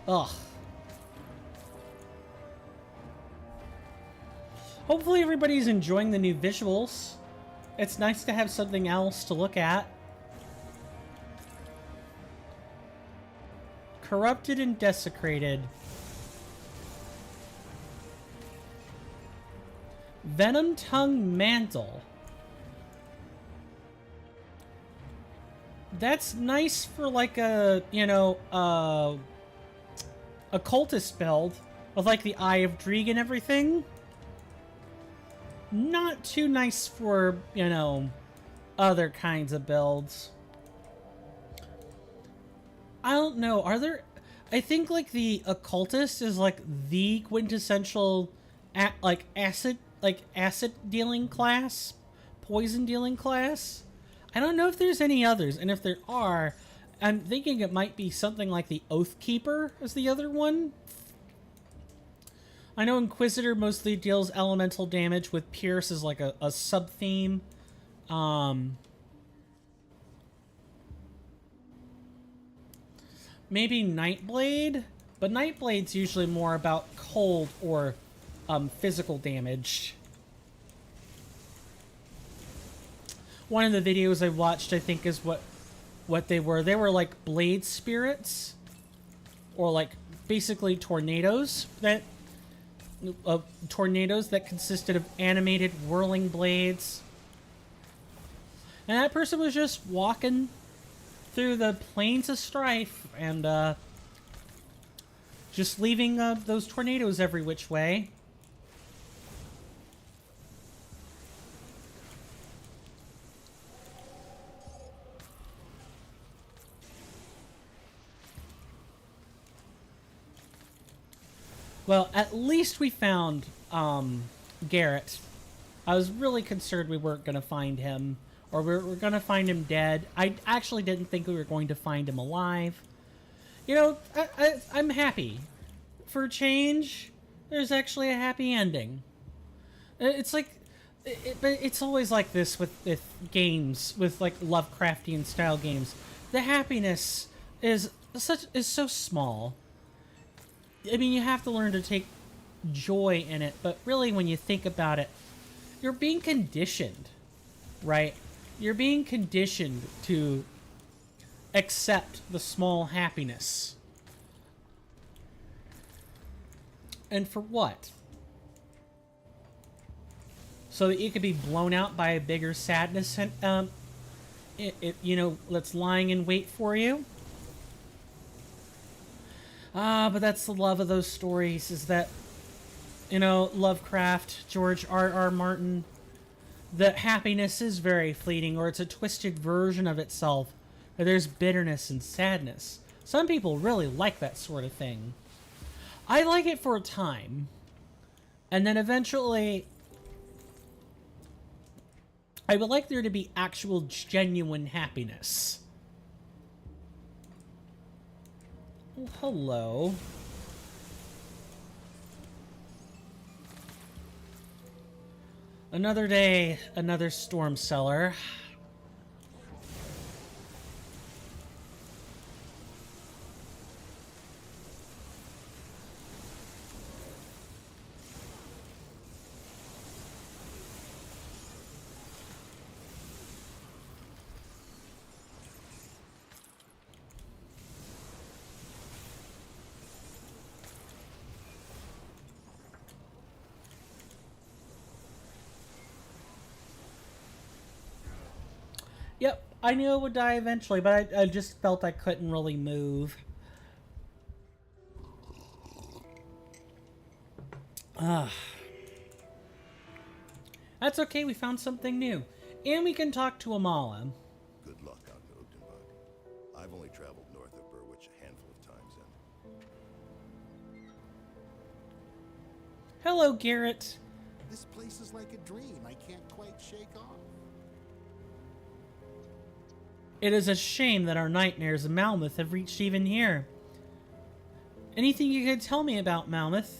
Ugh. Hopefully everybody's enjoying the new visuals. It's nice to have something else to look at. Corrupted and desecrated. Venom Tongue Mantle. That's nice for like a, you know, a cultist build with like the Eye of Dreeg and everything. Not too nice for, you know, other kinds of builds. I don't know. Are there... I think, like, the occultist is, like, the quintessential, acid dealing class? Poison dealing class? I don't know if there's any others. And if there are, I'm thinking it might be something like the Oathkeeper is the other one. I know Inquisitor mostly deals elemental damage with Pierce as, like, a sub-theme. Maybe Nightblade, but Nightblade's usually more about cold or physical damage. One of the videos I watched, I think, is what they were. They were like blade spirits, or like basically tornadoes that consisted of animated whirling blades. And that person was just walking through the plains of strife and just leaving those tornadoes every which way. Well, at least we found Garrett. I was really concerned we weren't going to find him. Or we're going to find him dead. I actually didn't think we were going to find him alive. You know, I'm happy. For a change, there's actually a happy ending. It's like... it's always like this with games, with like Lovecraftian style games. The happiness is so small. I mean, you have to learn to take joy in it, but really when you think about it, you're being conditioned, right? You're being conditioned to accept the small happiness. And for what? So that you could be blown out by a bigger sadness, you know, that's lying in wait for you? But that's the love of those stories, is that, you know, Lovecraft, George R.R. Martin, that happiness is very fleeting, or it's a twisted version of itself, where there's bitterness and sadness. Some people really like that sort of thing. I like it for a time, and then eventually I would like there to be actual genuine happiness. Oh, hello. Another day, another storm cellar. I knew it would die eventually, but I just felt I couldn't really move. That's okay, we found something new. And we can talk to Amala. Good luck out in Ogdenburg. I've only traveled north of Burwich a handful of times, and Hello, Garrett. This place is like a dream I can't quite shake off. It is a shame that our nightmares of Malmouth have reached even here. Anything you could tell me about Malmouth?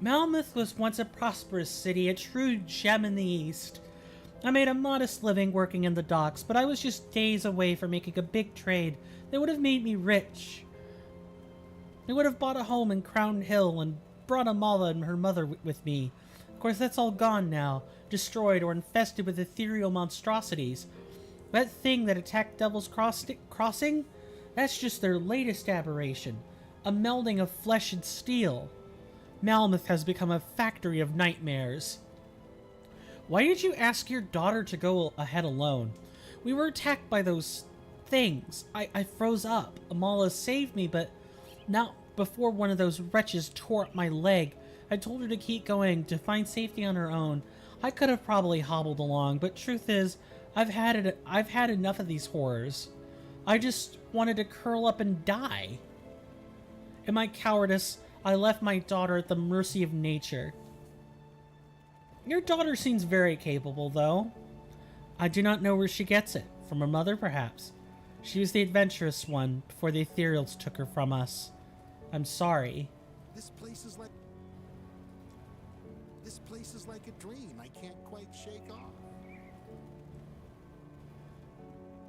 Malmouth was once a prosperous city, a true gem in the East. I made a modest living working in the docks, but I was just days away from making a big trade that would have made me rich. I would have bought a home in Crown Hill and brought Amala and her mother with me. Of course, that's all gone now, destroyed or infested with ethereal monstrosities. That thing that attacked Devil's Crossing? That's just their latest aberration. A melding of flesh and steel. Malmouth has become a factory of nightmares. Why did you ask your daughter to go ahead alone? We were attacked by those things. I froze up. Amala saved me, but not before one of those wretches tore up my leg. I told her to keep going, to find safety on her own. I could have probably hobbled along, but truth is, I've had enough of these horrors. I just wanted to curl up and die. In my cowardice, I left my daughter at the mercy of nature. Your daughter seems very capable, though. I do not know where she gets it. From her mother, perhaps. She was the adventurous one before the ethereals took her from us. I'm sorry. This place is like a dream I can't quite shake off.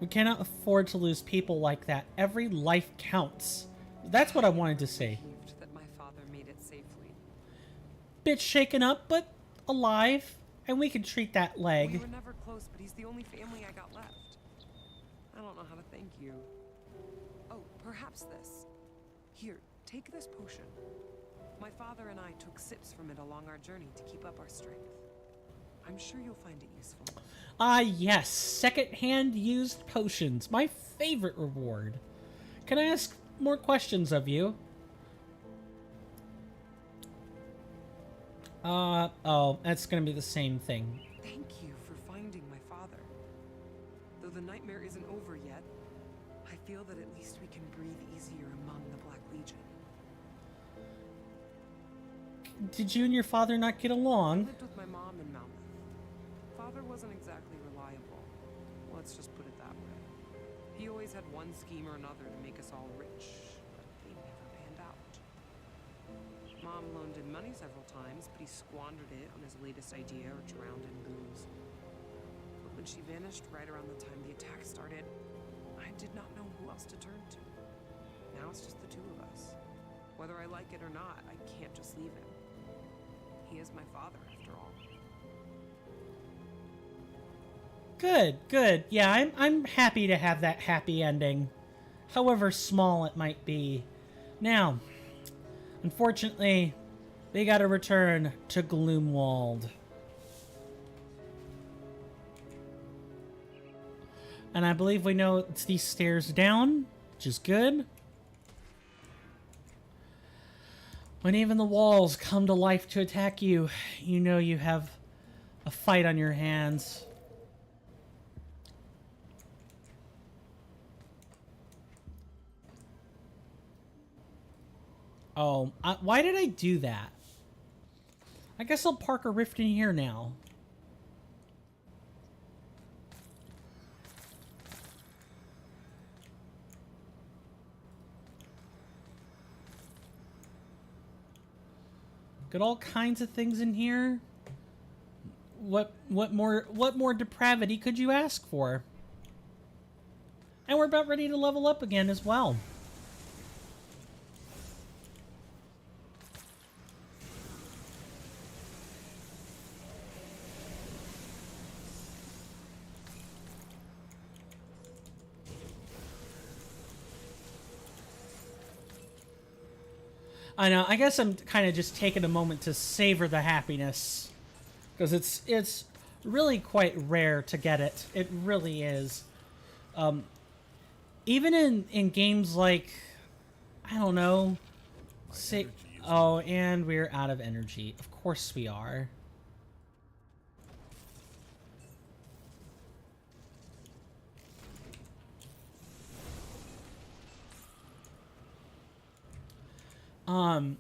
We cannot afford to lose people like that. Every life counts. That's what I wanted to say. That my father made it safely. Bit shaken up, but alive. And we can treat that leg. We were never close, but he's the only family I got left. I don't know how to thank you. Oh, perhaps this. Here, take this potion. My father and I took sips from it along our journey to keep up our strength. I'm sure you'll find it useful. Ah, yes. Second-hand used potions. My favorite reward. Can I ask more questions of you? Oh, that's gonna be the same thing. Thank you for finding my father. Though the nightmare isn't over yet, I feel that at least we can breathe easier among the Black Legion. Did you and your father not get I along? lived with my mom in Malmouth. Father wasn't exactly reliable. Let's just put it that way. He always had one scheme or another to make us all rich, but they never panned out. Mom loaned him money several times, but he squandered it on his latest idea or drowned in booze. But when she vanished right around the time the attack started, I did not know who else to turn to. Now it's just the two of us. Whether I like it or not, I can't just leave him. He is my father, after all. Good, good. Yeah, I'm happy to have that happy ending. However small it might be. Now, unfortunately, we gotta return to Gloomwald. And I believe we know it's these stairs down, which is good. When even the walls come to life to attack you, you know you have a fight on your hands. Oh, why did I do that? I guess I'll park a rift in here now. Got all kinds of things in here. What more depravity could you ask for? And we're about ready to level up again as well. I know, I guess I'm kind of just taking a moment to savor the happiness. Because it's really quite rare to get it. It really is. Even in games like, I don't know, say, oh, and we're out of energy. Of course we are. I'm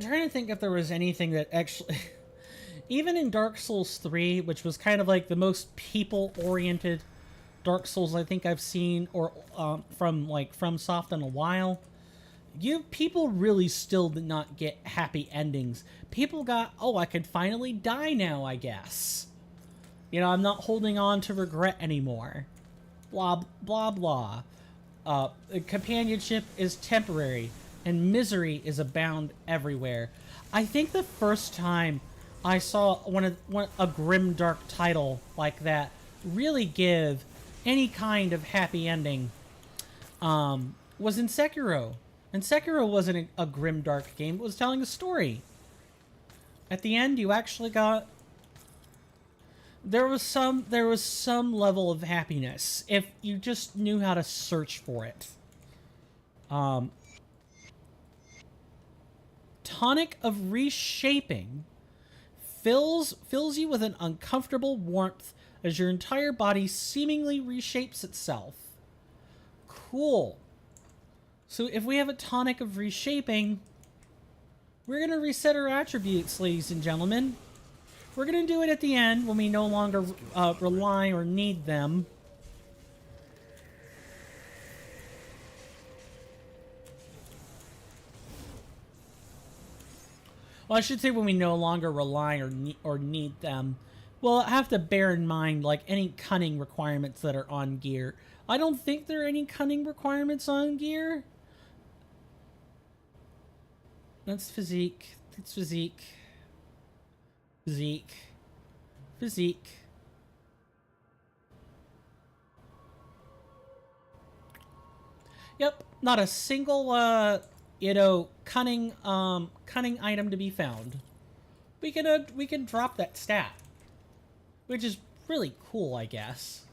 trying to think if there was anything that actually even in Dark Souls 3, which was kind of like the most people-oriented Dark Souls I think I've seen, or from FromSoft in a while, people really still did not get happy endings. People got, oh, I could finally die now, I guess. You know, I'm not holding on to regret anymore. Blah, blah, blah. Companionship is temporary, and misery is abound everywhere. I think the first time I saw a grimdark title like that really give any kind of happy ending was in Sekiro. And Sekiro wasn't a grimdark game, it was telling a story. At the end, you actually got... There was some level of happiness if you just knew how to search for it. Tonic of Reshaping fills you with an uncomfortable warmth as your entire body seemingly reshapes itself. Cool. So if we have a Tonic of Reshaping, we're going to reset our attributes, ladies and gentlemen. We're going to do it at the end when we no longer rely or need them. Well, I should say when we no longer rely or need them. Well, I have to bear in mind, like, any cunning requirements that are on gear. I don't think there are any cunning requirements on gear. That's physique. That's physique. Physique. Physique. Yep, not a single, you know, cunning item to be found. We can drop that stat, which is really cool, I guess.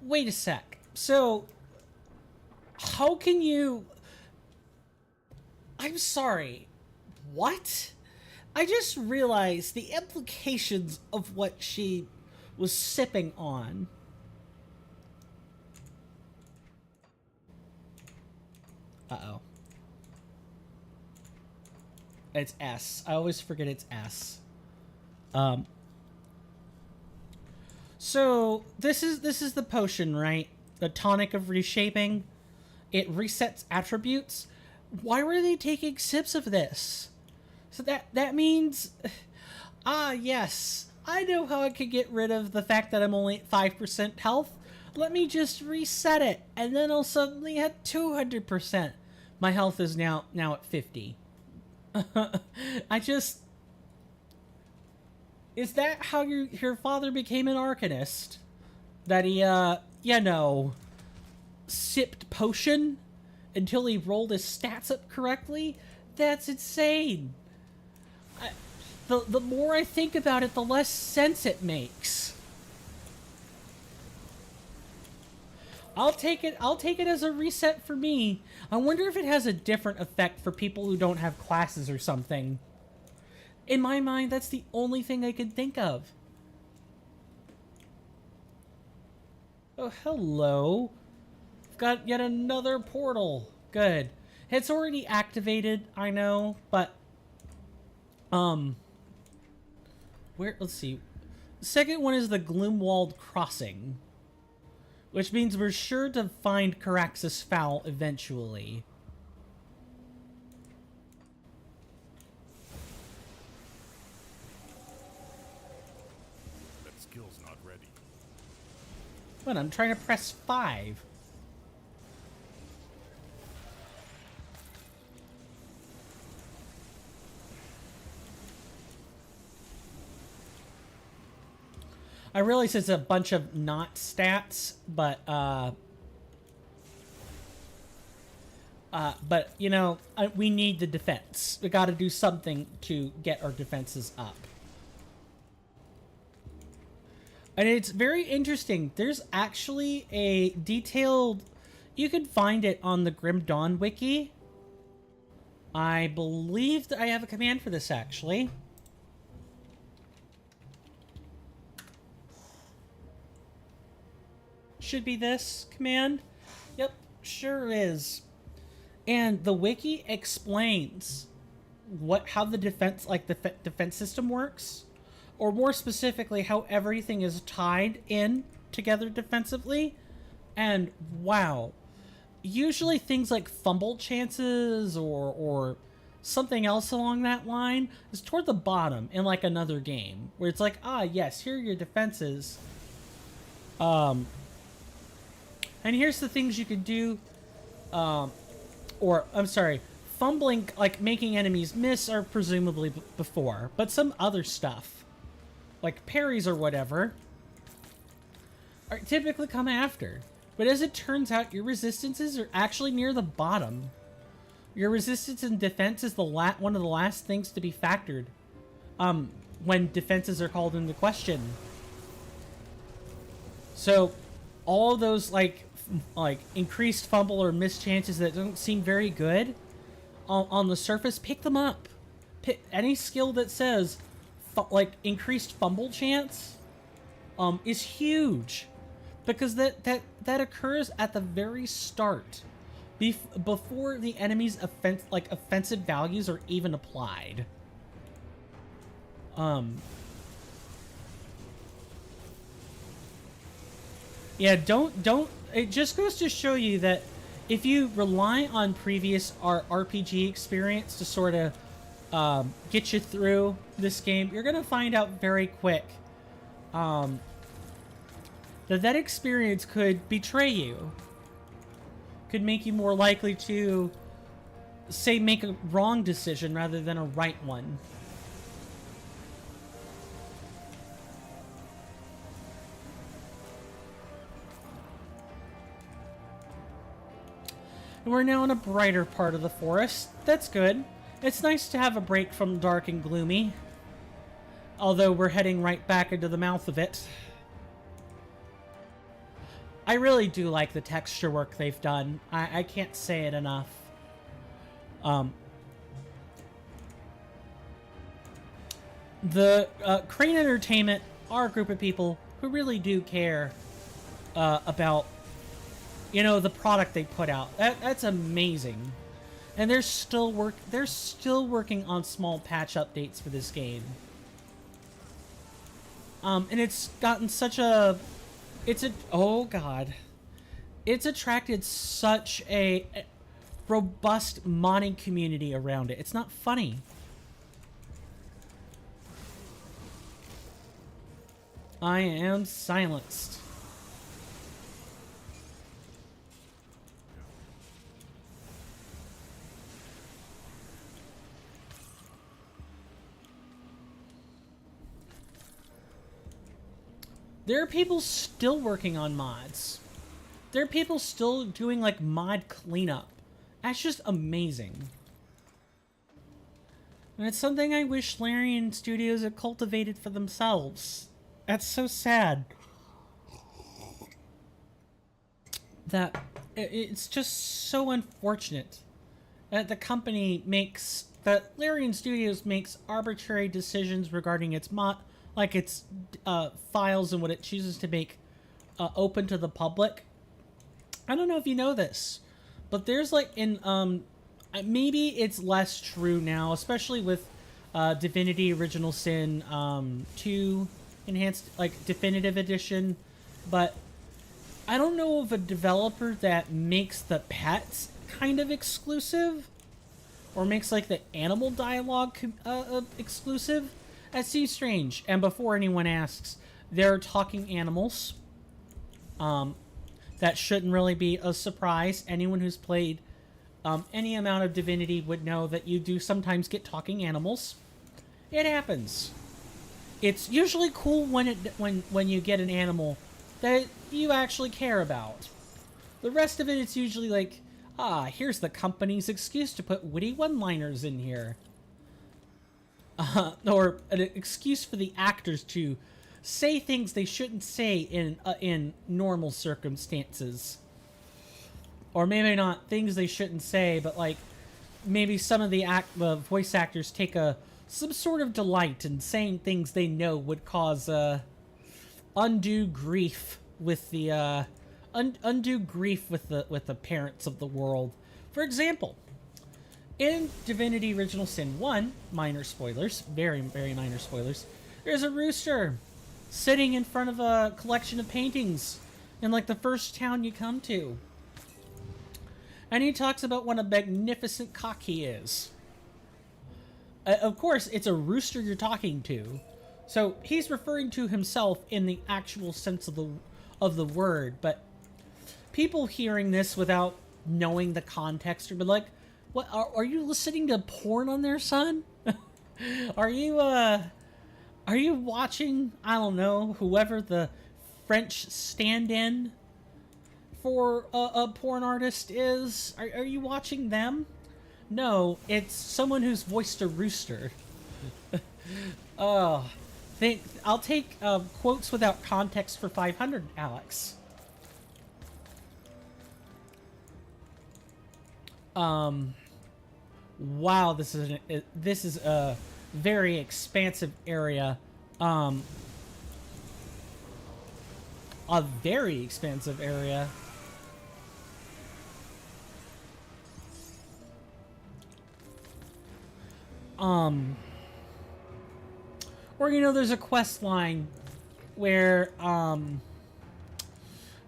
Wait a sec. So, how can you... I'm sorry. What? I just realized the implications of what she was sipping on. Uh-oh. It's S. I always forget it's S. So this is the potion, right? The Tonic of Reshaping. It resets attributes. Why were they taking sips of this? So that means, yes, I know how I could get rid of the fact that I'm only at 5% health. Let me just reset it, and then I'll suddenly have 200%. My health is now at 50. Is that how your father became an Arcanist? That he, you know, sipped potion until he rolled his stats up correctly? That's insane. The more I think about it, the less sense it makes. I'll take it as a reset for me. I wonder if it has a different effect for people who don't have classes or something. In my mind, that's the only thing I could think of. Oh, hello. I've got yet another portal. Good. It's already activated, I know, but... let's see. The second one is the Gloomwalled Crossing, which means we're sure to find Carax's Fowl eventually. That skill's not ready. What? I'm trying to press 5. I realize it's a bunch of not stats, but you know, we need the defense. We got to do something to get our defenses up. And it's very interesting. There's actually a detailed... You can find it on the Grim Dawn wiki. I believe that I have a command for this, actually. Should be this command. Yep, sure is. And the wiki explains how the defense, like the defense system works, or more specifically, how everything is tied in together defensively. And wow, usually things like fumble chances or something else along that line is toward the bottom in like another game where it's like, ah, yes, here are your defenses. And here's the things you could do. Or, I'm sorry, fumbling, like making enemies miss are presumably before, but some other stuff, like parries or whatever, are typically come after. But as it turns out, your resistances are actually near the bottom. Your resistance and defense is one of the last things to be factored when defenses are called into question. So all of those like increased fumble or missed chances that don't seem very good on the surface, pick them up. Pick any skill that says like increased fumble chance is huge, because that occurs at the very start, before the enemy's offensive values are even applied. Yeah, don't. It just goes to show you that if you rely on previous RPG experience to sort of get you through this game, you're gonna find out very quick that experience could betray you. Could make you more likely to, say, make a wrong decision rather than a right one. And we're now in a brighter part of the forest. That's good. It's nice to have a break from dark and gloomy. Although we're heading right back into the mouth of it. I really do like the texture work they've done. I can't say it enough. The Crane Entertainment are a group of people who really do care about, you know, the product they put out. That's amazing. And they're still working on small patch updates for this game. And it's gotten such a... oh god. It's attracted such a robust modding community around it. It's not funny. I am silenced. There are people still working on mods. There are people still doing, like, mod cleanup. That's just amazing. And it's something I wish Larian Studios had cultivated for themselves. That's so sad. That it's just so unfortunate that the company makes... that Larian Studios makes arbitrary decisions regarding its mod... like its files and what it chooses to make open to the public. I don't know if you know this, but there's like maybe it's less true now, especially with Divinity Original Sin 2 Enhanced, like Definitive Edition, but I don't know of a developer that makes the pets kind of exclusive, or makes like the animal dialogue exclusive. That seems strange. And before anyone asks, they're talking animals. That shouldn't really be a surprise. Anyone who's played any amount of Divinity would know that you do sometimes get talking animals. It happens. it's usually cool when you get an animal that you actually care about. The rest of it, it's usually like, here's the company's excuse to put witty one-liners in here. Or an excuse for the actors to say things they shouldn't say in normal circumstances. Or maybe not things they shouldn't say, but like maybe some of the voice actors take some sort of delight in saying things they know would cause undue grief with the parents of the world. For example, in Divinity Original Sin 1, minor spoilers, very, very minor spoilers, there's a rooster sitting in front of a collection of paintings in like the first town you come to. And he talks about what a magnificent cock he is. Of course, it's a rooster you're talking to. So he's referring to himself in the actual sense of the word, but people hearing this without knowing the context would be like, "What are you listening to porn on there, son? Are you watching, I don't know, whoever the French stand-in for a porn artist is? Are you watching them?" No, it's someone who's voiced a rooster. I'll take quotes without context for 500, Alex. Wow, this is a very expansive area. A very expansive area. Or, you know, there's a quest line where,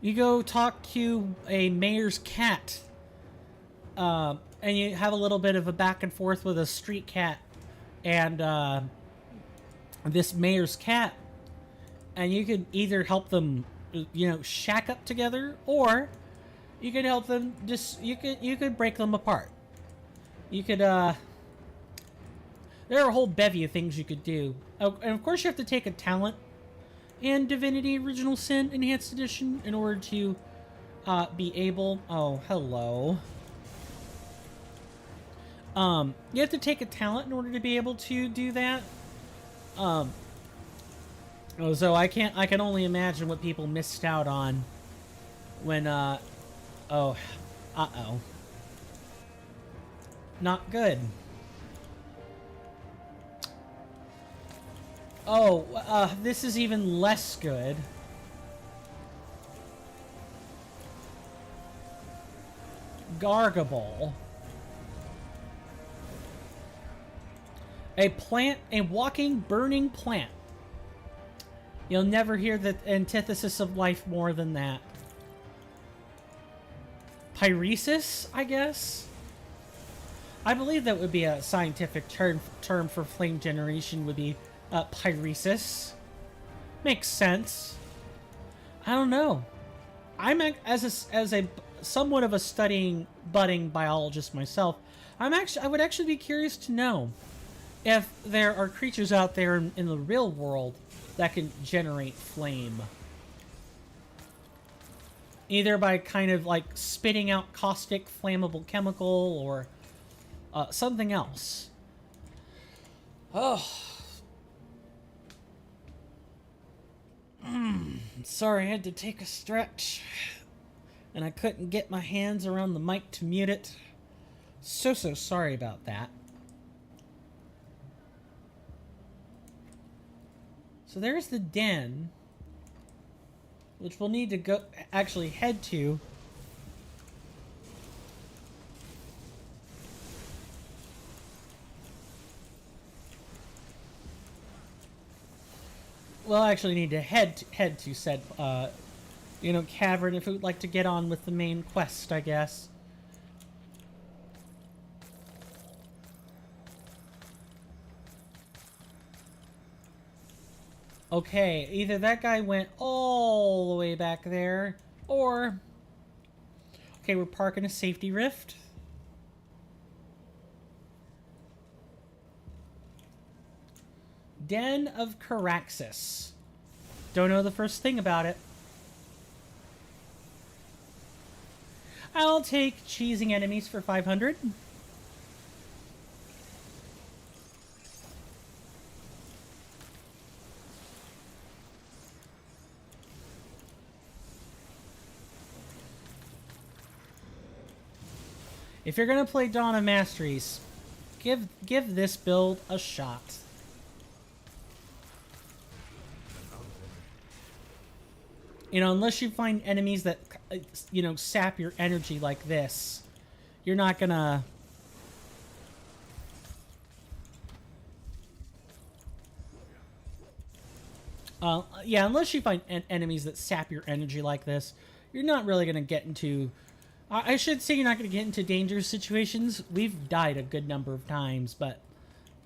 you go talk to a mayor's cat, and you have a little bit of a back and forth with a street cat and, this mayor's cat, and you could either help them, you know, shack up together, or you could help them you could break them apart. You could, there are a whole bevy of things you could do. Oh, and of course you have to take a talent in Divinity Original Sin Enhanced Edition in order to be able... Oh, hello. You have to take a talent in order to be able to do that. So I can only imagine what people missed out on when, oh, uh-oh. Not good. Oh, this is even less good. Gargable. A walking, burning plant. You'll never hear the antithesis of life more than that. Pyresis, I guess? I believe that would be a scientific term for flame generation, would be pyresis. Makes sense. I don't know. I'm as a somewhat of a budding biologist myself. I would actually be curious to know if there are creatures out there in the real world that can generate flame. Either by kind of like spitting out caustic, flammable chemical, or something else. Oh. Sorry, I had to take a stretch. And I couldn't get my hands around the mic to mute it. So sorry about that. So there's the den, which we'll need to actually head to. We'll actually need to head to said, cavern if we would like to get on with the main quest, I guess. Okay, either that guy went all the way back there, or... Okay, we're parking a safety rift. Den of Caraxes. Don't know the first thing about it. I'll take cheesing enemies for 500. If you're gonna play Dawn of Masteries, give this build a shot. You know, unless you find enemies that, you know, sap your energy like this, you're not gonna... yeah, unless you find enemies that sap your energy like this, you're not really gonna get into... I should say you're not gonna get into dangerous situations. We've died a good number of times, but...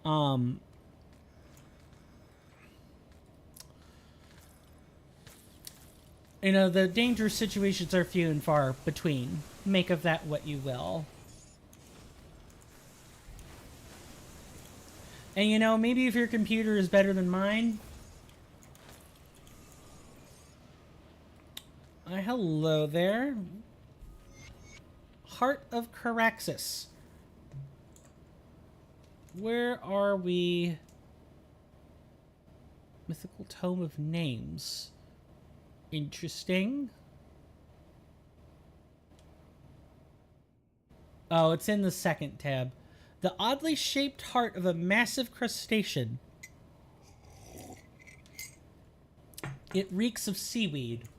you know, the dangerous situations are few and far between. Make of that what you will. And you know, maybe if your computer is better than mine... hello there. Heart of Caraxes. Where are we? Mythical Tome of Names. Interesting. Oh, it's in the second tab. The oddly shaped heart of a massive crustacean. It reeks of seaweed.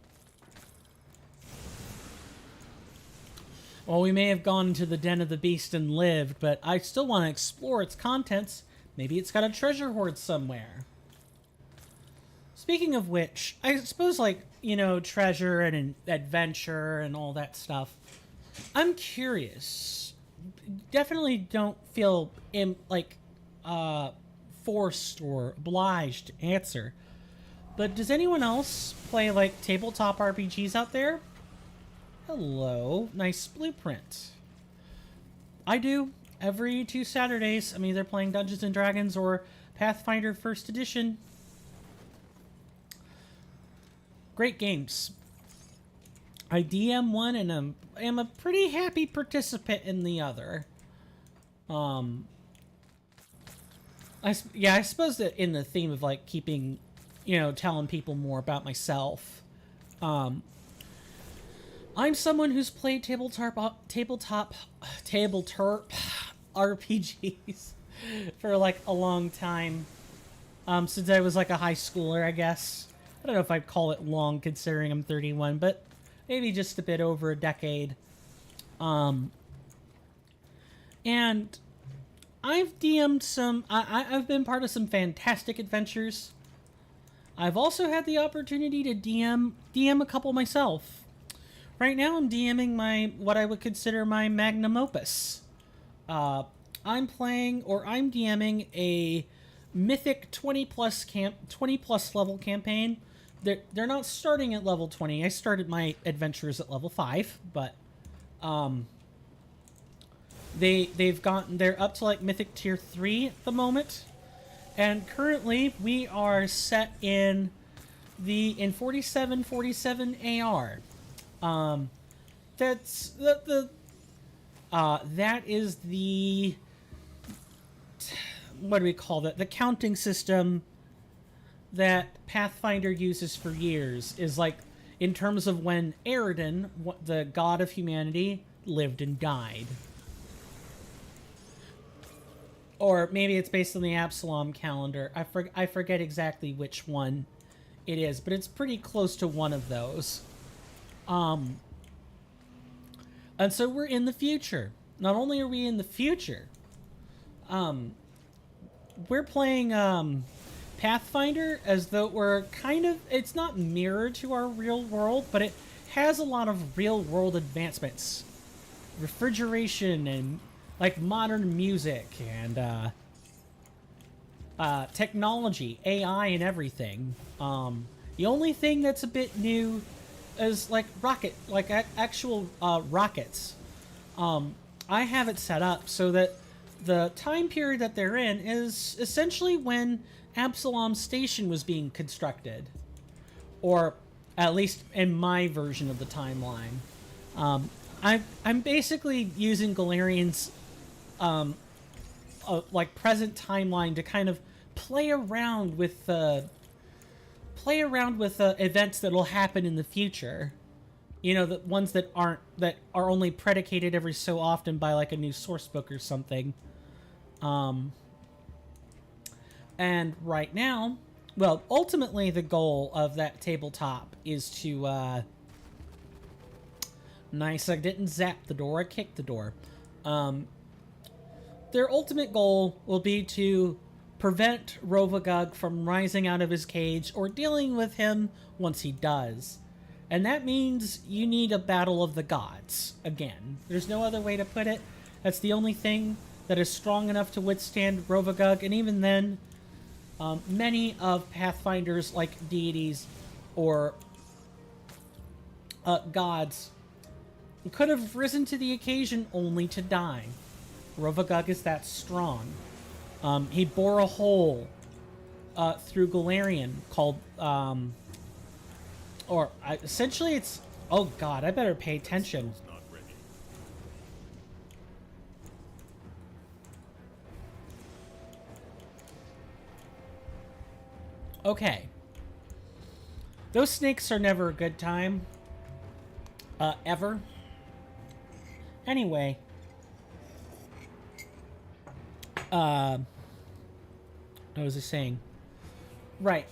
Well, we may have gone into the den of the beast and lived, but I still want to explore its contents. Maybe it's got a treasure hoard somewhere. Speaking of which, I suppose, like, you know, treasure and adventure and all that stuff. I'm curious. Definitely don't feel, forced or obliged to answer. But does anyone else play, like, tabletop RPGs out there? Hello. Nice blueprint. I do. Every 2 Saturdays, I'm either playing Dungeons & Dragons or Pathfinder 1st Edition. Great games. I DM one and am a pretty happy participant in the other. I suppose that in the theme of, like, keeping, you know, telling people more about myself. I'm someone who's played tabletop RPGs for, like, a long time. Since I was, like, a high schooler, I guess. I don't know if I'd call it long, considering I'm 31, but maybe just a bit over a decade. And I've DM'd some... I've been part of some fantastic adventures. I've also had the opportunity to DM a couple myself. Right now, I'm DMing what I would consider my magnum opus. I'm DMing a mythic 20+ level campaign. They're not starting at level 20. I started my adventures at level 5, but they're up to, like, mythic tier 3 at the moment. And currently we are set in 4747 AR. That is the, what do we call that? The counting system that Pathfinder uses for years, is like in terms of when Eridan, the god of humanity, lived and died. Or maybe it's based on the Absalom calendar. I forget exactly which one it is, but it's pretty close to one of those. And so we're in the future. Not only are we in the future, we're playing Pathfinder as though we're kind of... It's not mirrored to our real world, but it has a lot of real world advancements. Refrigeration and, like, modern music and technology, AI and everything. The only thing that's a bit new is, like, actual rockets. I have it set up so that the time period that they're in is essentially when Absalom Station was being constructed. Or at least in my version of the timeline. I'm basically using Galarian's like present timeline to kind of play around with events that will happen in the future. You know, the ones that are only predicated every so often by like a new source book or something. And right now, well, ultimately the goal of that tabletop is to nice, I didn't zap the door, I kicked the door. Their ultimate goal will be to prevent Rovagug from rising out of his cage or dealing with him once he does. And that means you need a battle of the gods. Again, there's no other way to put it. That's the only thing that is strong enough to withstand Rovagug, and even then, many of Pathfinder's like deities or gods could have risen to the occasion only to die. Rovagug is that strong. He bore a hole through Galarian called, essentially it's, oh god, I better pay attention. Okay. Those snakes are never a good time. Ever. Anyway. What was I saying? Right.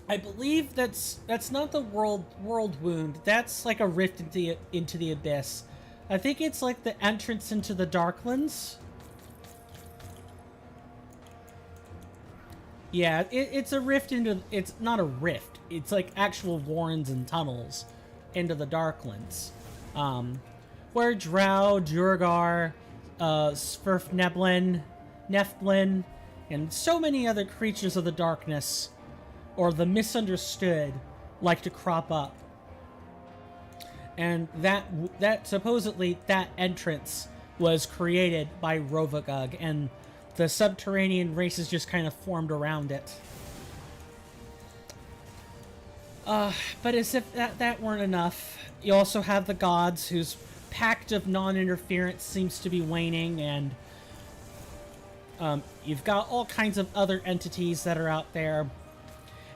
I believe that's not the world wound. That's like a rift into the abyss. I think it's like the entrance into the Darklands. Yeah, it's a rift into... It's not a rift. It's like actual warrens and tunnels into the Darklands. Where Drow, Duergar, Svirfneblin, Nefblin, and so many other creatures of the darkness, or the misunderstood, like to crop up. And that supposedly, that entrance was created by Rovagug, and the subterranean races just kind of formed around it. But as if that weren't enough, you also have the gods, whose pact of non-interference seems to be waning, and you've got all kinds of other entities that are out there.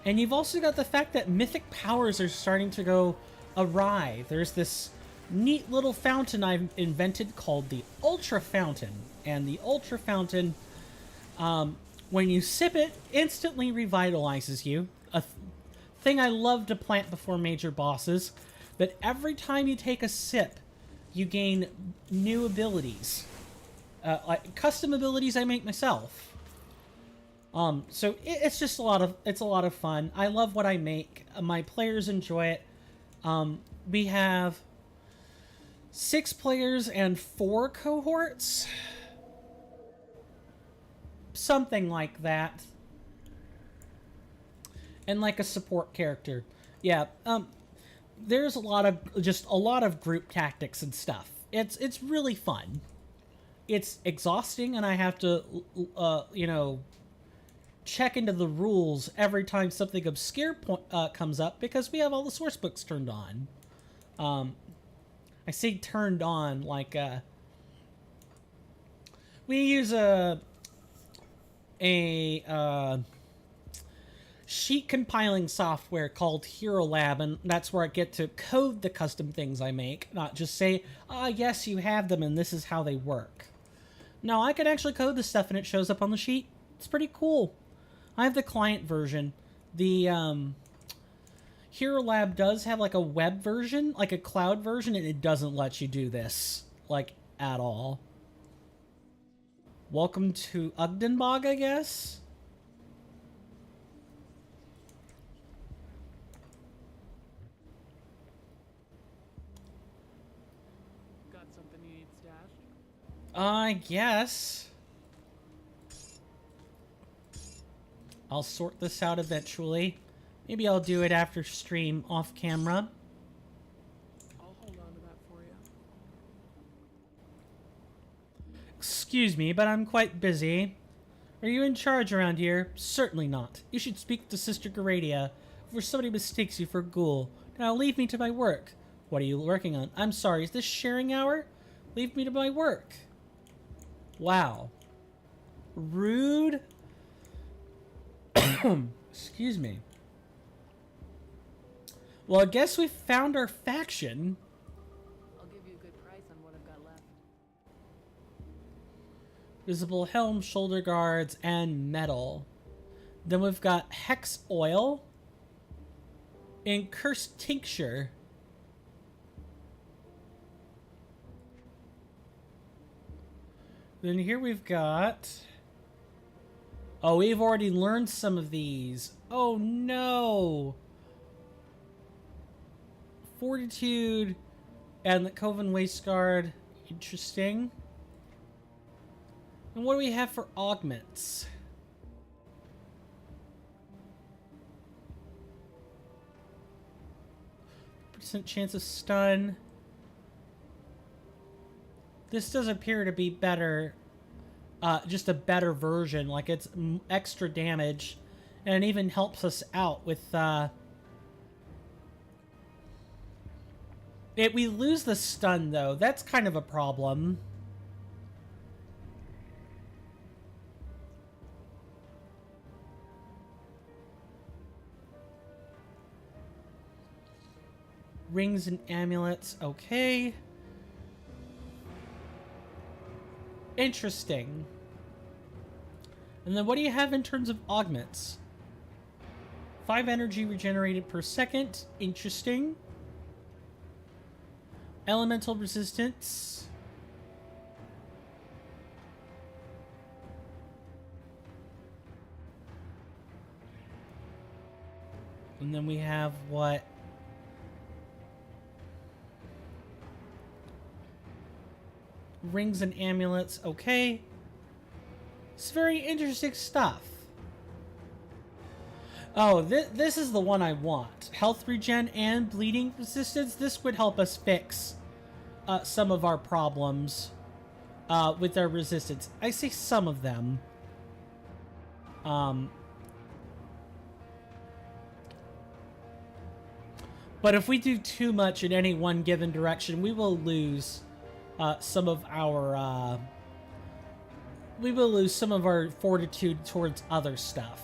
And you've also got the fact that mythic powers are starting to go awry. There's this neat little fountain I've invented called the Ultra Fountain. And the Ultra Fountain, when you sip it, instantly revitalizes you. A thing I love to plant before major bosses. But every time you take a sip, you gain new abilities. Like custom abilities I make myself. So it's just a lot of fun. I love what I make. My players enjoy it. We have 6 players and 4 cohorts. Something like that. And like a support character. Yeah, there's a lot of group tactics and stuff. It's really fun. It's exhausting, and I have to, check into the rules every time something obscure comes up, because we have all the source books turned on. I say turned on, like, we use a sheet compiling software called Hero Lab, and that's where I get to code the custom things I make, not just say, yes, you have them, and this is how they work. No, I can actually code this stuff, and it shows up on the sheet. It's pretty cool. I have the client version. The Hero Lab does have like a web version, like a cloud version, and it doesn't let you do this, like, at all. Welcome to Ugdenbog, I guess? Got something you need stashed? I guess. I'll sort this out eventually. Maybe I'll do it after stream, off camera. I'll hold on to that for you. Excuse me, but I'm quite busy. Are you in charge around here? Certainly not. You should speak to Sister Geradia before somebody mistakes you for a ghoul. Now leave me to my work. What are you working on? I'm sorry, is this sharing hour? Leave me to my work. Wow. Rude. Excuse me. Well, I guess we found our faction. I'll give you a good price on what I've got left. Visible helm, shoulder guards, and metal. Then we've got hex oil and cursed tincture. Then here we've got... Oh, we've already learned some of these. Oh no! Fortitude and the Coven Waistguard. Interesting. And what do we have for augments? Percent chance of stun. This does appear to be better. Just a better version. Like it's extra damage. And it even helps us out with... we lose the stun, though. That's kind of a problem. Rings and amulets. Okay. Interesting. And then what do you have in terms of augments? 5 energy regenerated per second. Interesting. Elemental resistance. And then we have what? Rings and amulets. Okay. It's very interesting stuff. Oh, this is the one I want. Health regen and bleeding resistance. This would help us fix some of our problems with our resistance. I say some of them. But if we do too much in any one given direction, we will lose some of our... we will lose some of our fortitude towards other stuff.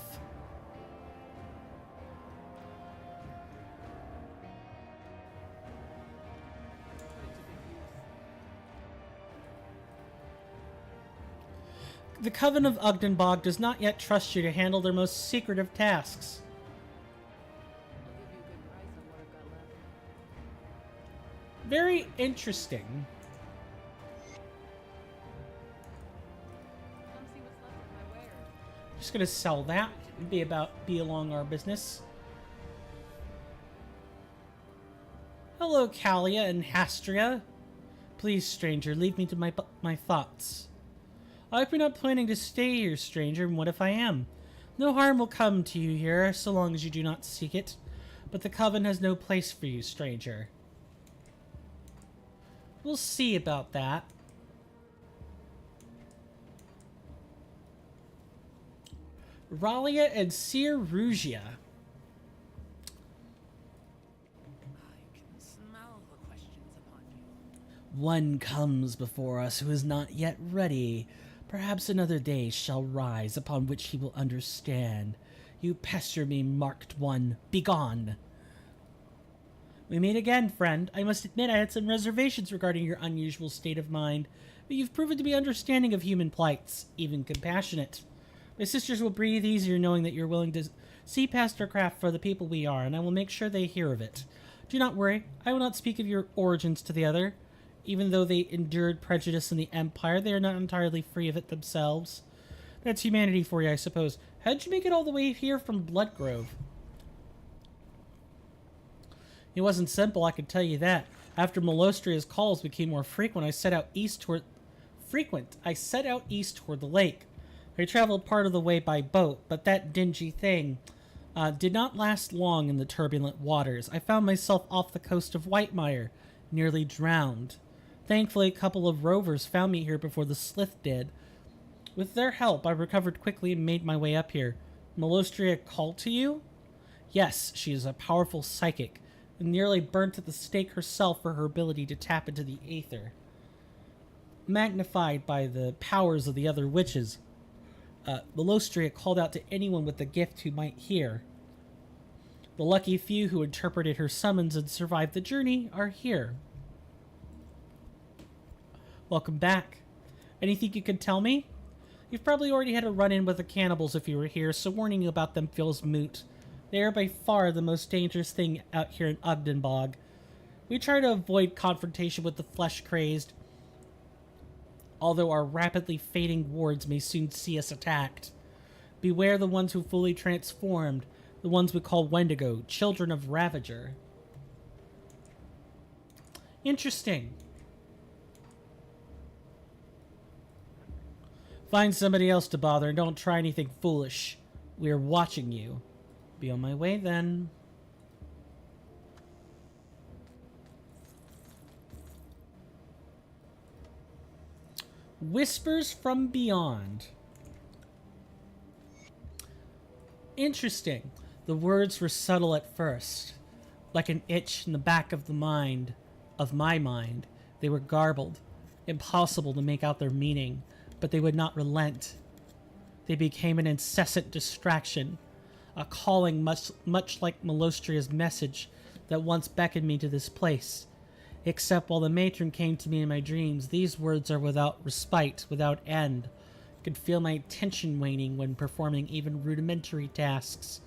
The Coven of Ugdenbog does not yet trust you to handle their most secretive tasks. I'll give you a good price on what I've got left. Very interesting. Come see what's left of my wares. Just gonna sell that and be along our business. Hello, Kalia and Hastria. Please, stranger, leave me to my thoughts. I hope you're not planning to stay here, stranger, and what if I am? No harm will come to you here, so long as you do not seek it. But the Coven has no place for you, stranger. We'll see about that. Ralia and Seer Rugia. I can smell the questions upon you. One comes before us who is not yet ready. Perhaps another day shall rise upon which he will understand. You pester me, marked one. Begone! We meet again, friend. I must admit I had some reservations regarding your unusual state of mind, but you've proven to be understanding of human plights, even compassionate. My sisters will breathe easier knowing that you're willing to see past our craft for the people we are, and I will make sure they hear of it. Do not worry. I will not speak of your origins to the other. Even though they endured prejudice in the Empire, they are not entirely free of it themselves. That's humanity for you, I suppose. How'd you make it all the way here from Bloodgrove? It wasn't simple, I can tell you that. After Malostria's calls became more frequent, I set out east toward the lake. I traveled part of the way by boat, but that dingy thing did not last long in the turbulent waters. I found myself off the coast of Whitemire, nearly drowned. Thankfully, a couple of rovers found me here before the Slith did. With their help, I recovered quickly and made my way up here. Malostria called to you? Yes, she is a powerful psychic, and nearly burnt at the stake herself for her ability to tap into the aether. Magnified by the powers of the other witches, Malostria called out to anyone with the gift who might hear. The lucky few who interpreted her summons and survived the journey are here. Welcome back. Anything you can tell me? You've probably already had a run-in with the cannibals if you were here, so warning you about them feels moot. They are by far the most dangerous thing out here in Ugdenbog. We try to avoid confrontation with the flesh-crazed, although our rapidly fading wards may soon see us attacked. Beware the ones who fully transformed, the ones we call Wendigo, children of Ravager. Interesting. Find somebody else to bother and don't try anything foolish. We are watching you. Be on my way then. Whispers from Beyond. Interesting. The words were subtle at first, like an itch in the back of my mind. They were garbled, impossible to make out their meaning, but they would not relent. They became an incessant distraction, a calling much like Malostria's message that once beckoned me to this place. Except while the matron came to me in my dreams, these words are without respite, without end. I could feel my attention waning when performing even rudimentary tasks.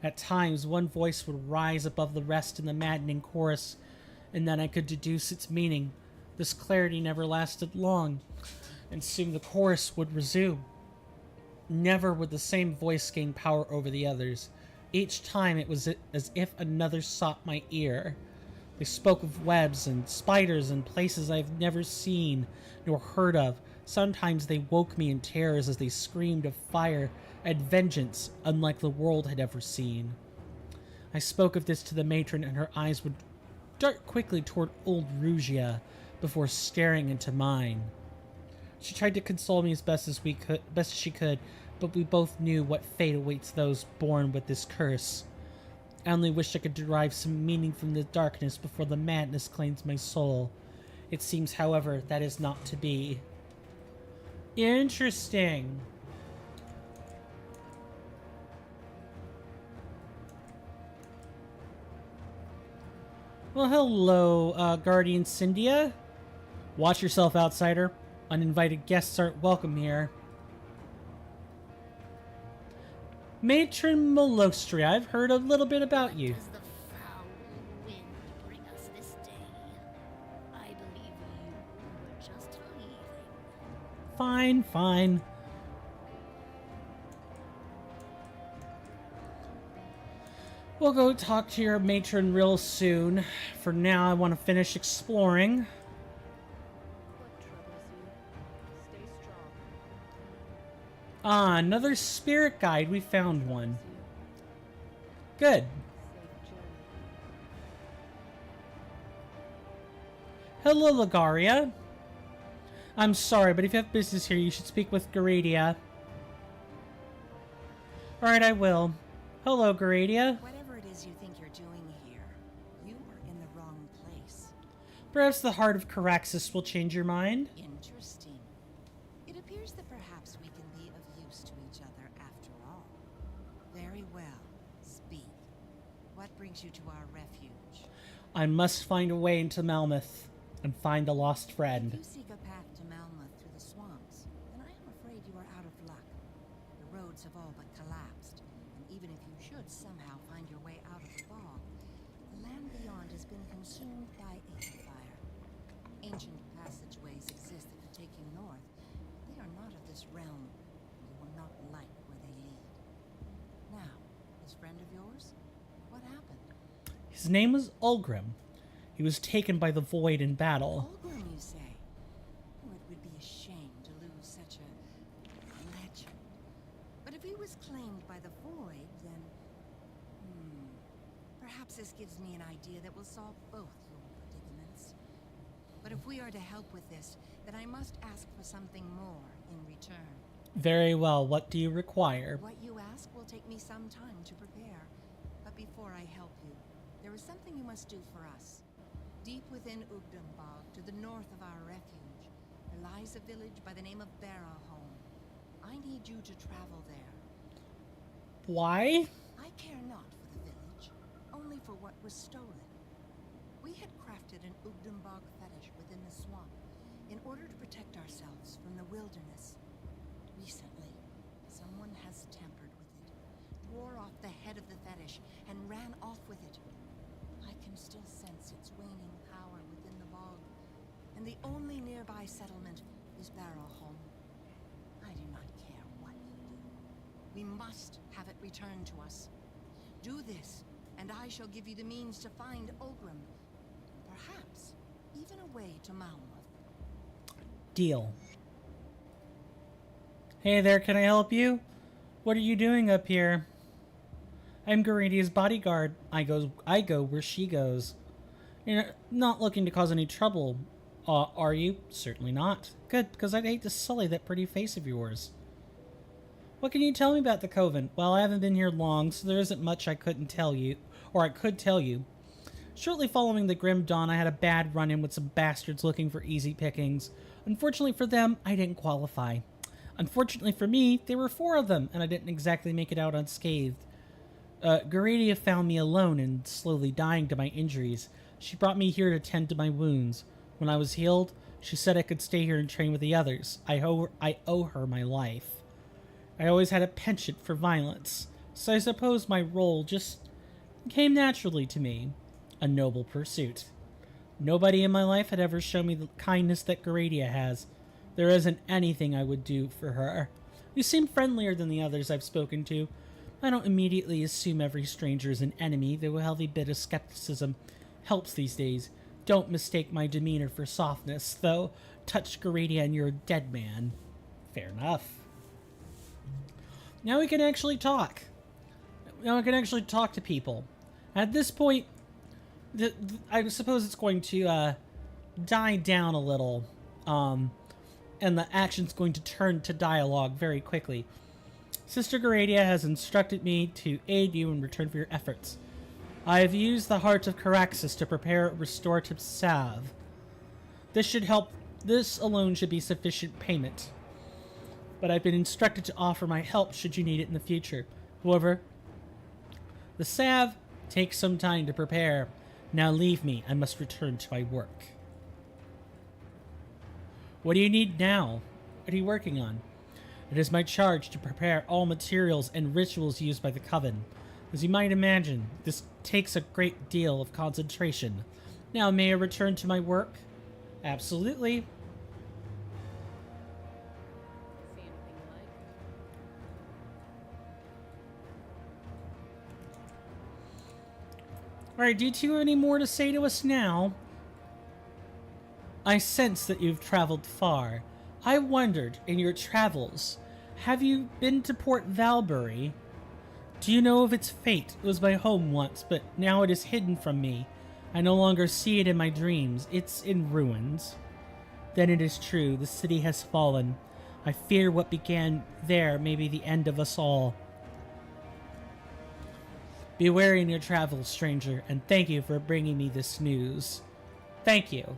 At times, one voice would rise above the rest in the maddening chorus, and then I could deduce its meaning. This clarity never lasted long, and soon the chorus would resume. Never would the same voice gain power over the others. Each time it was as if another sought my ear. They spoke of webs and spiders and places I've never seen nor heard of. Sometimes they woke me in terrors as they screamed of fire and vengeance unlike the world had ever seen. I spoke of this to the matron, and her eyes would dart quickly toward old Rugia before staring into mine. She tried to console me as best as she could, but we both knew what fate awaits those born with this curse. I only wish I could derive some meaning from the darkness before the madness claims my soul. It seems, however, that is not to be. Interesting. Well, hello, Guardian Cyndia. Watch yourself, outsider. Uninvited guests aren't welcome here. Matron Malostria, I've heard a little bit about you. Does the foul wind bring us this day? I believe you were just leaving. Fine, fine. We'll go talk to your matron real soon. For now, I want to finish exploring. What troubles you? Stay strong. Ah, another spirit guide. We found one. Good. Safe journey. Hello, Loghorrean. I'm sorry, but if you have business here, you should speak with Garadia. Alright, I will. Hello, Garadia. Whatever it is you think you're doing here, you are in the wrong place. Perhaps the heart of Caraxes will change your mind. Interesting. It appears that perhaps we can be of use to each other after all. Very well. Speak. What brings you to our refuge? I must find a way into Melmoth and find a lost If friend. you seek a path to Malmouth through the swamps, then I am afraid you are out of luck. The roads have all but collapsed, and even if you should somehow find your way out of the bog, the land beyond has been consumed by a fire. Ancient passageways exist that could take you north. They are not of this realm, and you will not like where they lead. Now, this friend of yours, what happened? His name was Ulgrim. He was taken by the Void in battle. Ulgrim, you say? Oh, it would be a shame to lose such a legend. But if he was claimed by the Void, then... perhaps this gives me an idea that will solve both your predicaments. But if we are to help with this, then I must ask for something more in return. Very well. What do you require? What you ask will take me some time to prepare. But before I help you, there is something you must do for us. Deep within Ulgrim Bog, to the north of our refuge, there lies a village by the name of Barrowholm. I need you to travel there. Why? I care not for the village, only for what was stolen. We had crafted an Ulgrim Bog fetish within the swamp in order to protect ourselves from the wilderness. Recently, someone has tampered with it, tore off the head of the fetish, and ran off with it. I can still sense its waning power within the bog, and the only nearby settlement is Barrowholm. I do not care what you do. We must have it returned to us. Do this, and I shall give you the means to find Ulgrim. Perhaps even a way to Malmouth. Deal. Hey there, can I help you? What are you doing up here? I'm Garadia's bodyguard. I go where she goes. You're not looking to cause any trouble, are you? Certainly not. Good, because I'd hate to sully that pretty face of yours. What can you tell me about the Coven? Well, I haven't been here long, so there isn't much I couldn't tell you. Or I could tell you. Shortly following the Grim Dawn, I had a bad run-in with some bastards looking for easy pickings. Unfortunately for them, I didn't qualify. Unfortunately for me, there were 4 of them, and I didn't exactly make it out unscathed. Garadia found me alone and slowly dying to my injuries. She brought me here to tend to my wounds. When I was healed, she said I could stay here and train with the others. I owe her my life. I always had a penchant for violence, so I suppose my role just came naturally to me. A noble pursuit. Nobody in my life had ever shown me the kindness that Garadia has. There isn't anything I would do for her. You seem friendlier than the others I've spoken to. I don't immediately assume every stranger is an enemy, though a healthy bit of skepticism helps these days. Don't mistake my demeanor for softness, though. Touch Garadia and you're a dead man. Fair enough. Now we can actually talk. Now we can actually talk to people. At this point, I suppose it's going to die down a little, and the action's going to turn to dialogue very quickly. Sister Garadia has instructed me to aid you in return for your efforts. I have used the heart of Caraxes to prepare a restorative salve. This should help. This alone should be sufficient payment. But I've been instructed to offer my help should you need it in the future. However, the salve takes some time to prepare. Now leave me. I must return to my work. What do you need now? What are you working on? It is my charge to prepare all materials and rituals used by the Coven. As you might imagine, this takes a great deal of concentration. Now may I return to my work? Absolutely. See anything you like? Alright, do you two have any more to say to us now? I sense that you've traveled far. I wondered, in your travels, have you been to Port Valbury? Do you know of its fate? It was my home once, but now it is hidden from me. I no longer see it in my dreams. It's in ruins. Then it is true, the city has fallen. I fear what began there may be the end of us all. Be wary in your travels, stranger, and thank you for bringing me this news. Thank you.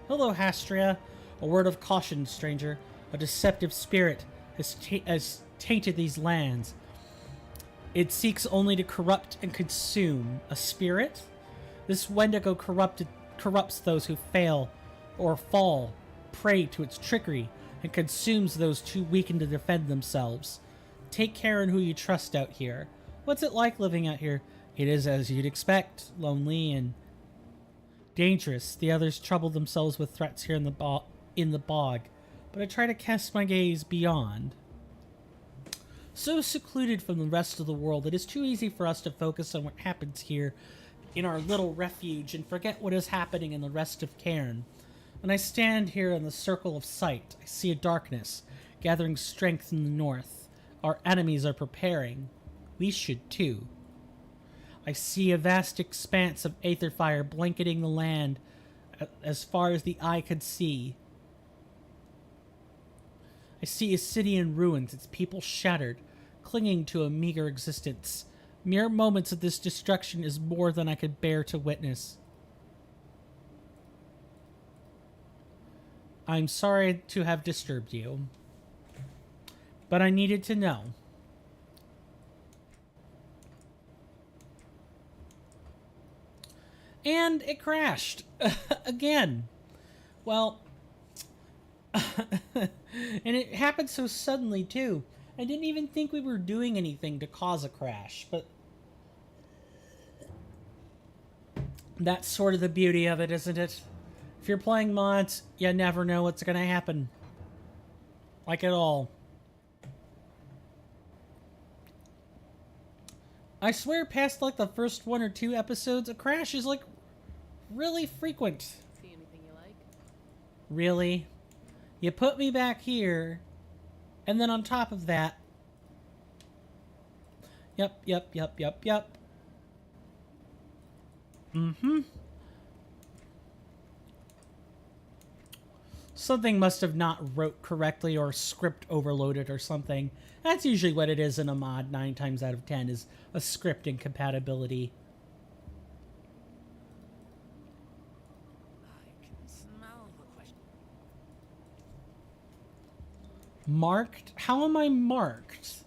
Hello, Hastria. A word of caution, stranger. A deceptive spirit has tainted these lands. It seeks only to corrupt and consume. A spirit? This Wendigo corrupts those who fail or fall prey to its trickery and consumes those too weakened to defend themselves. Take care in who you trust out here. What's it like living out here? It is as you'd expect, lonely and dangerous. The others trouble themselves with threats here in the bog, but I try to cast my gaze beyond. So secluded from the rest of the world, it is too easy for us to focus on what happens here in our little refuge and forget what is happening in the rest of Cairn. When I stand here in the circle of sight, I see a darkness gathering strength in the north. Our enemies are preparing. We should too. I see a vast expanse of aether fire blanketing the land as far as the eye could see. I see a city in ruins, its people shattered, clinging to a meager existence. Mere moments of this destruction is more than I could bear to witness. I'm sorry to have disturbed you, but I needed to know. And it crashed. Again. Well, and it happened so suddenly, too. I didn't even think we were doing anything to cause a crash, but that's sort of the beauty of it, isn't it? If you're playing mods, you never know what's going to happen. Like at all. I swear past like the first 1 or 2 episodes, a crash is like really frequent. See anything you like? Really? You put me back here, and then on top of that... Yep. Mm-hmm. Something must have not wrote correctly or script overloaded or something. That's usually what it is in a mod 9 times out of 10, is a script incompatibility. I can smell the question. Marked? How am I marked?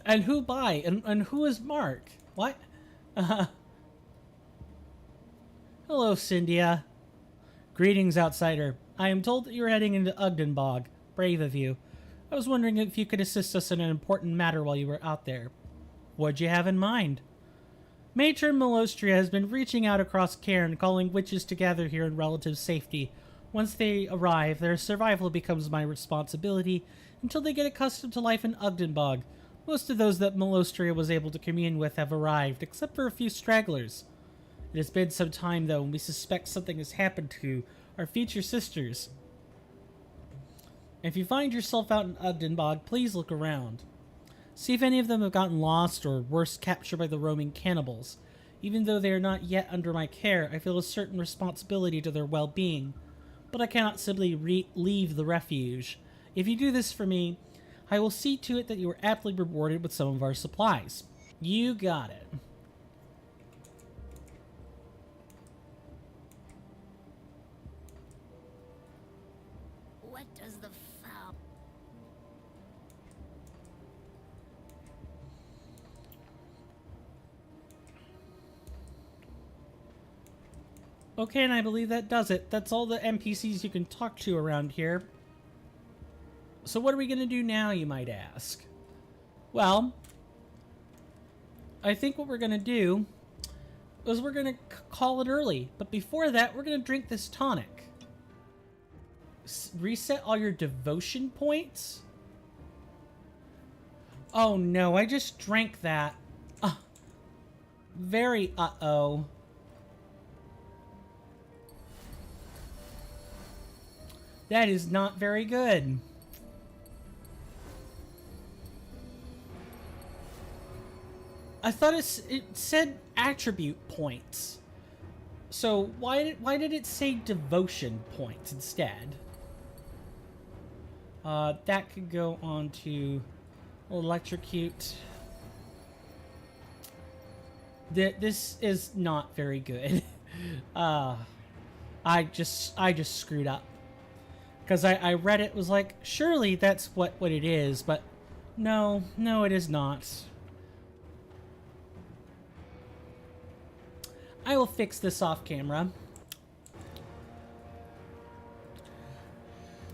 And who by? And who is marked? What? Hello, Cyndia. Greetings, outsider. I am told that you are heading into Ugdenbog. Brave of you. I was wondering if you could assist us in an important matter while you were out there. What'd you have in mind? Matron Malostria has been reaching out across Cairn, calling witches to gather here in relative safety. Once they arrive, their survival becomes my responsibility until they get accustomed to life in Ugdenbog. Most of those that Malostria was able to commune with have arrived, except for a few stragglers. It has been some time, though, and we suspect something has happened to our future sisters. If you find yourself out in Ugdenbog, please look around. See if any of them have gotten lost or, worse, captured by the roaming cannibals. Even though they are not yet under my care, I feel a certain responsibility to their well-being. But I cannot simply leave the refuge. If you do this for me, I will see to it that you are aptly rewarded with some of our supplies. You got it. What does the foul... Okay, and I believe that does it. That's all the NPCs you can talk to around here. So what are we going to do now, you might ask? Well, I think what we're going to do is we're going to call it early. But before that, we're going to drink this tonic. Reset all your devotion points? Oh no, I just drank that. Very uh-oh. That is not very good. I thought it said attribute points. So why did it say devotion points instead? That could go on to electrocute. This is not very good. I just screwed up. Because I read it, was like, surely that's what it is, but no, it is not. I will fix this off camera.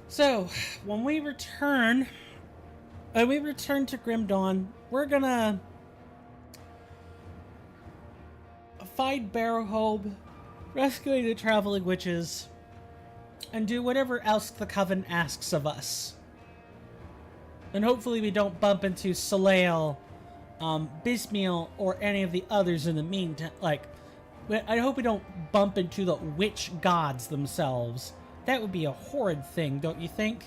So, when we return to Grim Dawn, we're gonna find Barrowhobe, rescuing the traveling witches, and do whatever else the Coven asks of us. And hopefully we don't bump into Soleil, Bismiel, or any of the others in the meantime. Like, I hope we don't bump into the witch gods themselves. That would be a horrid thing, don't you think?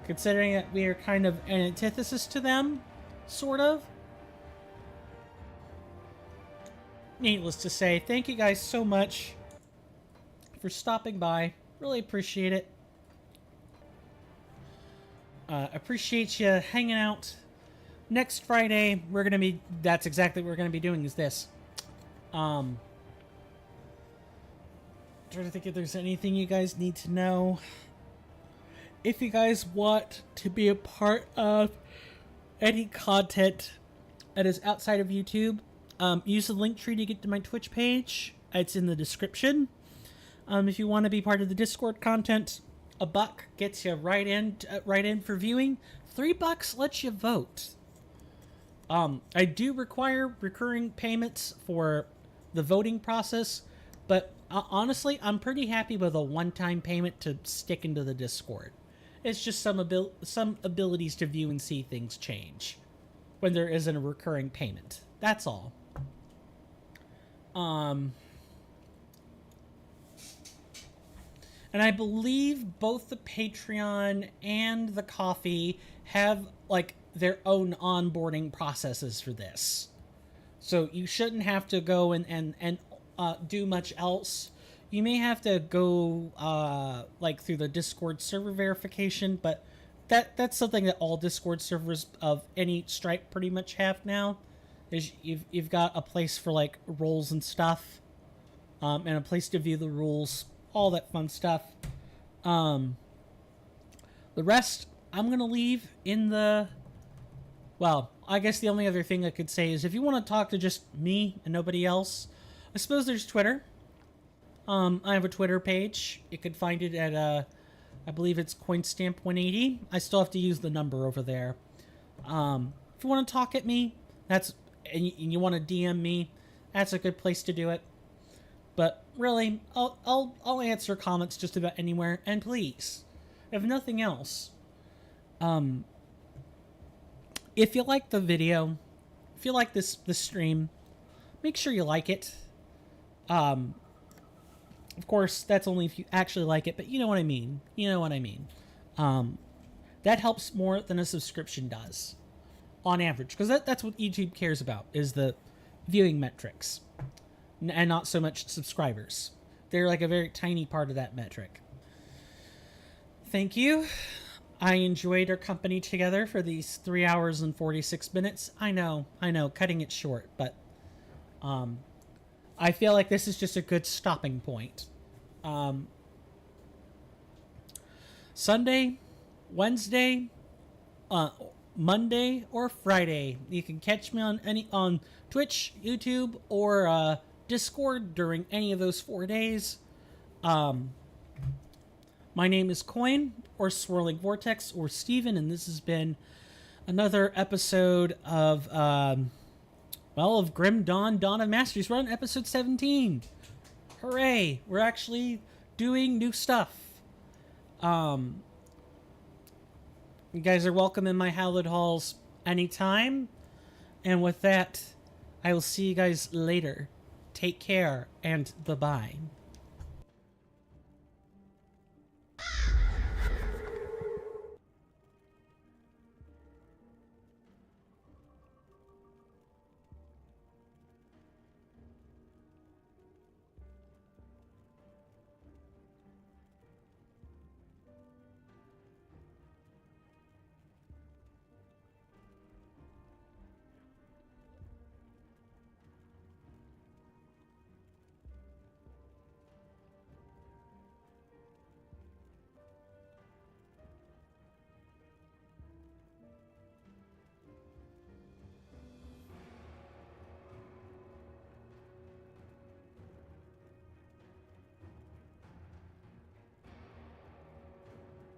Considering that we are kind of an antithesis to them, sort of. Needless to say, thank you guys so much for stopping by. Really appreciate it. Appreciate you hanging out. Next Friday, that's exactly what we're gonna be doing, is this. Trying to think if there's anything you guys need to know. If you guys want to be a part of any content that is outside of YouTube, use the link tree to get to my Twitch page. It's in the description. If you want to be part of the Discord content, $1 gets you right in for viewing. $3 lets you vote. I do require recurring payments for the voting process, but honestly, I'm pretty happy with a one-time payment to stick into the Discord. It's just some abilities to view and see things change when there isn't a recurring payment. That's all. And I believe both the Patreon and the Coffee have, like, their own onboarding processes for this. So you shouldn't have to go and do much else. You may have to go, like, through the Discord server verification, but that's something that all Discord servers of any stripe pretty much have now. Is you've got a place for, like, roles and stuff, and a place to view the rules, all that fun stuff. The rest I'm gonna leave in the... Well, I guess the only other thing I could say is if you want to talk to just me and nobody else, I suppose there's Twitter. I have a Twitter page. You could find it at, I believe it's coinstamp180. I still have to use the number over there. If you want to talk at me, and you want to DM me, that's a good place to do it. But really, I'll answer comments just about anywhere. And please, if nothing else, if you like the video, if you like this stream, make sure you like it. Of course, that's only if you actually like it, but you know what I mean. You know what I mean. That helps more than a subscription does, on average, because that's what YouTube cares about, is the viewing metrics, and not so much subscribers. They're like a very tiny part of that metric. Thank you. I enjoyed our company together for these 3 hours and 46 minutes. I know, cutting it short, but I feel like this is just a good stopping point. Sunday, Wednesday, Monday, or Friday, you can catch me on Twitch, YouTube, or Discord during any of those 4 days. My name is Coin, or Swirling Vortex, or Steven, and this has been another episode of, of Grim Dawn, Dawn of Masteries. We're on episode 17. Hooray! We're actually doing new stuff. You guys are welcome in my hallowed halls anytime. And with that, I will see you guys later. Take care, and bye-bye.